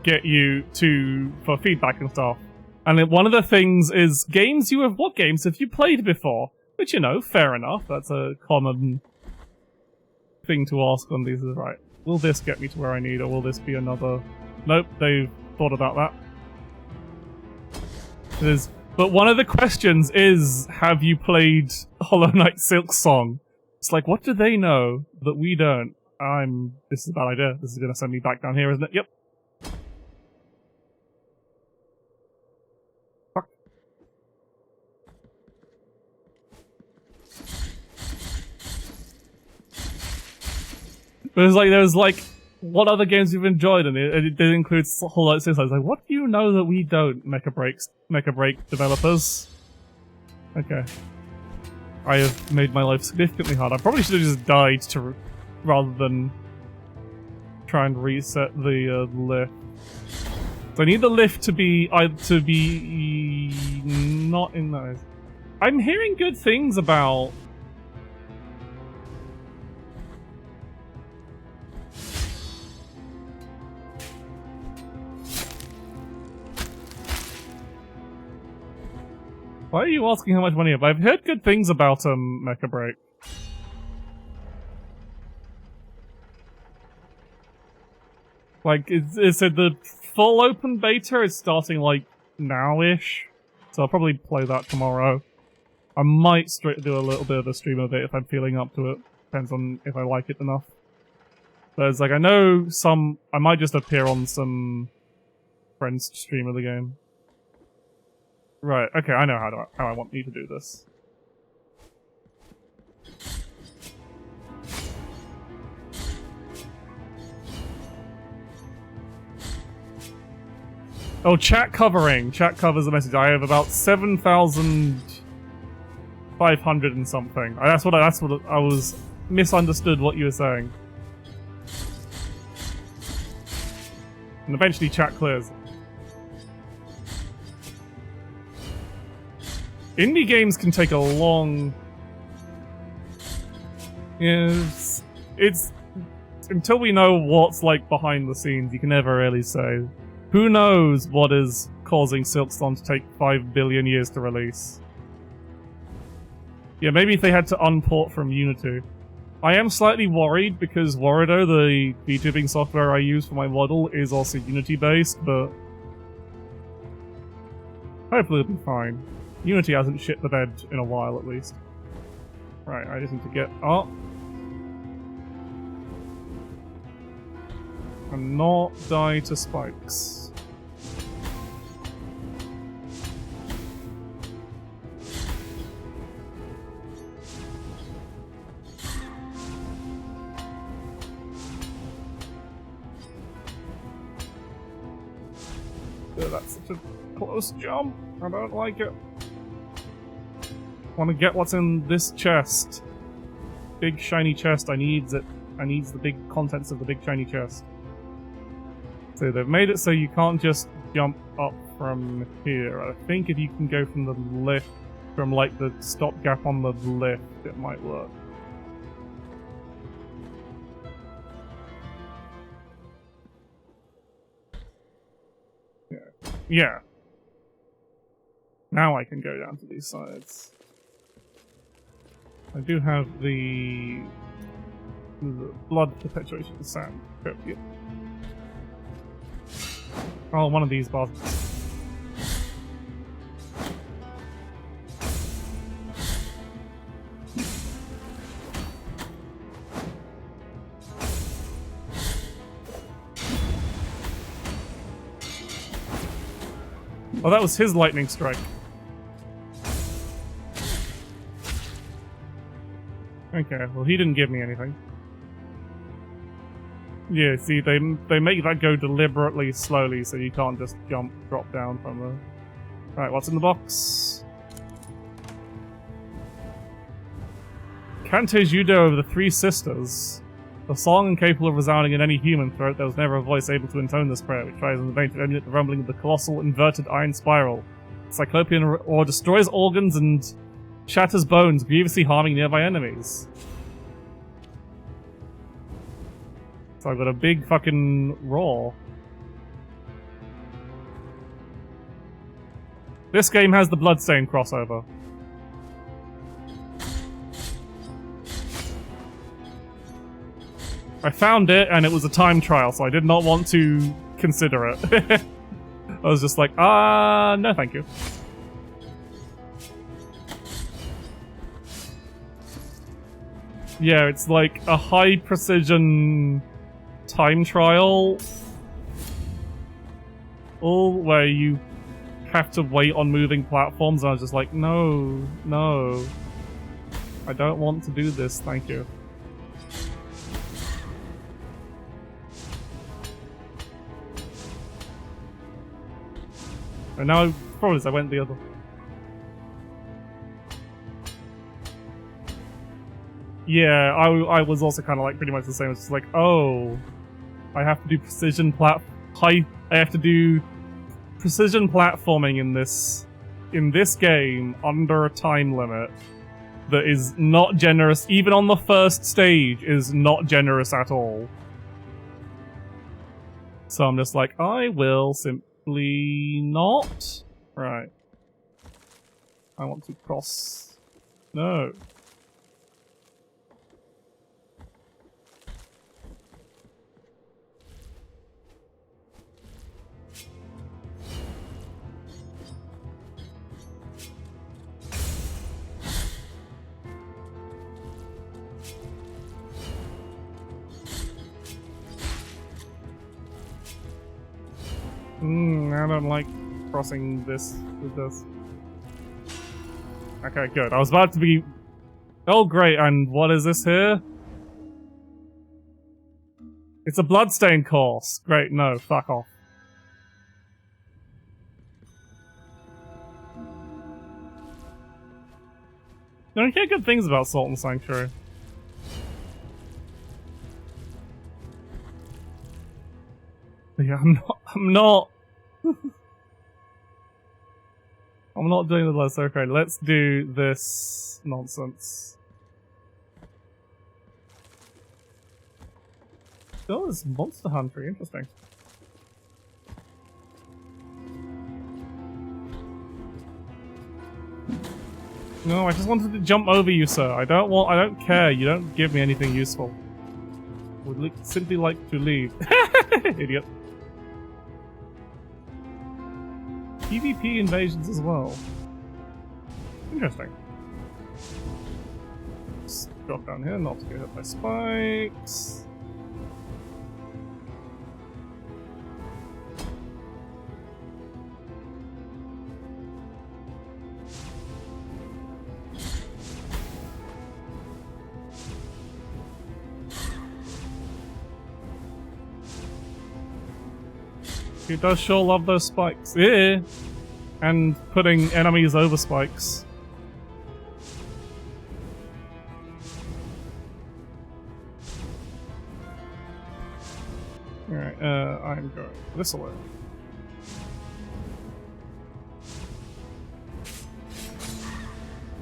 get you to... for feedback and stuff. And one of the things is, what games have you played before? Which, you know, fair enough. That's a common thing to ask on these. Right, will this get me to where I need, or will this be another... Nope, they've thought about that. But one of the questions is, have you played Hollow Knight Silksong? It's like, what do they know that we don't? This is a bad idea. This is going to send me back down here, isn't it? Yep. But there's like, what other games you've enjoyed, and it did include Hollow Knight Silksong. I was like, what do you know that we don't, Mecha Break developers? Okay. I have made my life significantly hard. I probably should have just died rather than try and reset the lift. So I need the lift to be not in those. I'm hearing good things about... Why are you asking how much money I have? I've heard good things about Mecha Break. Like, is it the full open beta is starting like now-ish? So I'll probably play that tomorrow. I might do a little bit of a stream of it if I'm feeling up to it. Depends on if I like it enough. There's like, I know I might just appear on some friends' stream of the game. Right, okay, I know how I want you to do this. Oh, chat covering. Chat covers the message. I have about 7,500 and something. That's what I was misunderstood what you were saying. And eventually chat clears. Indie games can take a long... It's until we know what's like behind the scenes, you can never really say Who knows what is causing Silkstorm to take 5 billion years to release? Yeah, maybe if they had to unport from Unity. I am slightly worried because Warido, the VTubing software I use for my model, is also Unity-based, but hopefully it'll be fine. Unity hasn't shit the bed in a while, at least. Right, I just need to get up. And not die to spikes. Yeah, that's such a close jump. I don't like it. Want to get what's in this chest. Big shiny chest. I needs it. I needs the big contents of the big shiny chest. So they've made it so you can't just jump up from here. I think if you can go from the lift, from like the stopgap on the lift, it might work. Yeah. Now I can go down to these sides. I do have the blood perpetuation sand. Yep. Oh, one of these bastards. Oh, that was his lightning strike. Okay, well he didn't give me anything. Yeah, see, they make that go deliberately slowly so you can't just drop down from the... Right, what's in the box? Kante's Judo of the Three Sisters. A song incapable of resounding in any human throat, there was never a voice able to intone this prayer, which tries in vain to emulate the rumbling of the colossal inverted iron spiral. Cyclopean or destroys organs and shatters bones, grievously harming nearby enemies. So I've got a big fucking roar. This game has the Bloodstain crossover. I found it, and it was a time trial, so I did not want to consider it. I was just like, no thank you. Yeah, it's like a high-precision time trial. All where you have to wait on moving platforms, and I was just like, no. I don't want to do this, thank you. And now, probably I went the other. Yeah, I was also kind of like pretty much the same. It's just like, oh, I have to do precision I have to do precision platforming in this game under a time limit that is not generous. Even on the first stage, is not generous at all. So I'm just like, I will simply not. Right. I want to cross. No. I don't like crossing this with this. Okay, good. I was about to be... Oh, great, and what is this here? It's a bloodstain course. Great, no, fuck off. You don't hear good things about Salt and Sanctuary. But yeah, I'm not I'm not doing the list. Okay, let's do this nonsense. Oh, this Monster Hunter, interesting. No, I just wanted to jump over you, sir. I don't care. You don't give me anything useful. Would simply like to leave. Idiot. PvP invasions as well. Interesting. Let's drop down here, not to get hit by spikes. He does sure love those spikes. Yeah. And putting enemies over spikes. Alright, I'm going this way.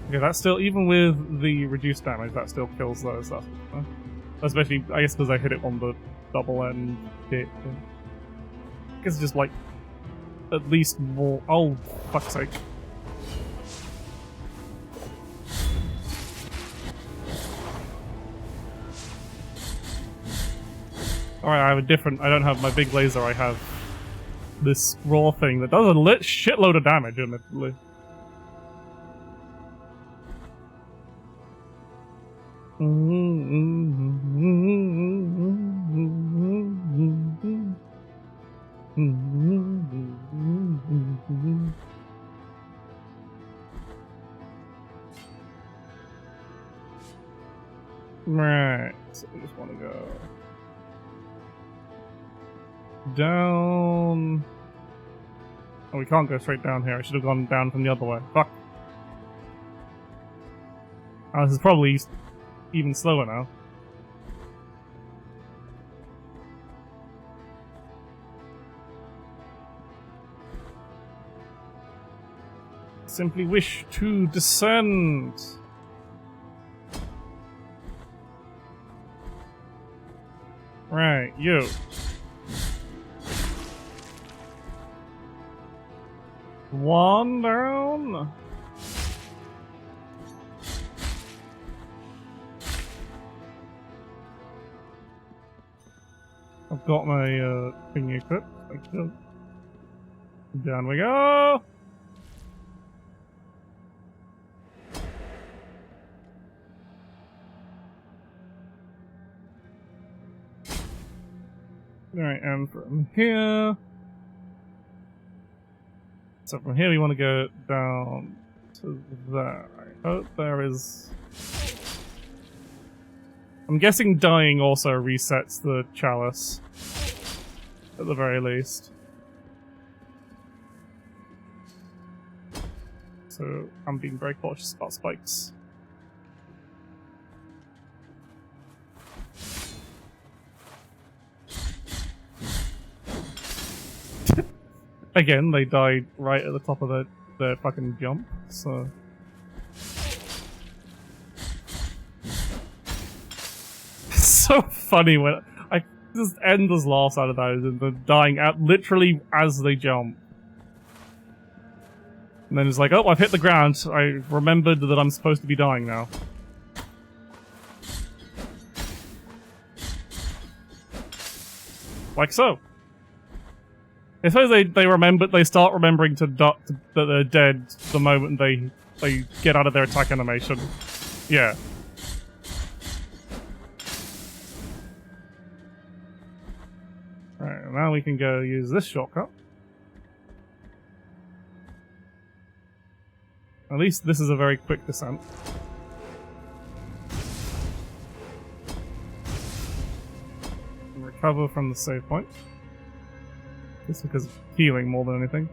Okay, that still, even with the reduced damage, that still kills those stuff. Especially, I guess, because I hit it on the double end hit. I guess just like at least more. Oh, fuck's sake! Alright, I have a different. I don't have my big laser. I have this raw thing that does a shitload of damage, admittedly. Right, so we just want to go down. Oh, we can't go straight down here. I should have gone down from the other way. Fuck. Oh, this is probably even slower now. Simply wish to descend. Right, you. One down. I've got my thingy equipped. Down we go. Alright, and from here. So from here we want to go down to there. I hope there is. I'm guessing dying also resets the chalice. At the very least. So I'm being very cautious about spikes. Again, they died right at the top of their fucking jump, so... It's so funny when... I just endless laughs out of those, and they're dying out literally as they jump. And then it's like, oh, I've hit the ground, I remembered that I'm supposed to be dying now. Like so. I suppose they start remembering that they're dead the moment they get out of their attack animation. Yeah. Alright, now we can go use this shortcut. At least this is a very quick descent. And recover from the save point. Just because of healing more than anything.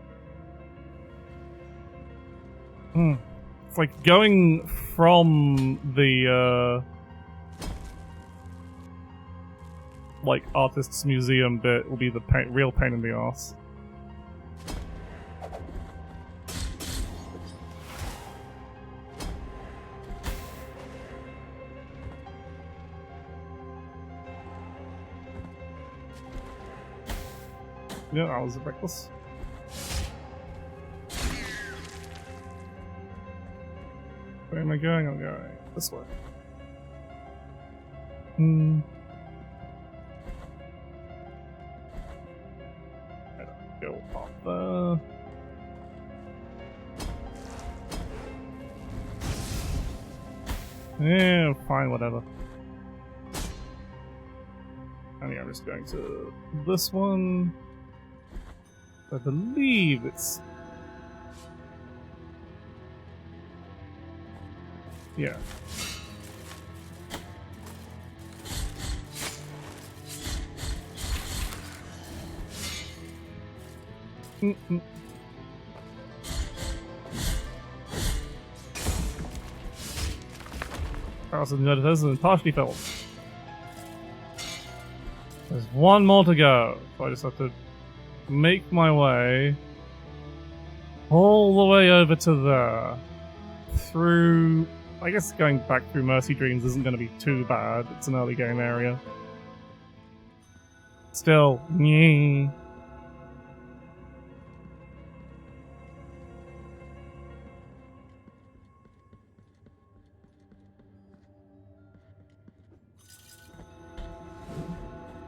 It's like going from the like artist's museum bit will be the real pain in the ass. Yeah, that was reckless. Where am I going? I'm going this way. I don't go up there. Yeah, fine, whatever. And yeah, I'm just going to this one. I believe it's... yeah. Carlson has been partially filled. There's one more to go, so I just have to make my way all the way over to there. Through... I guess going back through Mercy Dreams isn't going to be too bad. It's an early game area. Still, nyeh.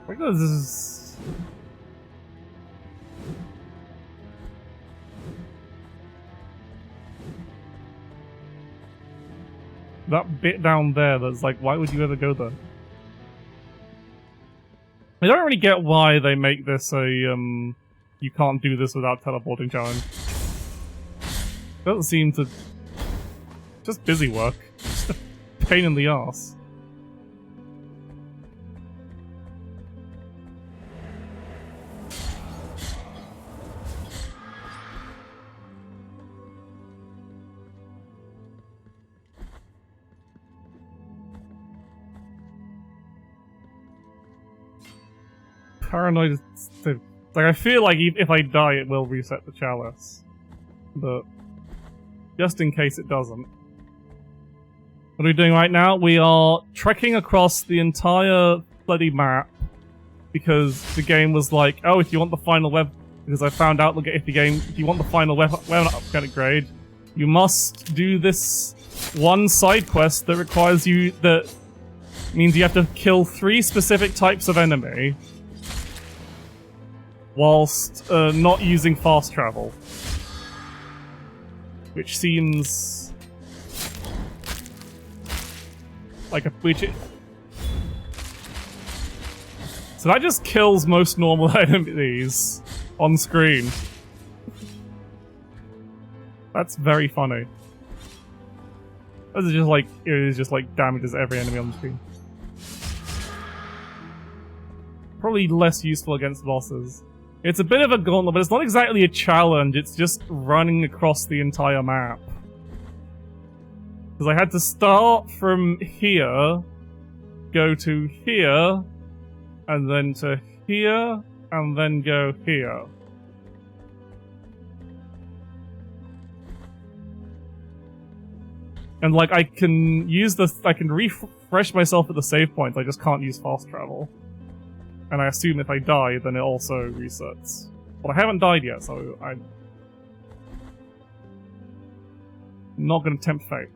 Look at this. That bit down there that's like, why would you ever go there? I don't really get why they make this a, you can't do this without teleporting challenge. Doesn't seem to... just busy work. Just a pain in the arse. Paranoid. Like, I feel like if I die, it will reset the chalice. But just in case it doesn't. What are we doing right now? We are trekking across the entire bloody map because the game was like, oh, if you want the final web, because I found out if you want the final weapon upgrade, you must do this one side quest that requires you, that means you have to kill 3 specific types of enemy whilst not using fast travel. Which seems like a... So that just kills most normal enemies on screen. That's very funny. This is just like, it is just like damages every enemy on the screen. Probably less useful against bosses. It's a bit of a gauntlet, but it's not exactly a challenge, it's just running across the entire map. Because I had to start from here, go to here, and then to here, and then go here. And like, I can use this, I can refresh myself at the save points, I just can't use fast travel. And I assume if I die, then it also resets. But I haven't died yet, so I'm not gonna tempt fate.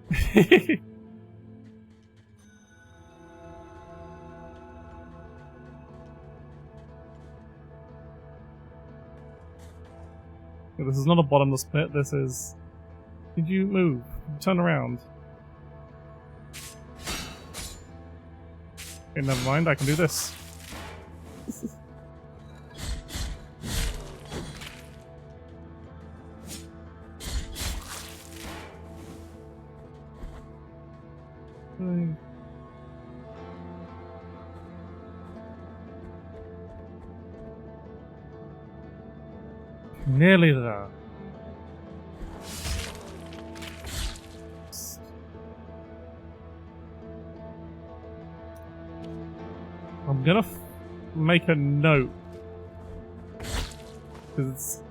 This is not a bottomless pit, this is... Did you move? Turn around. Okay, never mind, I can do this. Nearly there. I'm gonna make a note. Because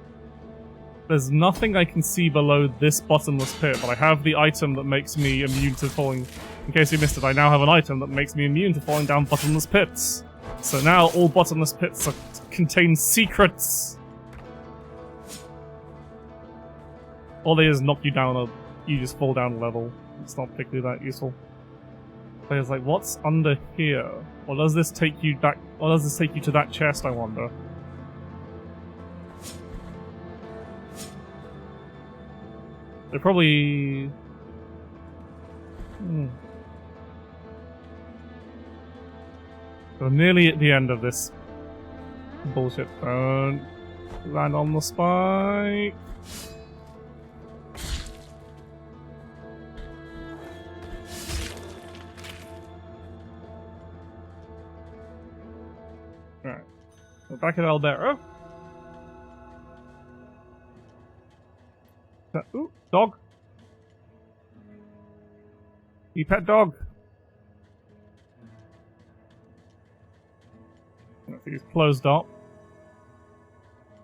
there's nothing I can see below this bottomless pit, but I have the item that makes me immune to falling. In case you missed it, I now have an item that makes me immune to falling down bottomless pits. So now all bottomless pits contain secrets. All they is knock you down, or you just fall down a level. it's not particularly that useful. But it's like, what's under here? Or does this take you back? Or does this take you to that chest, I wonder? They're probably... We're nearly at the end of this bullshit. Don't land on the spike. Alright. We're back at Albero. Ooh, dog. You pet dog. He's closed up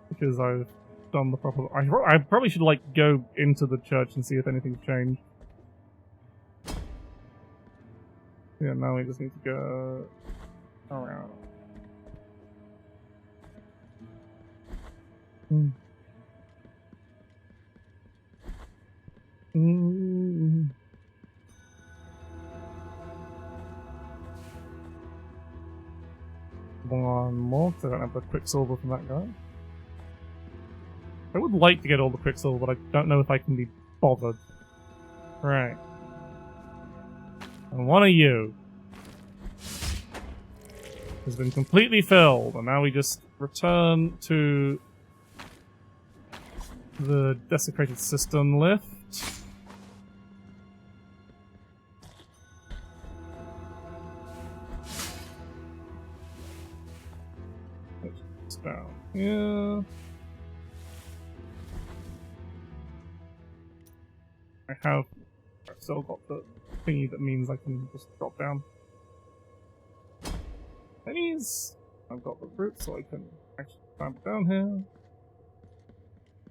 because I've done the proper. I probably should like go into the church and see if anything's changed. Yeah, now we just need to go around. One more, because I don't have the Quicksilver from that guy. I would like to get all the Quicksilver, but I don't know if I can be bothered. Right. And one of you has been completely filled, and now we just return to the desecrated system lift. Down here. I've still got the thingy that means I can just drop down. Pennies! I've got the fruit so I can actually climb down here.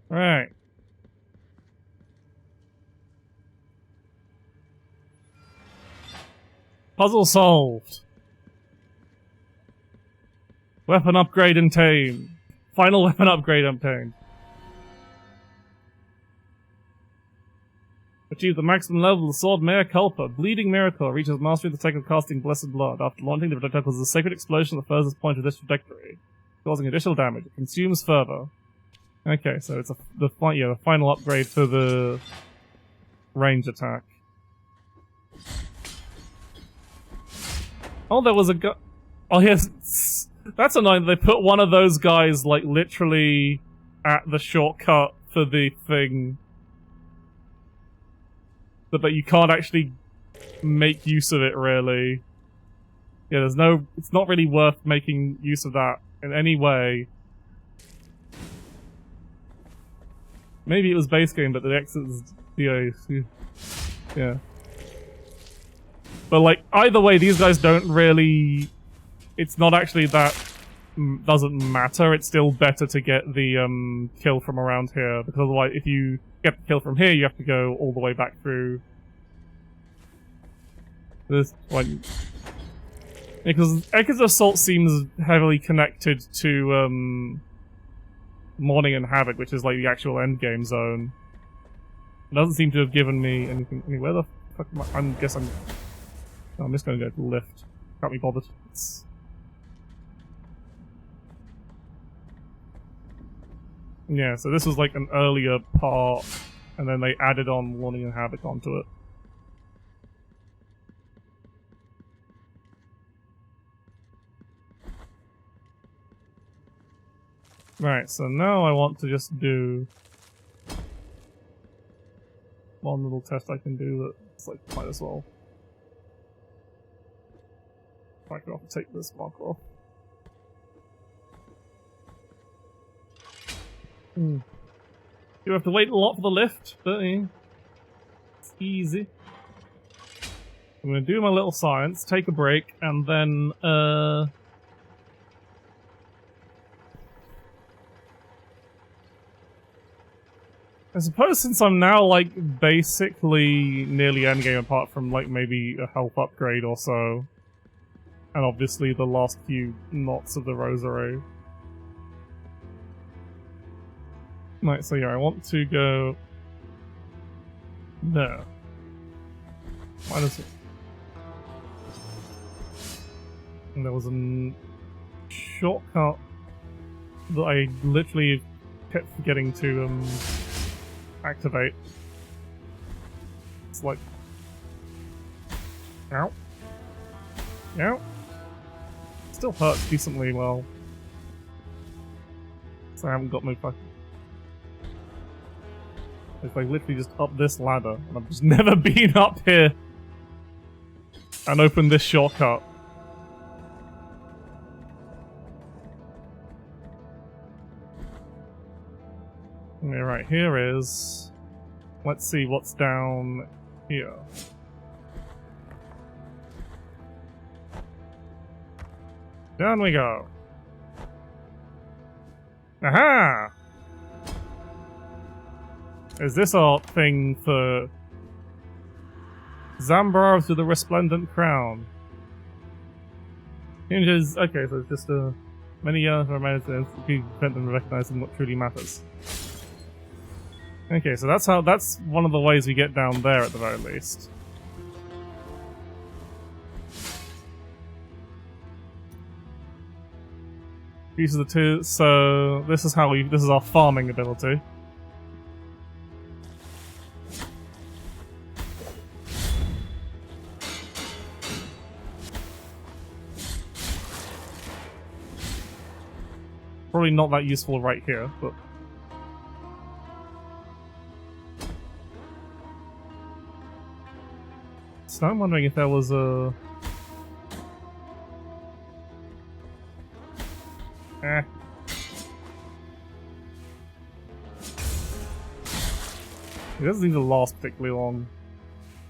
Right. Puzzle solved. Weapon upgrade obtained. Final weapon upgrade obtained. Achieve the maximum level of the sword Mea Culpa. Bleeding Miracle reaches mastery of the technique of casting Blessed Blood. After launching, the projectile causes a sacred explosion at the furthest point of this trajectory, causing additional damage. It consumes further. Okay, so it's the final upgrade for the range attack. Oh, there was a guy. Oh, yes. That's annoying. They put one of those guys, like, literally at the shortcut for the thing. But you can't actually make use of it, really. Yeah, there's no... It's not really worth making use of that in any way. Maybe it was base game, but the exit is DLC. Yeah. But, like, either way, these guys don't really... It's not actually that doesn't matter. It's still better to get the kill from around here, because otherwise, if you get the kill from here, you have to go all the way back through this one. Because Echo's Assault seems heavily connected to Morning and Havoc, which is like the actual endgame zone. It doesn't seem to have given me anything. I mean, where the fuck am I? I'm just gonna go to the lift. Can't be bothered. Yeah, so this was like an earlier part, and then they added on Warning and Havoc onto it. Right, so now I want to just do one little test I can do that's like, might as well. I can take this mark off. You have to wait a lot for the lift, but it's easy. I'm gonna do my little science, take a break, and then I suppose since I'm now like basically nearly endgame apart from like maybe a health upgrade or so, and obviously the last few knots of the rosary. Right, so yeah, I want to go there. Why does it? And there was a shortcut that I literally kept forgetting to activate. It's like, ow, ow. Still hurts decently well. So I haven't got my fucking. It's like literally just up this ladder, and I've just never been up here and opened this shortcut. Okay, right, here is... Let's see what's down here. Down we go. Aha! Is this our thing for... Zambar to the Resplendent Crown? Changes... Okay, so it's just a... Many years remains to prevent them recognizing what truly matters. Okay, so that's one of the ways we get down there at the very least. These are the two, so this is this is our farming ability. Probably not that useful right here, but... So I'm wondering if there was a... It doesn't seem to last particularly long,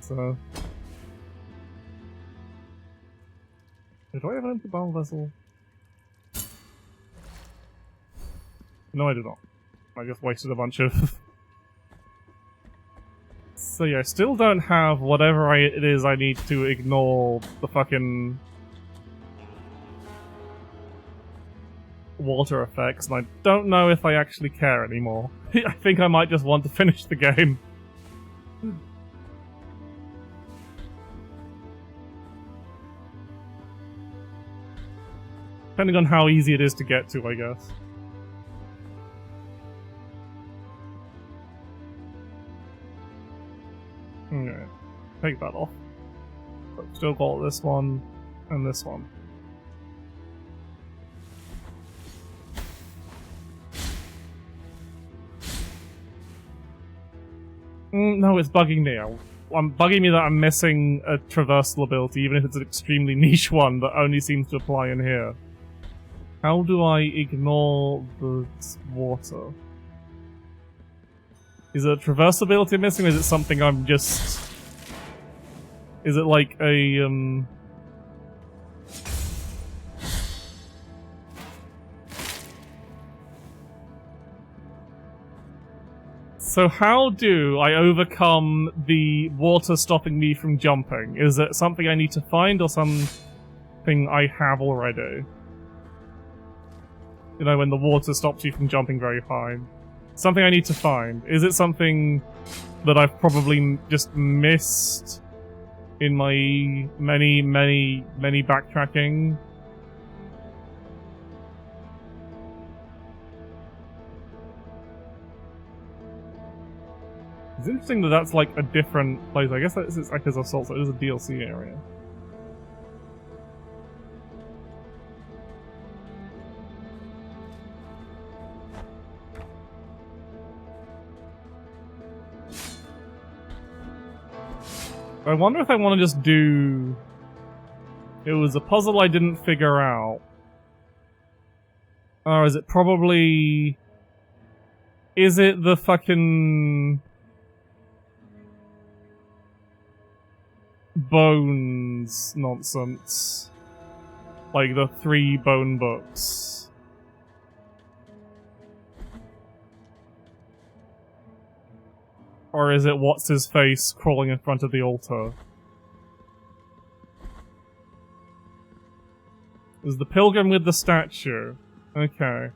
so... Do I have an empty barrel vessel? No, I do not. I just wasted a bunch of... So yeah, I still don't have whatever it is I need to ignore the fucking... water effects, and I don't know if I actually care anymore. I think I might just want to finish the game. Depending on how easy it is to get to, I guess. Okay, take that off. But still got this one and this one. No, it's bugging me. I'm bugging me that I'm missing a traversal ability, even if it's an extremely niche one that only seems to apply in here. How do I ignore the water? Is it a traversal ability I'm missing, or is it something I'm just... Is it like a, So how do I overcome the water stopping me from jumping? Is it something I need to find, or something I have already? You know, when the water stops you from jumping very high. Something I need to find. Is it something that I've probably just missed in my many backtracking? It's interesting that that's like a different place. I guess it's Echoes of Salt, so it is a DLC area. I wonder if I want to just do... It was a puzzle I didn't figure out. Or is it probably... Is it the fucking... bones nonsense? Like the 3 bone books. Or is it what's-his-face crawling in front of the altar? Is the pilgrim with the statue? Okay.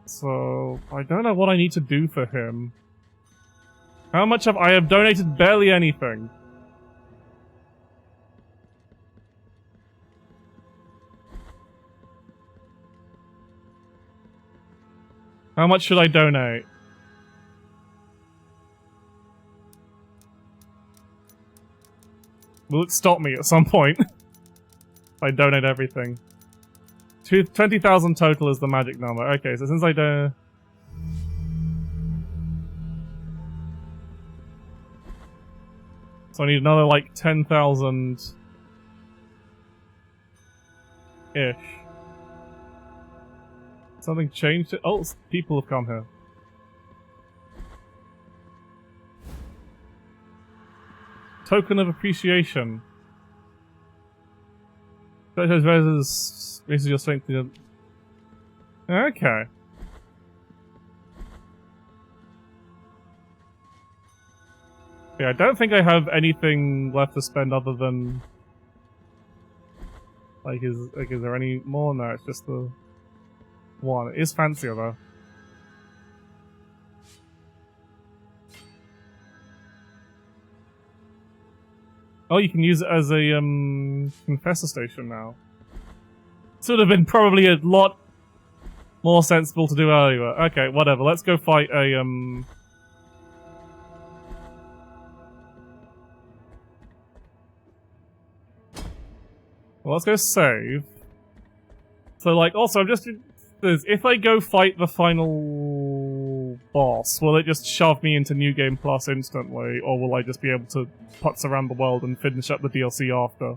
So, I don't know what I need to do for him. How much have I have donated? Barely anything. How much should I donate? Will it stop me at some point? If I donate everything. 20,000 total is the magic number. Okay, so since I don't... So I need another, like, 10,000-ish. Something changed it? Oh, people have come here. Token of appreciation. That raises your strength. Okay. Yeah, I don't think I have anything left to spend other than... is there any more? No, it's just the one. It is fancier though. Oh, you can use it as a confessor station now. This would have been probably a lot more sensible to do earlier. Okay, whatever. Let's go fight a Well, let's go save. So, like, also, I'm just... If I go fight the final boss, will it just shove me into New Game Plus instantly, or will I just be able to putz around the world and finish up the DLC after?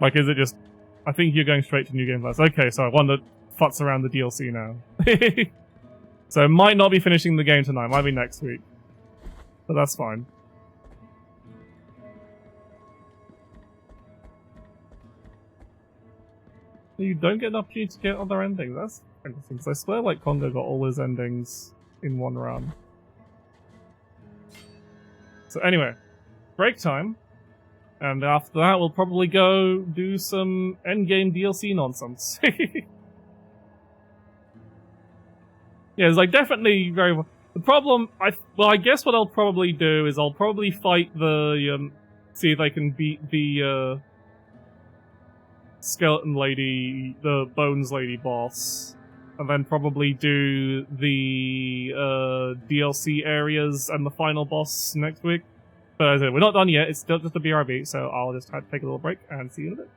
Like, is it just... I think you're going straight to New Game Plus. Okay, so I want to futz around the DLC now. So, I might not be finishing the game tonight, might be next week. But that's fine. You don't get an opportunity to get other endings. That's interesting, because I swear like Congo got all his endings in one run. So anyway, break time. And after that we'll probably go do some endgame DLC nonsense. Yeah, it's like definitely very... The problem, I guess what I'll probably do is I'll probably fight the, see if I can beat the, Skeleton Lady, the Bones Lady boss. And then probably do the, DLC areas and the final boss next week. But as I said, we're not done yet, it's still just a BRB, so I'll just have to take a little break and see you in a bit.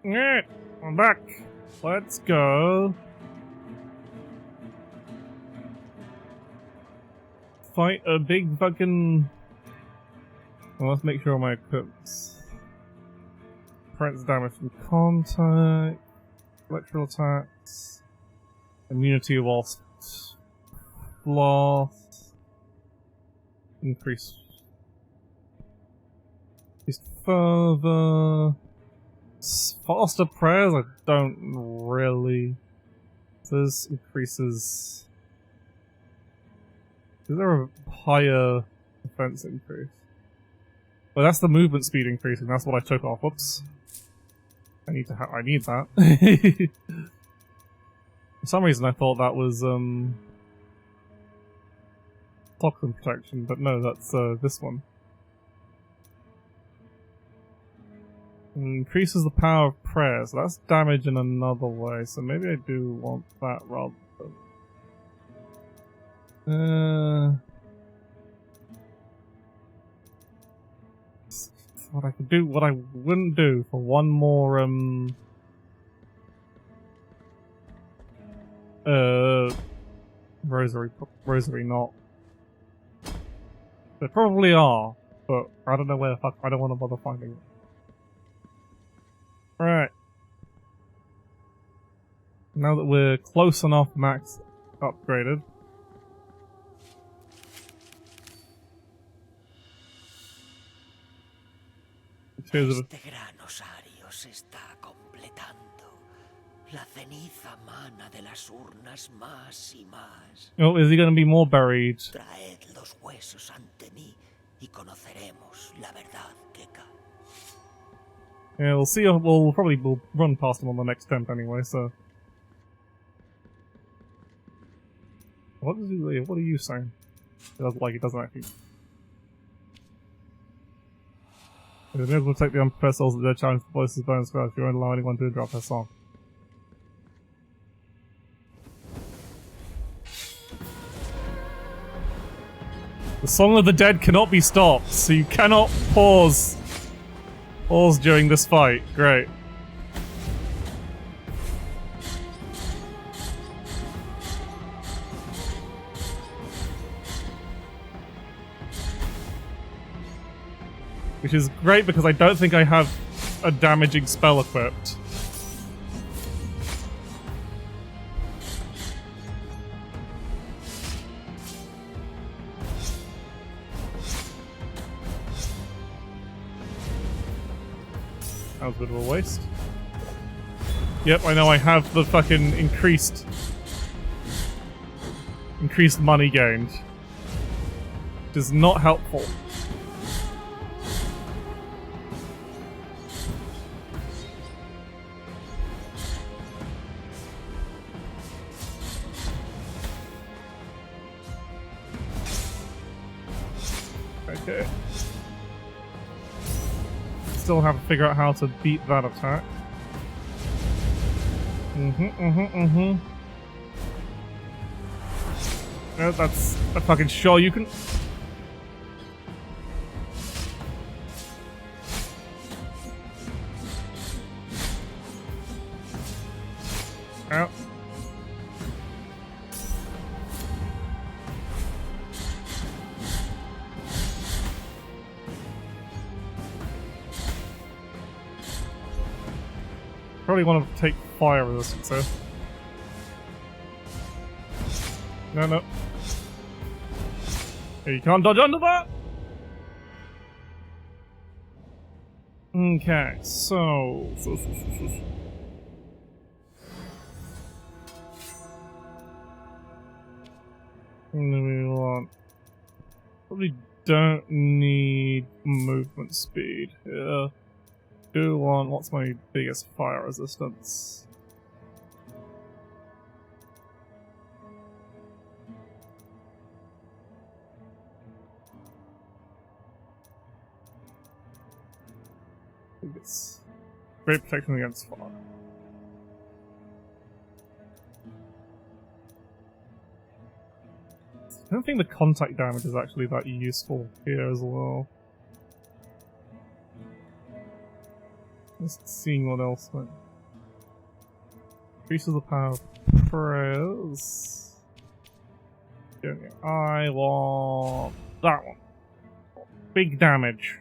Alright, I'm back. Let's go. Fight a big fucking... Well, let's make sure my equipment's... Prevents damage from contact, electrical attacks, immunity whilst blast, increase further, faster prayers. I don't really. This increases. Is there a higher defense increase? Well, that's the movement speed increasing. That's what I took off. Whoops. I need that. For some reason I thought that was, toxin protection, but no, that's, this one. Increases the power of prayer, so that's damage in another way, so maybe I do want that rather than... What I could do, what I wouldn't do for one more, rosary not. There probably are, but I don't know where the fuck, I don't want to bother finding it. Alright. Now that we're close enough max upgraded. Este gran osario se está completando. La ceniza mana de las urnas más y más. Oh, is he going to be more buried? Traed los huesos ante mí y conoceremos la verdad que cae. Yeah, we'll see. We'll probably run past him on the next temp anyway. So, what is he? What are you saying? It doesn't like it doesn't actually. We're able to take the unprepared souls of their challenge for voices bonus card if you won't allow anyone to drop their song. The Song of the Dead cannot be stopped, so you cannot pause during this fight. Great. Which is great because I don't think I have a damaging spell equipped. That was a bit of a waste. Yep, I know I have the fucking increased money gained. Which is not helpful. Okay. Still have to figure out how to beat that attack. No, that's a fucking sure you can. Ow. Probably want to take fire resistance here. No, no. You can't dodge under that! Okay, so... we want... Probably don't need movement speed here. Do want... What's my biggest fire resistance? I think it's great protection against fire. I don't think the contact damage is actually that useful here as well. Just seeing what else went. Increases the power of prayers. I want that one. Big damage.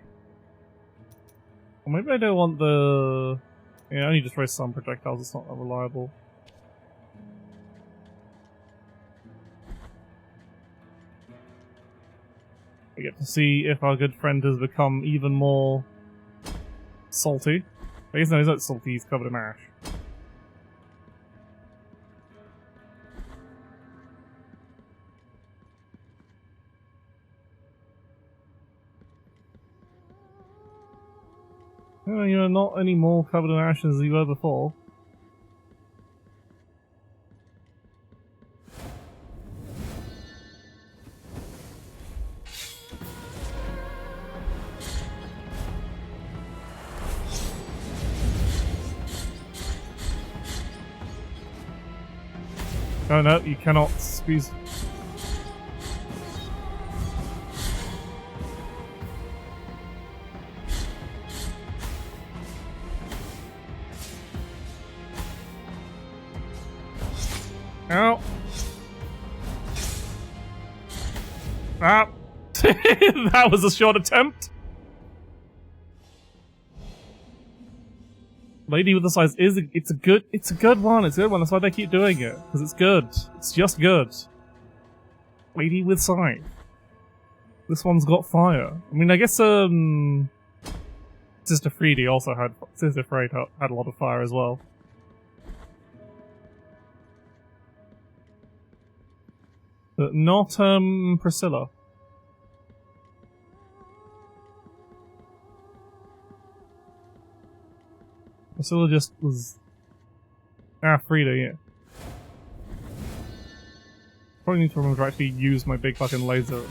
Or maybe I don't want the... Yeah, I only just raise some projectiles, it's not that reliable. We get to see if our good friend has become even more salty. He's not salty, he's covered in ash. Oh, you're not any more covered in ash as you were before. Oh no, you cannot squeeze. Ow. Ah. That was a short attempt. Lady with the Size is it's a good one. It's a good one. That's why they keep doing it, because it's good. It's just good. Lady with Size. This one's got fire. I mean, I guess Sister Freedy also had Sister Freyd had a lot of fire as well. But not Priscilla. Priscilla just was... Frida, yeah. Probably need to remember to actually use my big fucking laser.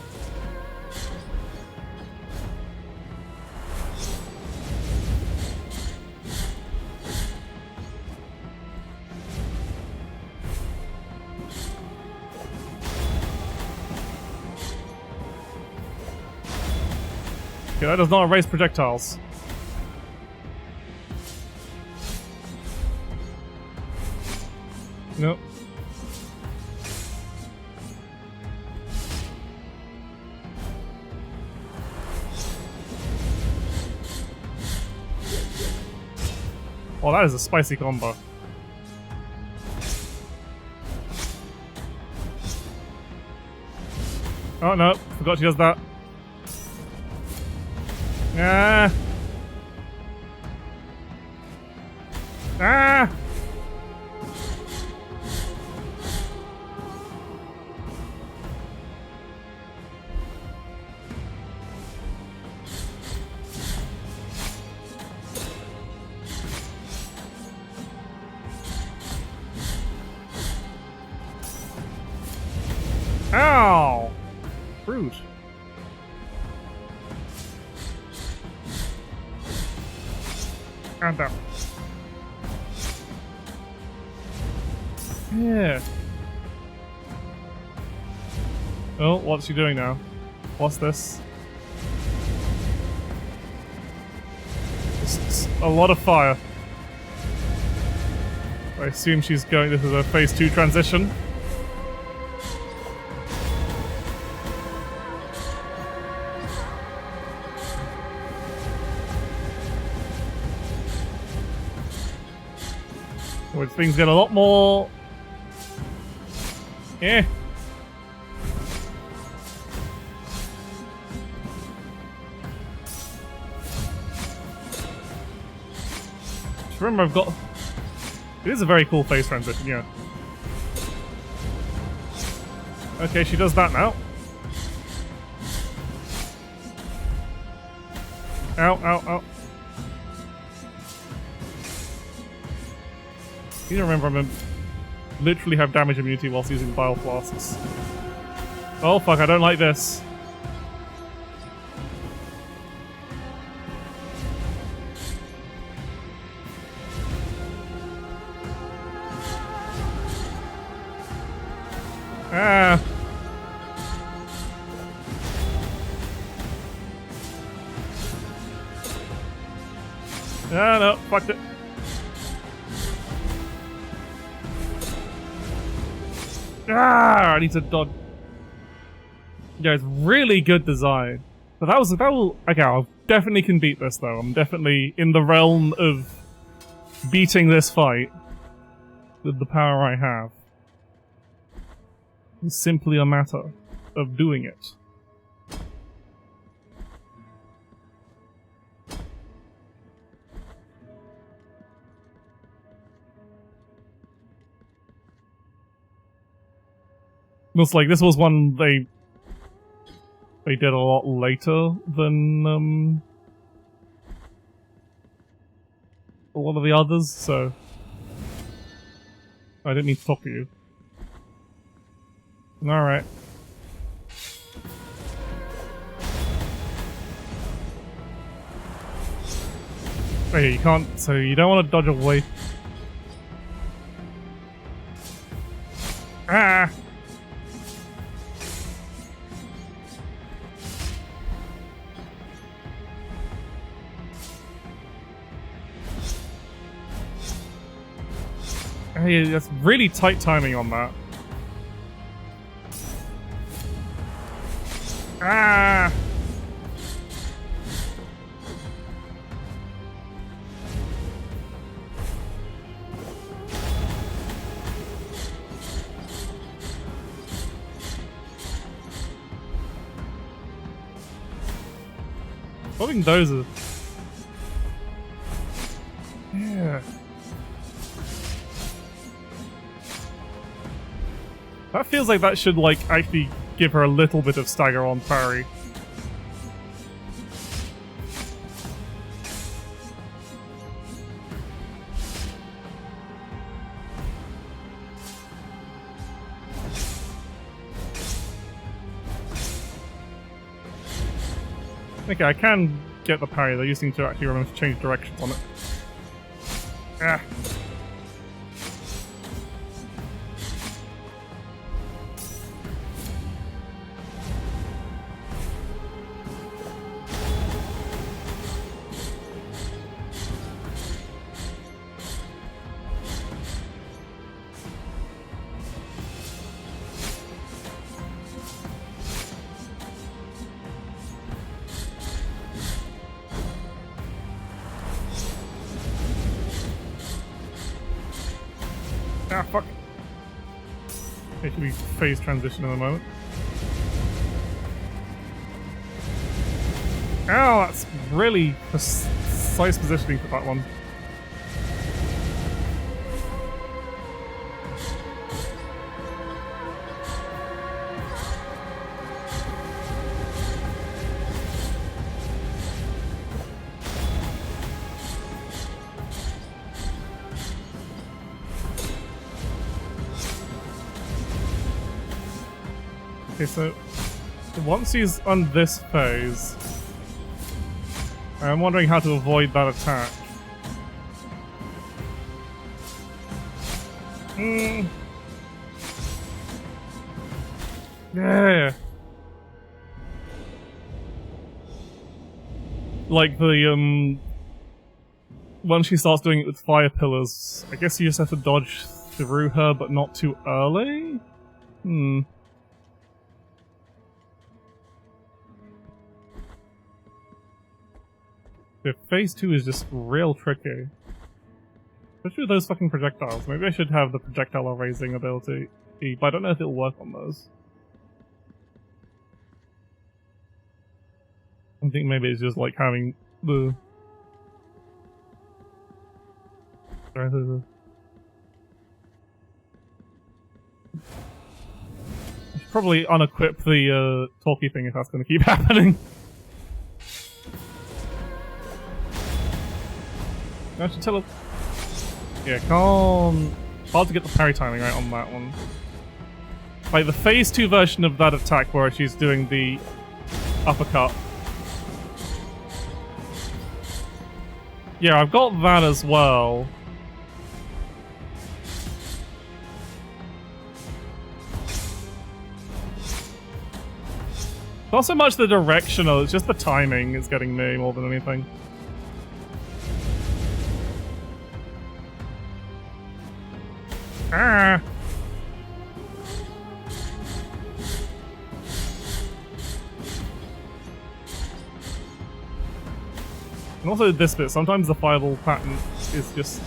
Okay, that does not erase projectiles. Nope. Oh, that is a spicy combo. Oh no, forgot she does that. Ah! Ah! Ow! Rude. And down. Yeah. Oh, what's she doing now? What's this? It's a lot of fire. I assume she's going. This is a phase 2 transition. Which things get a lot more... Yeah. Just remember I've got... It is a very cool phase transition, yeah. Okay, she does that now. Ow, ow, ow. You don't remember I'm literally have damage immunity whilst using bile flasks. Oh fuck, I don't like this. Ah. Ah, no, fucked it. Ah, I need to dodge. Yeah, it's really good design. But that will, okay, I definitely can beat this though. I'm definitely in the realm of beating this fight with the power I have. It's simply a matter of doing it. Looks like this was one they did a lot later than a lot of the others, so I didn't mean to talk to you. Alright. Okay, you can't, so you don't want to dodge away. Ah! Hey, that's really tight timing on that. Ah! I think those are... Yeah. That feels like that should, like, actually give her a little bit of stagger on parry. Okay, I can get the parry, though. You seem to actually remember to change directions on it. Ah. Ah, fuck. It should be phase transition in a moment. Ow, that's really precise positioning for that one. Okay, so once he's on this phase, I'm wondering how to avoid that attack. Yeah. Like the when she starts doing it with fire pillars, I guess you just have to dodge through her, but not too early? The phase 2 is just real tricky. Especially with those fucking projectiles. Maybe I should have the projectile erasing ability, but I don't know if it'll work on those. I think maybe it's just like having the... I should probably unequip the talkie thing if that's going to keep happening. I should tell her... Yeah, calm. Hard to get the parry timing right on that one. Like the phase 2 version of that attack where she's doing the uppercut. Yeah, I've got that as well. Not so much the directional, it's just the timing is getting me more than anything. Ah! And also this bit, sometimes the fireball pattern is just...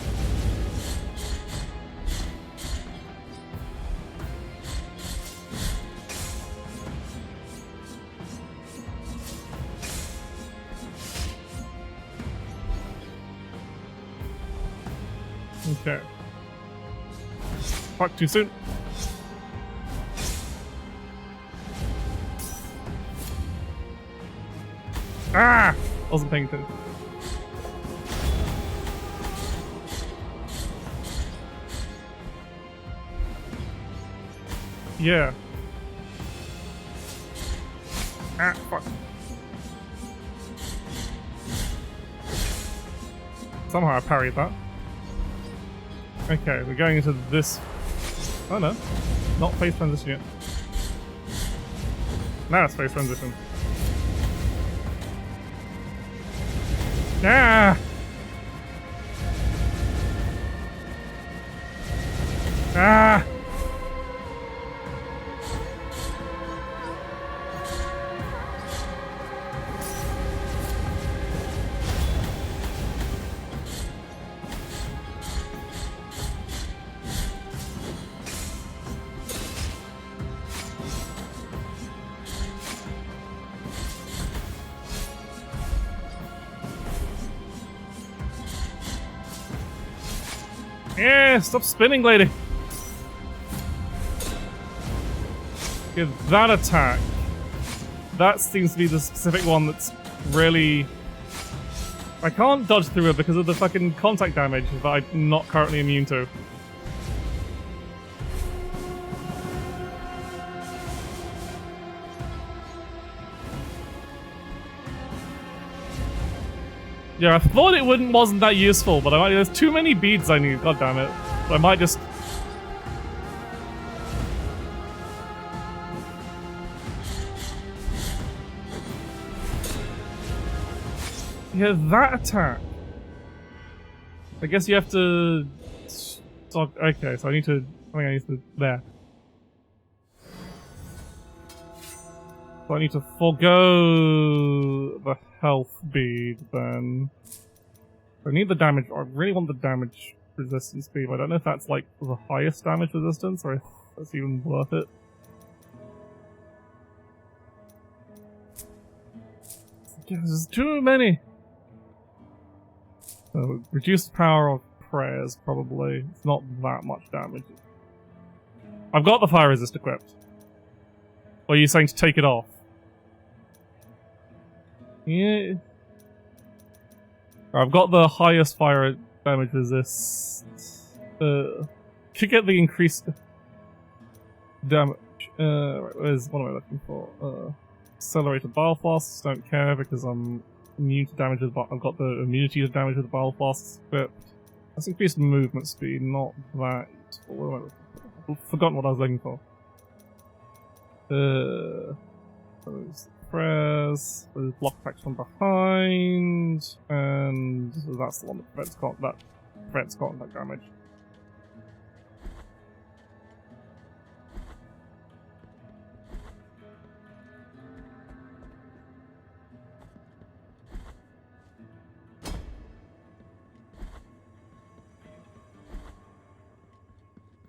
Okay. Fuck, too soon. Ah! Wasn't paying attention. Yeah. Ah, fuck. Somehow I parried that. Okay, we're going into this... Oh no. Not phase transition yet. Now it's phase transition. Ah! Ah! Yeah, stop spinning, lady. Okay, that attack. That seems to be the specific one that's really... I can't dodge through it because of the fucking contact damage that I'm not currently immune to. Yeah, I thought it wasn't that useful, but there's too many beads I need, god damn it. I might just... Yeah, that attack. I guess you have to... Okay, so I need to... I think I need to... There. So I need to forego the health bead, then. I need the damage. I really want the damage resistance bead. I don't know if that's like the highest damage resistance or if that's even worth it. Yeah, there's too many. So reduced power of prayers, probably. It's not that much damage. I've got the fire resist equipped. Or are you saying to take it off? Yeah. I've got the highest fire damage resist. Could get the increased damage. Right, what am I looking for? Accelerated bile flasks, don't care because I'm immune to damage with I've got the immunity to damage with bile flasks equipped. That's increased movement speed, not that useful. What am I looking for? I've forgotten what I was looking for. Those prayers, those block attacks from behind, and that's the one that prevents contact damage.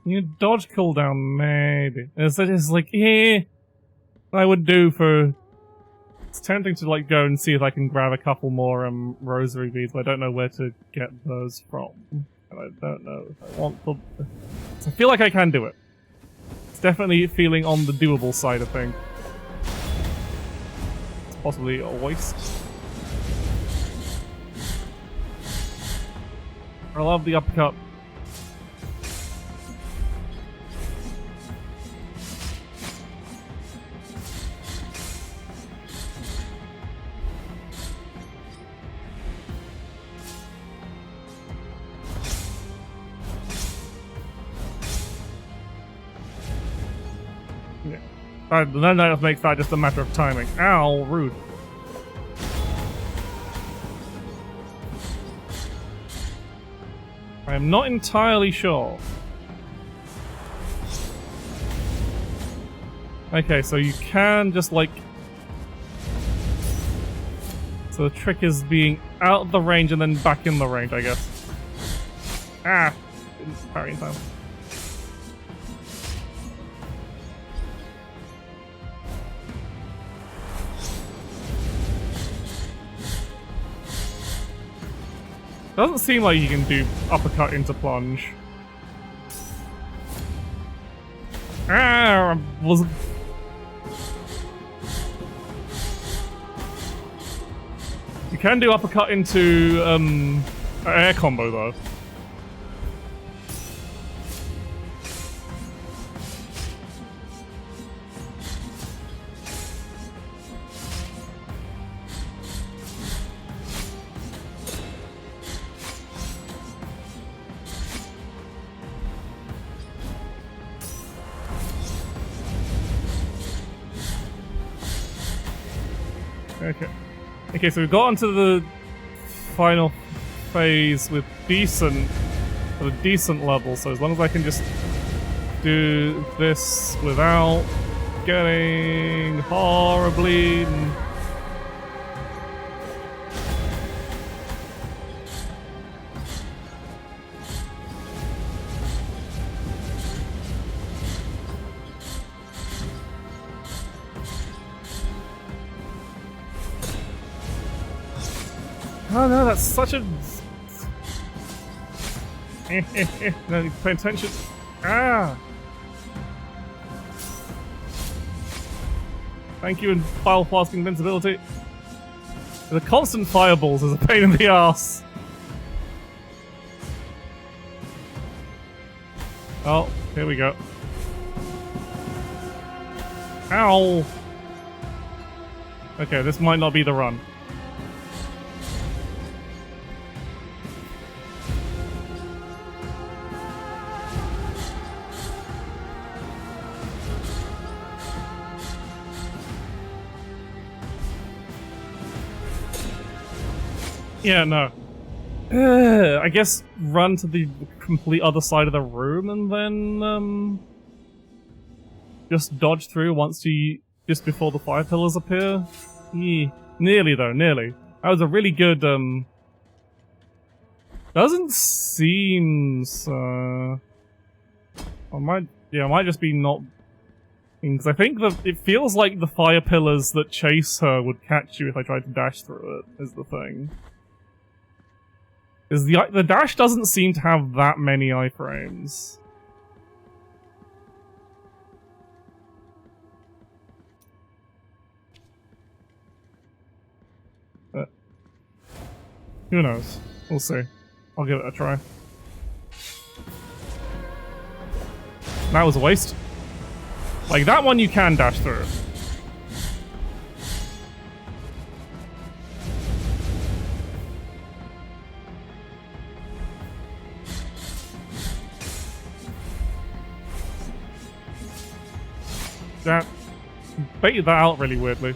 You dodge cooldown, maybe. It's like, I would do for... It's tempting to like go and see if I can grab a couple more rosary beads, but I don't know where to get those from. And I don't know if I want them. So I feel like I can do it. It's definitely feeling on the doable side of things. It's possibly a waste. I love the uppercut. Then that makes that just a matter of timing. Ow, rude. I am not entirely sure Okay, so you can just like... So the trick is being out of the range and then back in the range, I guess. Ah! Didn't parry in time. Doesn't seem like you can do uppercut into plunge. Ah! Was... You can do uppercut into air combo though. Okay. Okay, so we've got onto the final phase with at a decent level, so as long as I can just do this without getting horribly... Oh no, that's such a... No, pay attention. Ah! Thank you, and File Flask Invincibility. The constant fireballs is a pain in the ass. Oh, here we go. Ow! Okay, this might not be the run. Yeah, no. I guess run to the complete other side of the room and then, just dodge through once you... just before the fire pillars appear? Yeah. Nearly, though, nearly. That was a really good, Doesn't seem so... I might just be not... Because I think that it feels like the fire pillars that chase her would catch you if I tried to dash through it, is the thing. Because the dash doesn't seem to have that many iframes. But who knows? We'll see. I'll give it a try. That was a waste. Like, that one you can dash through. That baited that out really weirdly.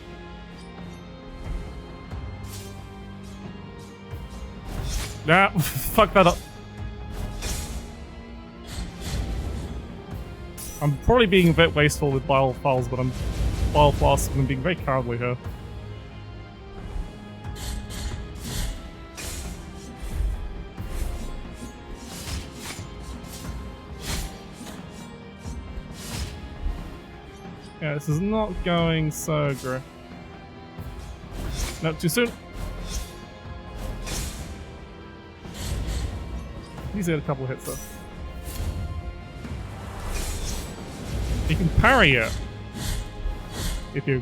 Nah, fuck that up. I'm probably being a bit wasteful with Bile Files, but I'm Bile Flask and being very cowardly here. Yeah, this is not going so great. No, too soon. He's got a couple of hits though. You can parry it if you're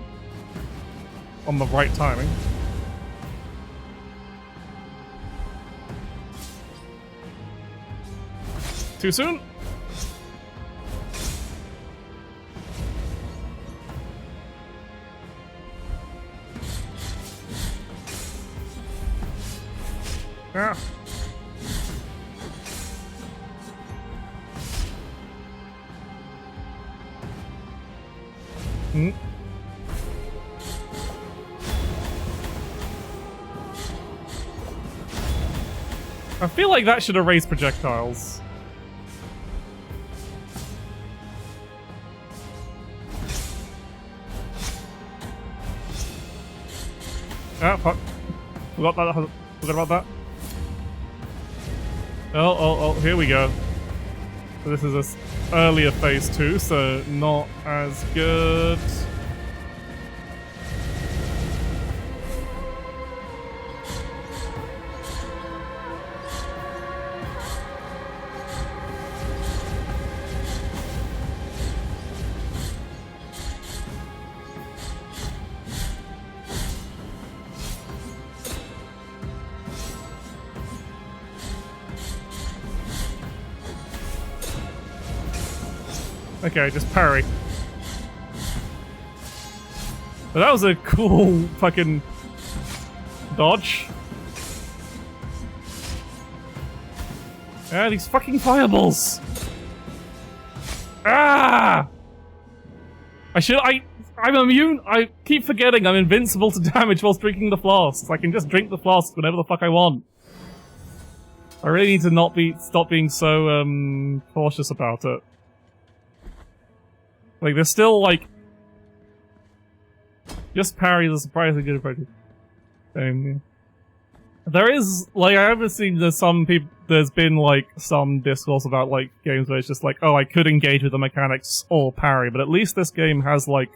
on the right timing. Too soon? Ah. Hmm. I feel like that should erase projectiles. Ah, fuck. Forgot about that. Oh, here we go. So this is a earlier phase 2, so not as good. Okay, just parry. But that was a cool fucking dodge. Ah, these fucking fireballs! Ah! I'm immune. I keep forgetting I'm invincible to damage whilst drinking the flasks. I can just drink the flasks whenever the fuck I want. I really need to stop being so cautious about it. Like, there's still, like... Just parry is a surprisingly good approach. There is, like, I haven't seen there's been, like, some discourse about, like, games where it's just like, oh, I could engage with the mechanics or parry, but at least this game has, like,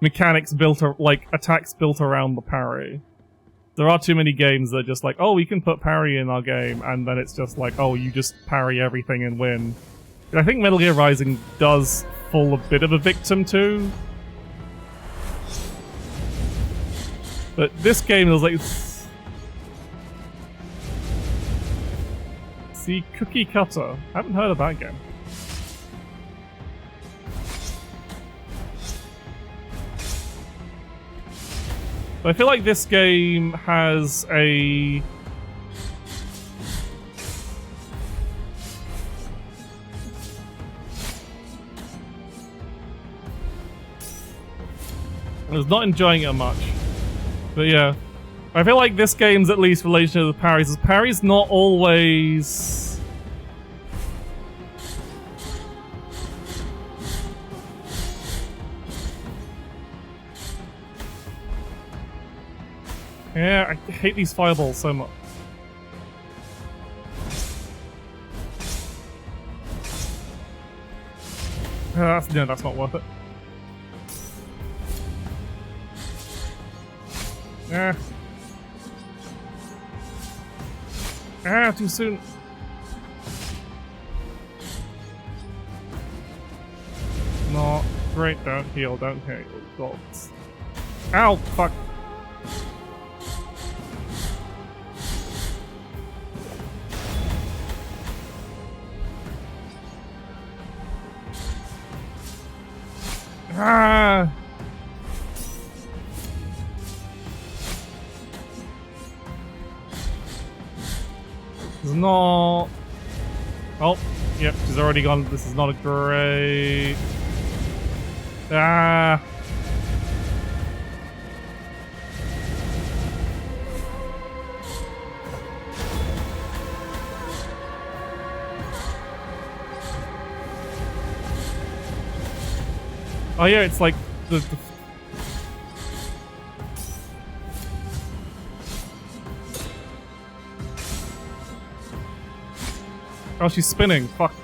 mechanics attacks built around the parry. There are too many games that are just like, oh, we can put parry in our game, and then it's just like, oh, you just parry everything and win. I think Metal Gear Rising does fall a bit of a victim to. But this game is like... See, Cookie Cutter. I haven't heard of that game. But I feel like this game has a... I was not enjoying it much. But yeah. I feel like this game's at least relation to the parries. Parry's not always... Yeah, I hate these fireballs so much. No, that's not worth it. Too soon. Not great, don't heal. Gods. Ow, fuck. Ah! It's not... Oh, yep, she's already gone. This is not a great... Ah! Oh yeah, it's like the Oh, she's spinning. Fuck.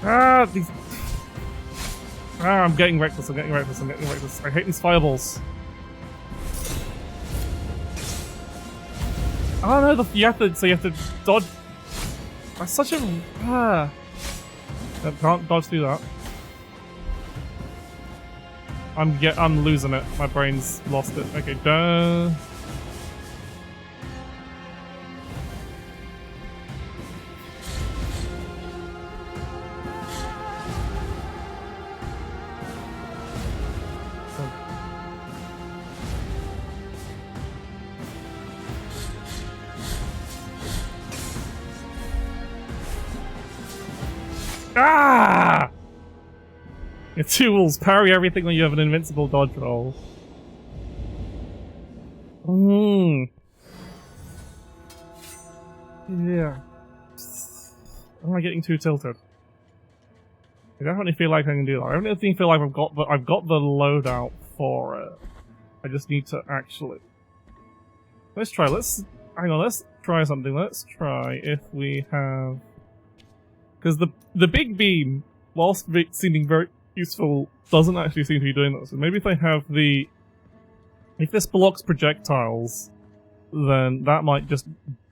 Ah, these... Ah, I'm getting reckless. I hate these fireballs. Oh no, you have to dodge. That's such a... I can't dodge through that. I'm losing it. My brain's lost it. Okay, duh. Ah! Your tools parry everything when you have an invincible dodge roll. Yeah. Am I getting too tilted? I definitely feel like I can do that. I definitely feel like I've got the loadout for it. I just need to actually... Let's try something. Let's try if we have... Because the big beam, whilst seeming very useful, doesn't actually seem to be doing that. So maybe if I have the... If this blocks projectiles, then that might just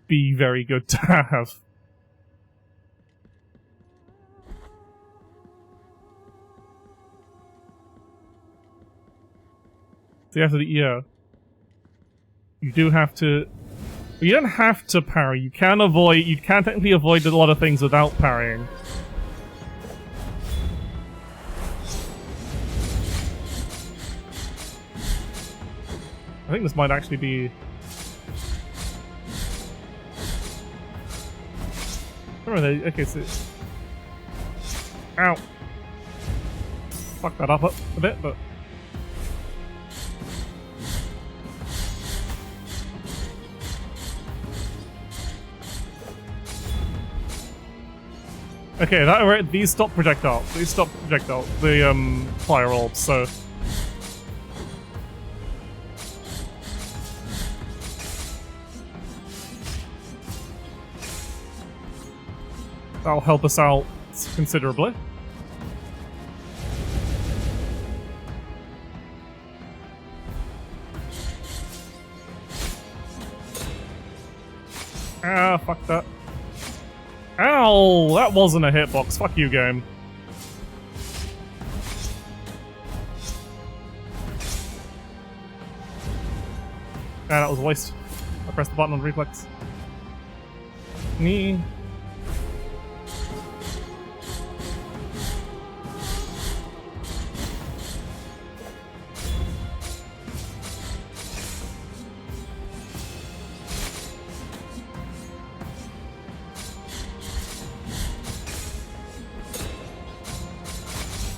be very good to have. So you have to, yeah. You do have to... You don't have to parry, you can technically avoid a lot of things without parrying. I think this might actually be... Where are they? Okay, so... Ow! Fuck that up a bit, but... Okay, these stop projectiles. These stop projectiles. The, fire orbs, so... That'll help us out considerably. Ah, fuck that. Ow! That wasn't a hitbox. Fuck you, game. Ah, that was a waste. I pressed the button on reflex. Knee.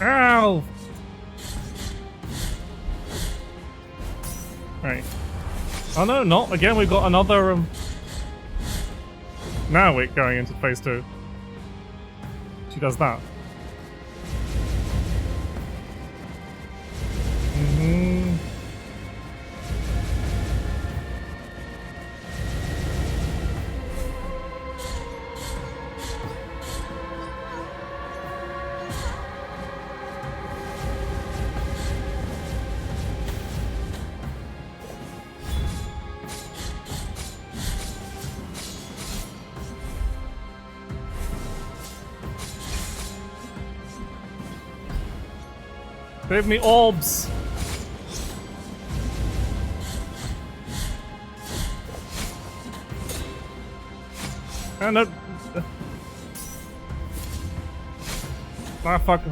Ow! Right. Oh no, not again, we've got another, Now we're going into phase 2. She does that. Save me orbs! And fuck,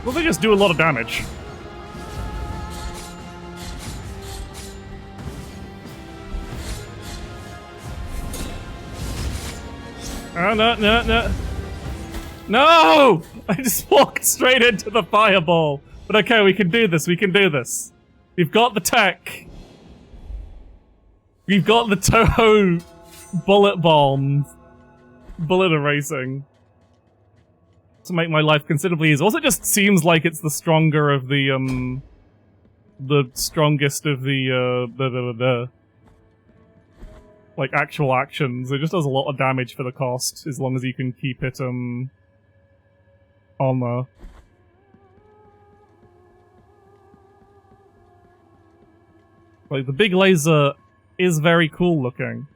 Well, they just do a lot of damage. Oh, no! No! I just walked straight into the fireball. But okay, we can do this, We've got the tech. We've got the Toho bullet bombs. Bullet erasing. To make my life considerably easier. Also, it just seems like it's the stronger of the strongest of the like, actual actions. It just does a lot of damage for the cost, as long as you can keep it, on there. Like, the big laser is very cool looking.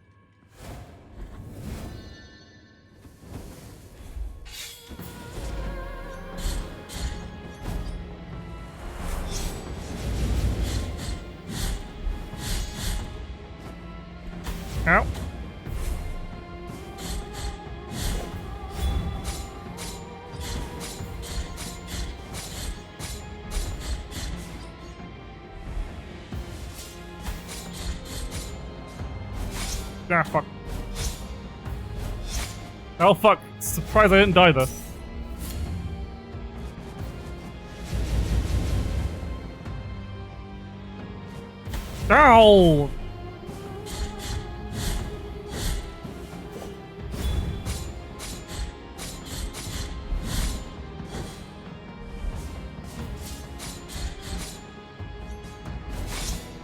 Ow. Ah, fuck. Oh, fuck. Surprised I didn't die, though. Ow!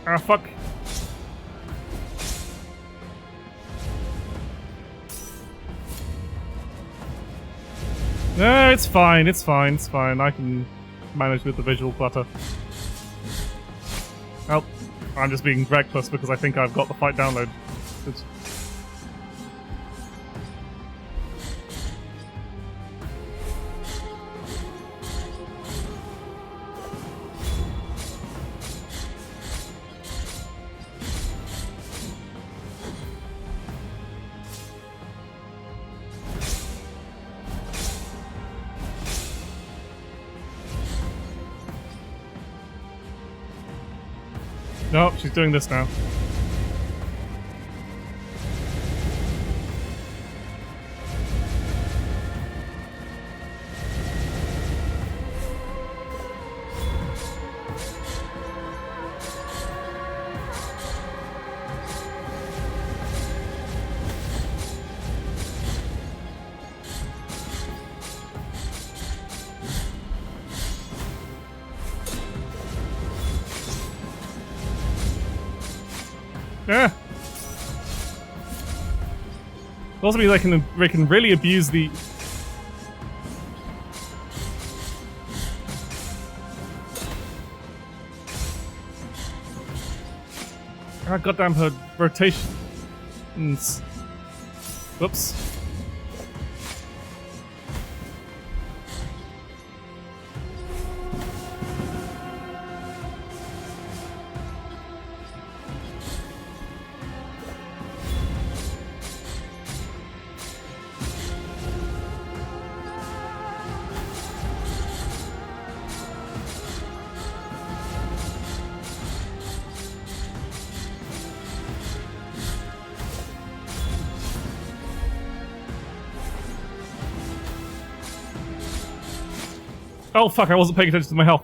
Ah, fuck. No, it's fine, it's fine, it's fine. I can manage with the visual clutter. Oh, I'm just being reckless because I think I've got the fight download. It's... No, she's doing this now. Yeah. Also means they can really abuse the... Ah, goddamn her rotation. Whoops. Oh fuck, I wasn't paying attention to my health.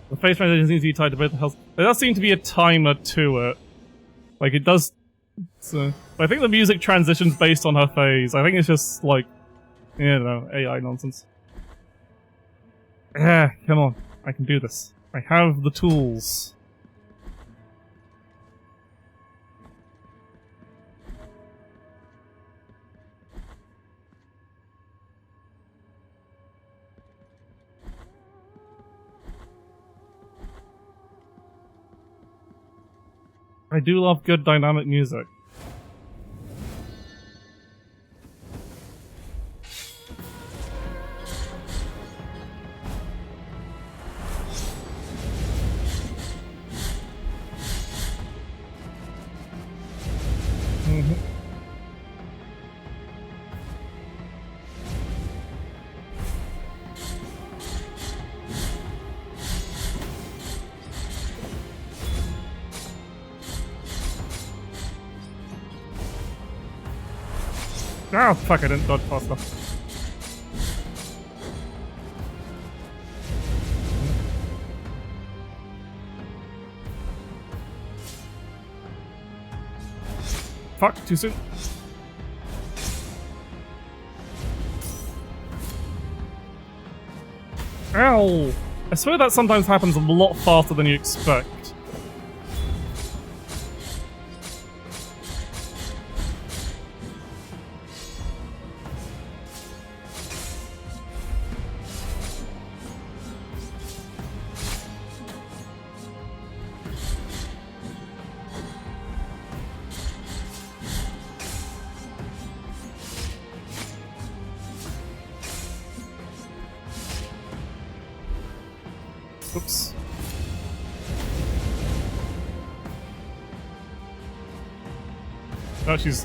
The face transitions need to be tied to both the health. There does seem to be a timer to it. Like, it does... So, I think the music transitions based on her phase. I think it's just, like... You know, AI nonsense. Yeah, come on. I can do this. I have the tools. I do love good dynamic music. Ah, fuck, I didn't dodge fast enough. Fuck, too soon. Ow! I swear that sometimes happens a lot faster than you expect. Oops. Oh, she's...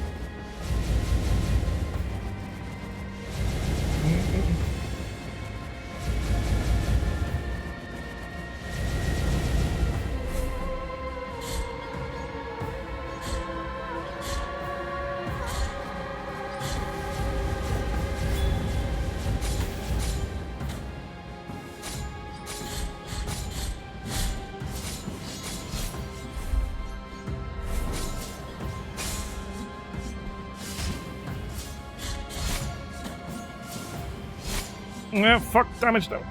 Yeah, fuck, damage though.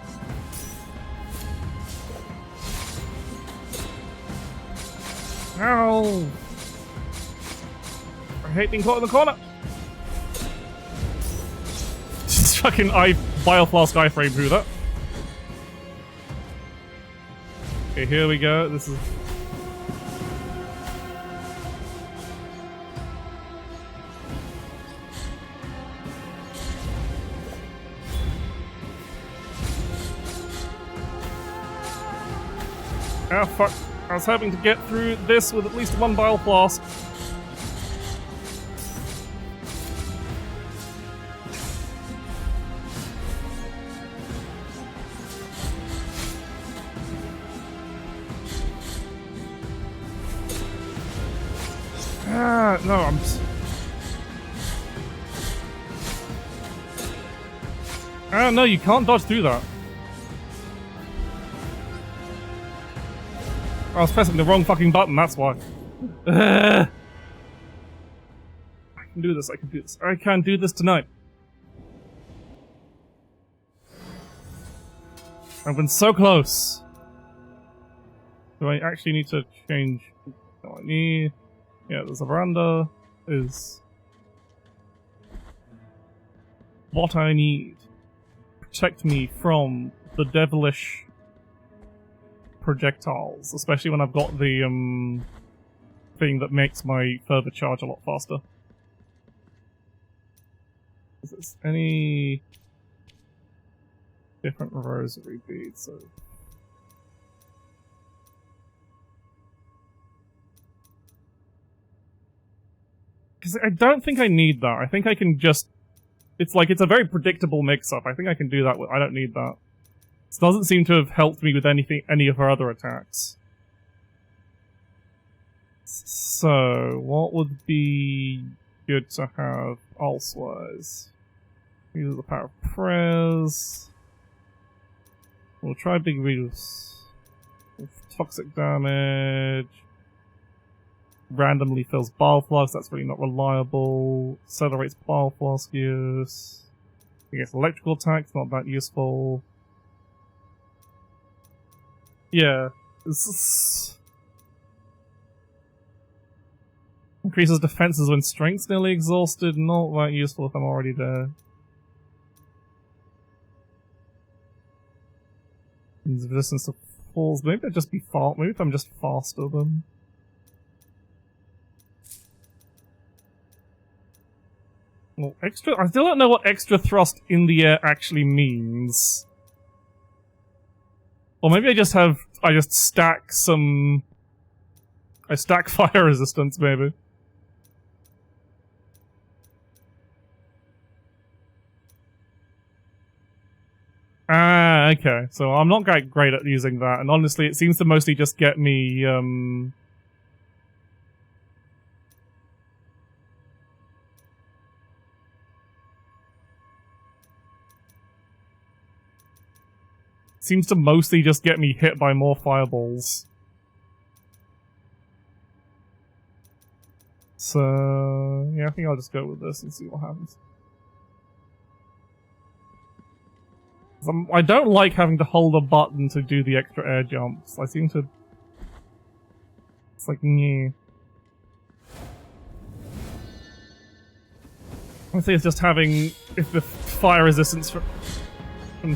Ow! I hate being caught in the corner. Just fucking Bioflask iframe through that. Okay, here we go. This is. Ah, fuck. I was hoping to get through this with at least one Bioflask. Ah, no, I'm just... Ah, no, you can't dodge through that. I was pressing the wrong fucking button, that's why. I can do this, I can do this. I can do this tonight. I've been so close. Do I actually need to change? No, I need... Yeah, there's a veranda. Is what I need. Protect me from the devilish projectiles, especially when I've got the thing that makes my further charge a lot faster. Is there any different rosary beads? So because I don't think I need that. I think I can just... It's like, it's a very predictable mix-up. I think I can do that. I don't need that. This doesn't seem to have helped me with any of her other attacks. So, what would be good to have elsewise? Use the power of prayers. We'll try Big Reduce. Toxic damage. Randomly fills Bioflask, that's really not reliable. Accelerates Bioflask use. I guess electrical attacks, not that useful. Yeah. Increases defenses when strength's nearly exhausted, not that useful if I'm already there. Resistance to falls, maybe that'd just be fast. Maybe if I'm just faster than. Well, extra. I still don't know what extra thrust in the air actually means. Or maybe I just stack some. I stack fire resistance, maybe. Ah, okay. So I'm not great at using that, and honestly, it seems to mostly just get me, seems to mostly just get me hit by more fireballs. So, yeah, I think I'll just go with this and see what happens. I don't like having to hold a button to do the extra air jumps. I seem to... It's like, nyeh. I think it's just having... If the fire resistance from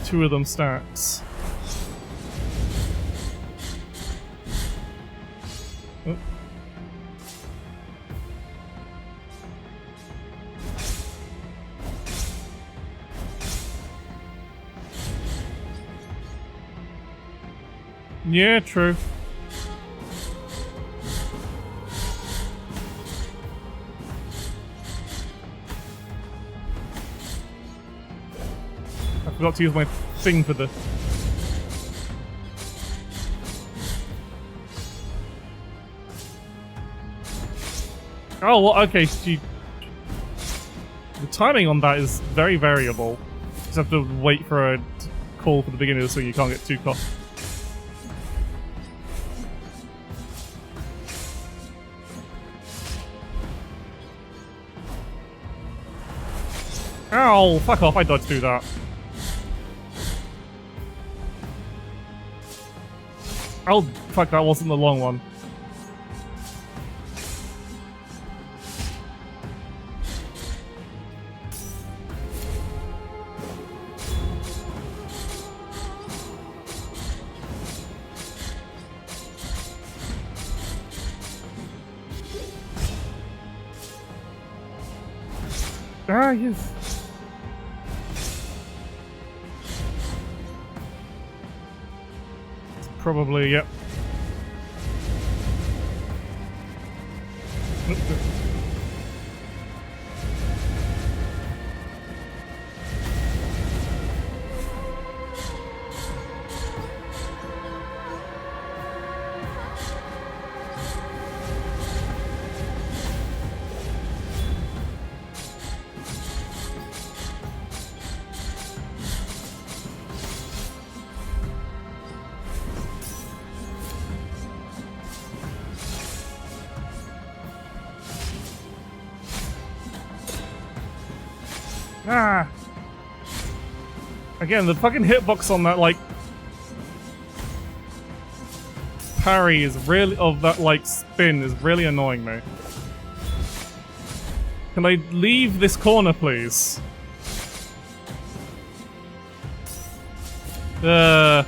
two of them stacks. Oh. Yeah, true. I forgot to use my thing for the... Oh, well, okay, the timing on that is very variable. You just have to wait for a call for the beginning so you can't get too caught. Ow! Fuck off, I dodged through that. Oh, fuck, that wasn't the long one. Ah, yes. It's probably, yep. Ah! Again, the fucking hitbox on that, like, parry is really, of that, like, spin is really annoying me. Can I leave this corner, please? I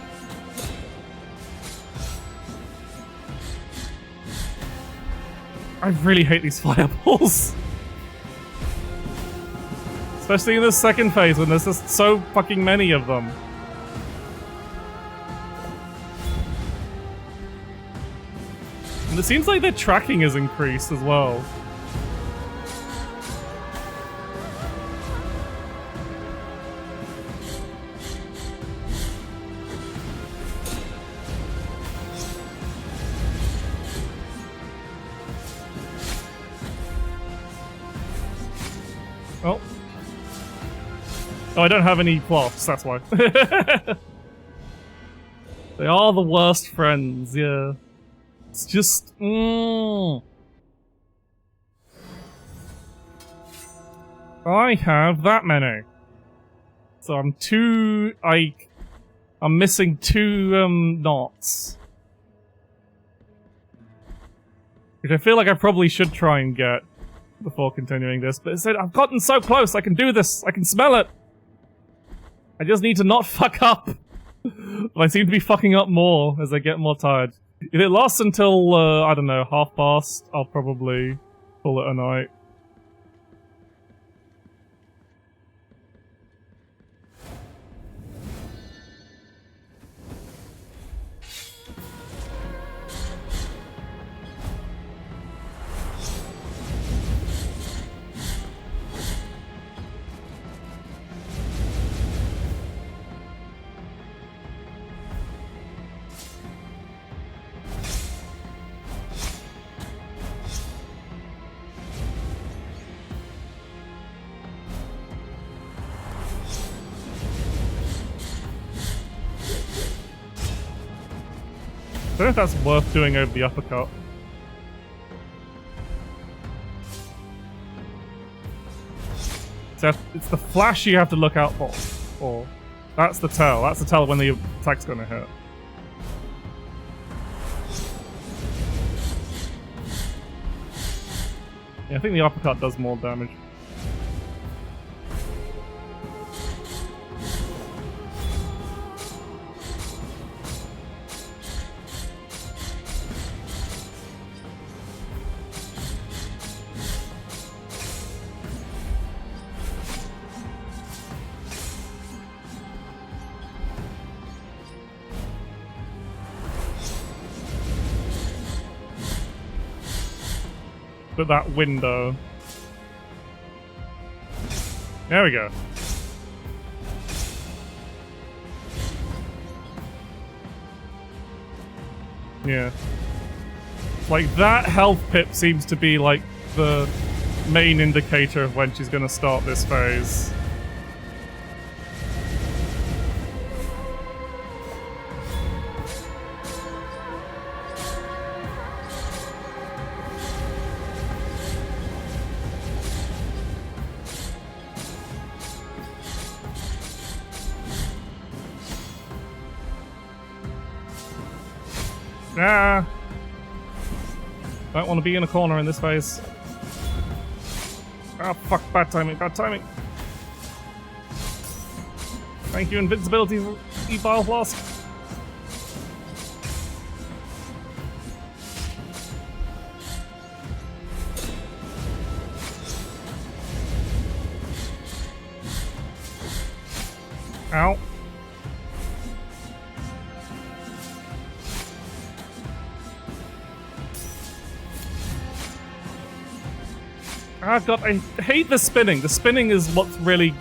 really hate these fireballs. Especially in the second phase when there's just so fucking many of them. And it seems like their tracking has increased as well. Oh. Oh, I don't have any plots, that's why. They are the worst friends, yeah. It's just... I have that many. So I'm I'm missing 2, knots. Which I feel like I probably should try and get before continuing this, but it said I've gotten so close, I can do this, I can smell it! I just need to not fuck up. But I seem to be fucking up more as I get more tired. If it lasts until, I don't know, past, I'll probably call it a night. I don't know if that's worth doing over the uppercut. So it's the flash you have to look out for. Or that's the tell. That's the tell when the attack's gonna hit. Yeah, I think the uppercut does more damage. But that window. There we go. Yeah. Like, that health pip seems to be, like, the main indicator of when she's gonna start this phase. Ah! Don't want to be in a corner in this phase. Ah, fuck, bad timing, bad timing. Thank you, invincibility for E-Bile Flask. Ow. Ah, God, I hate the spinning. The spinning is what's really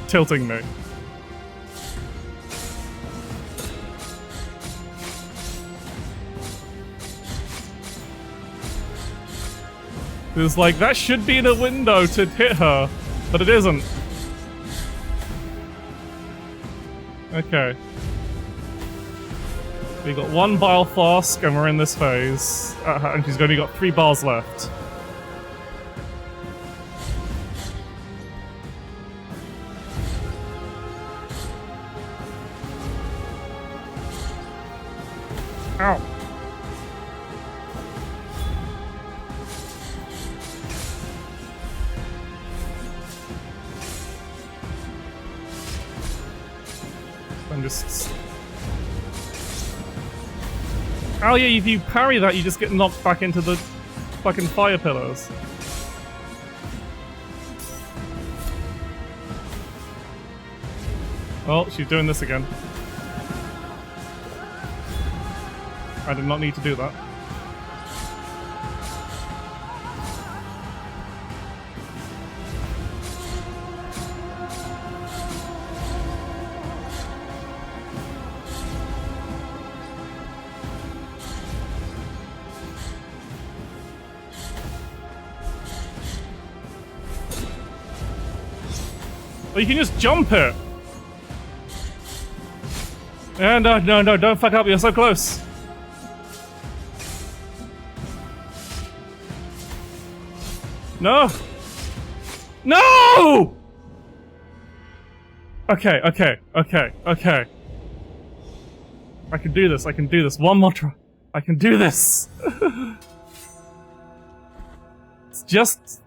tilting me. It's like, that should be in a window to hit her, but it isn't. Okay. We got one bile flask and we're in this phase. And she's only got 3 bars left. Ow. I'm just... Oh yeah, if you parry that, you just get knocked back into the fucking fire pillars. Oh, she's doing this again. I did not need to do that. Well, you can just jump it! And no, don't fuck up, you're so close! No! No! Okay. I can do this, one more try. I can do this! It's just...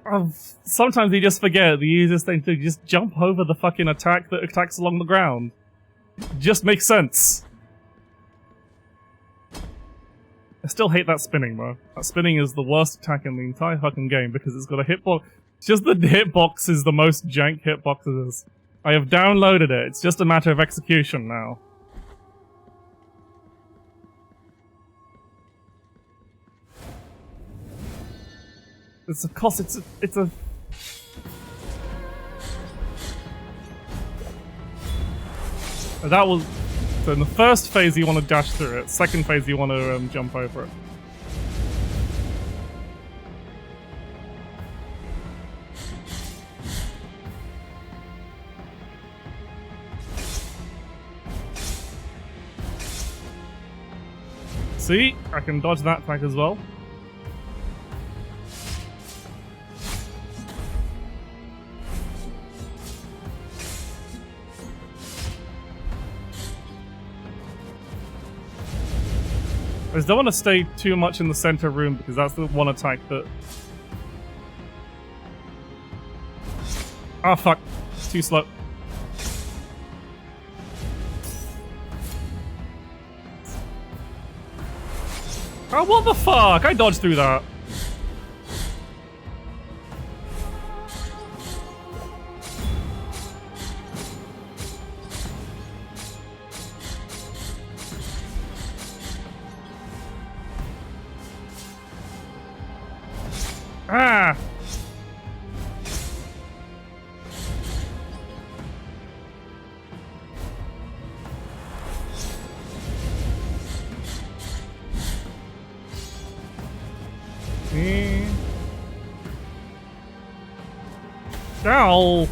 sometimes you just forget the easiest thing to just jump over the fucking attack that attacks along the ground. It just makes sense. I still hate that spinning, bro. That spinning is the worst attack in the entire fucking game because it's got a hitbox. Just the hitbox is the most jank hitboxes. I have downloaded it. It's just a matter of execution now. It's of course it's a that was so in the first phase you want to dash through it. Second phase you want to jump over it. See, I can dodge that attack as well. I just don't want to stay too much in the center room because that's the one attack that... Ah, fuck. It's too slow. Oh, what the fuck? I dodged through that. Ah! Ow!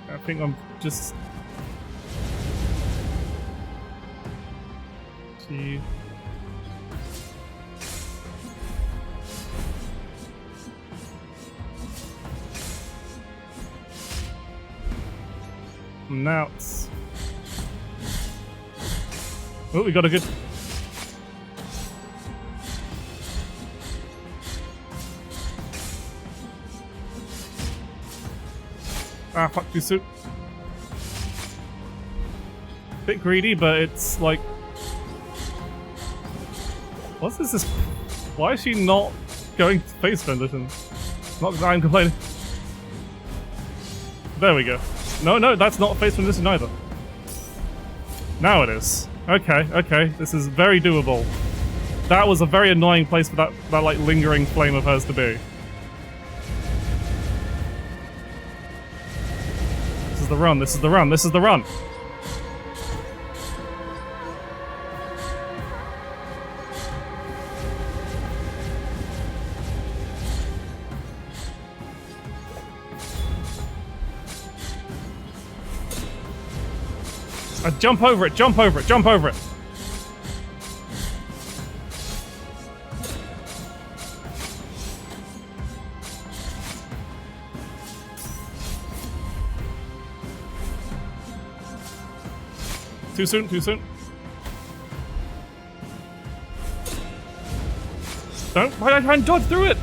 I think I'm just... you. Now it's... Oh, we got a good... Ah, fuck, too soon. Bit greedy, but it's like... What's this? Why is she not going to face transition? Not that I'm complaining. There we go. No, no, that's not face transition either. Now it is. Okay, okay, this is very doable. That was a very annoying place for that like lingering flame of hers to be. This is the run, this is the run, this is the run! Jump over it, jump over it, jump over it! Too soon, too soon. Don't, why did I try and dodge through it?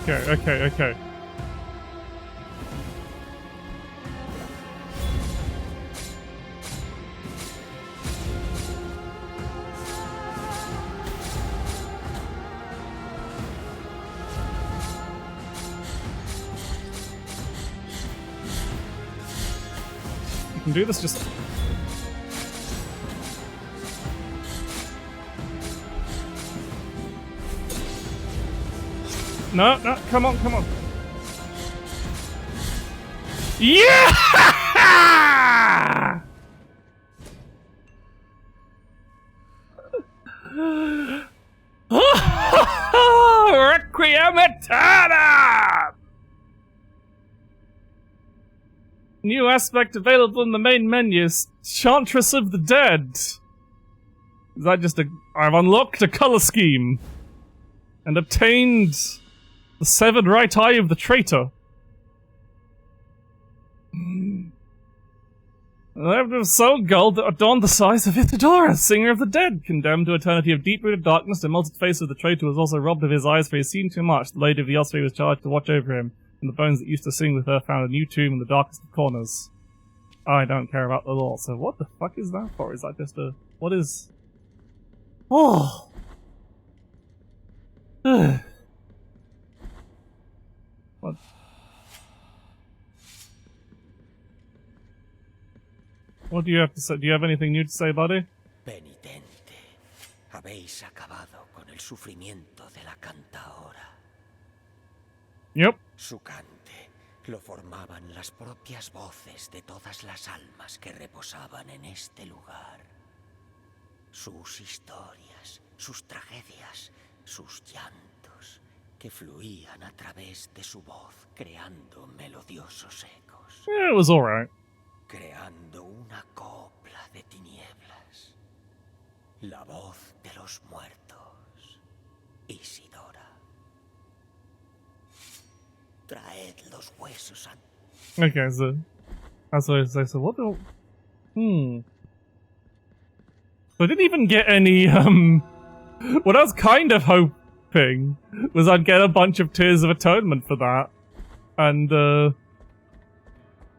Okay, okay, okay. You can do this just... No, no, come on, come on. Yeah! Requiem Aeternam! New aspect available in the main menu, Chantress of the Dead. Is that just a... I've unlocked a color scheme. And obtained... the severed right eye of the traitor. Left of soul gold that adorned the size of Ithidora, singer of the dead, condemned to eternity of deep-rooted darkness. The melted face of the traitor was also robbed of his eyes, for he had seen too much. The lady of the Osprey was charged to watch over him, and the bones that used to sing with her found a new tomb in the darkest of corners. I don't care about the law, so what the fuck is that for? Is that just a... what is... Oh! What? What do you have to say? Do you have anything new to say, buddy? Penitente, habéis acabado con el sufrimiento de la cantaora. Yep. Su cante lo formaban las propias voces de todas las almas que reposaban en este lugar. Sus historias, sus tragedias, sus llantos, que fluían a través de su voz, creando melodiosos ecos. Yeah, it was alright. Creando una copla de tinieblas. La voz de los muertos. Isidora. Traed los huesos a... Okay, so... that's what I say. So what the... So I didn't even get any, what I was kind of hoping was I'd get a bunch of Tears of Atonement for that. And,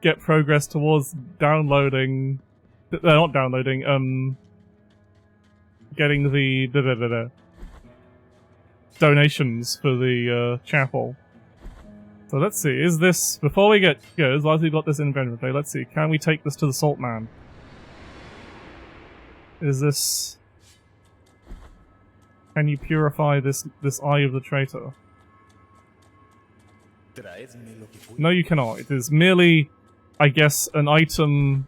get progress towards downloading... not downloading, getting the... donations for the, chapel. So let's see, is this... before we get... yeah, as long as we've got this inventory, let's see, can we take this to the Salt Man? Is this... can you purify this Eye of the Traitor? No, you cannot. It is merely, I guess, an item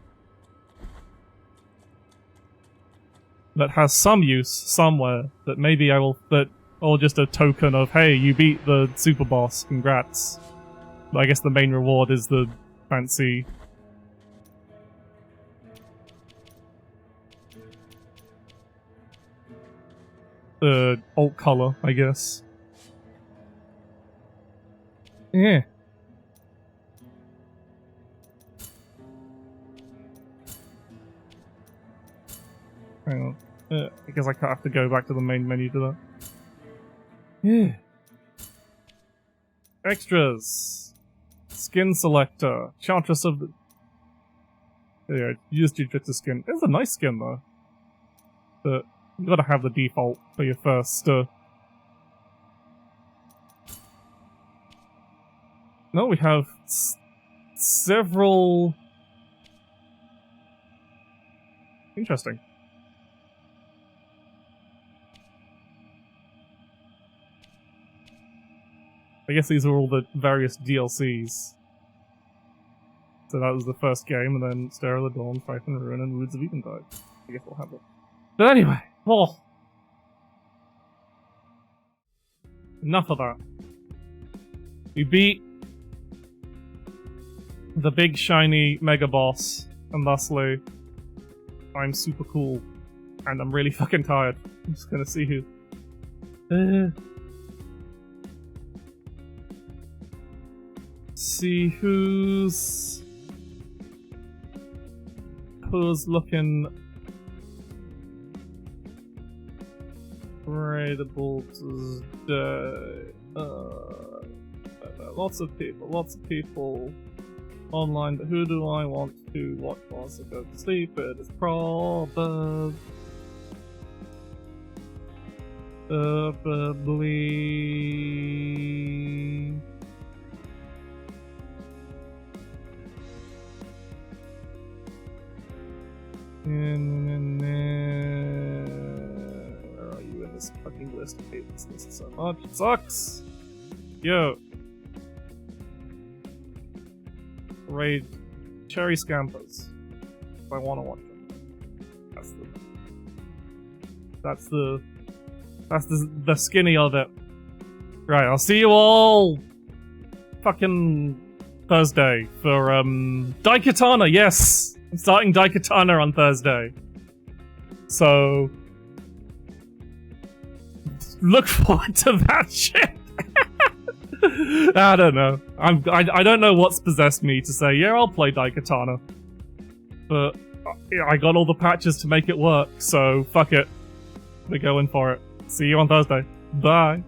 that has some use somewhere that maybe I will... that... or just a token of, hey, you beat the super boss, congrats. I guess the main reward is the fancy alt color, I guess. Yeah. Hang on. I guess I have to go back to the main menu to that. Yeah. Extras. Skin selector. Chantress of the... Yeah, use Jujutsu skin. It's a nice skin though. But you gotta have the default for your first, No, we have several... Interesting. I guess these are all the various DLCs. So that was the first game, and then Stair of the Dawn, Fight and Ruin, and Woods of Eventide. I guess we'll have it. But anyway, well... Enough of that. We beat the big shiny mega boss, and thusly, I'm super cool. And I'm really fucking tired. I'm just gonna see who... see who's looking raidable today. Lots of people online, but who do I want to watch whilst I go to sleep? It is probably where are you in this fucking list? I hate this list so much. It sucks! Yo! Raid Cherry Scampers. If I want to watch them. That's the skinny of it. Right, I'll see you all fucking Thursday for Daikatana, yes! I'm starting Daikatana on Thursday. So look forward to that shit. I don't know. I don't know what's possessed me to say, yeah, I'll play Daikatana. But I got all the patches to make it work, so fuck it. We're going for it. See you on Thursday. Bye.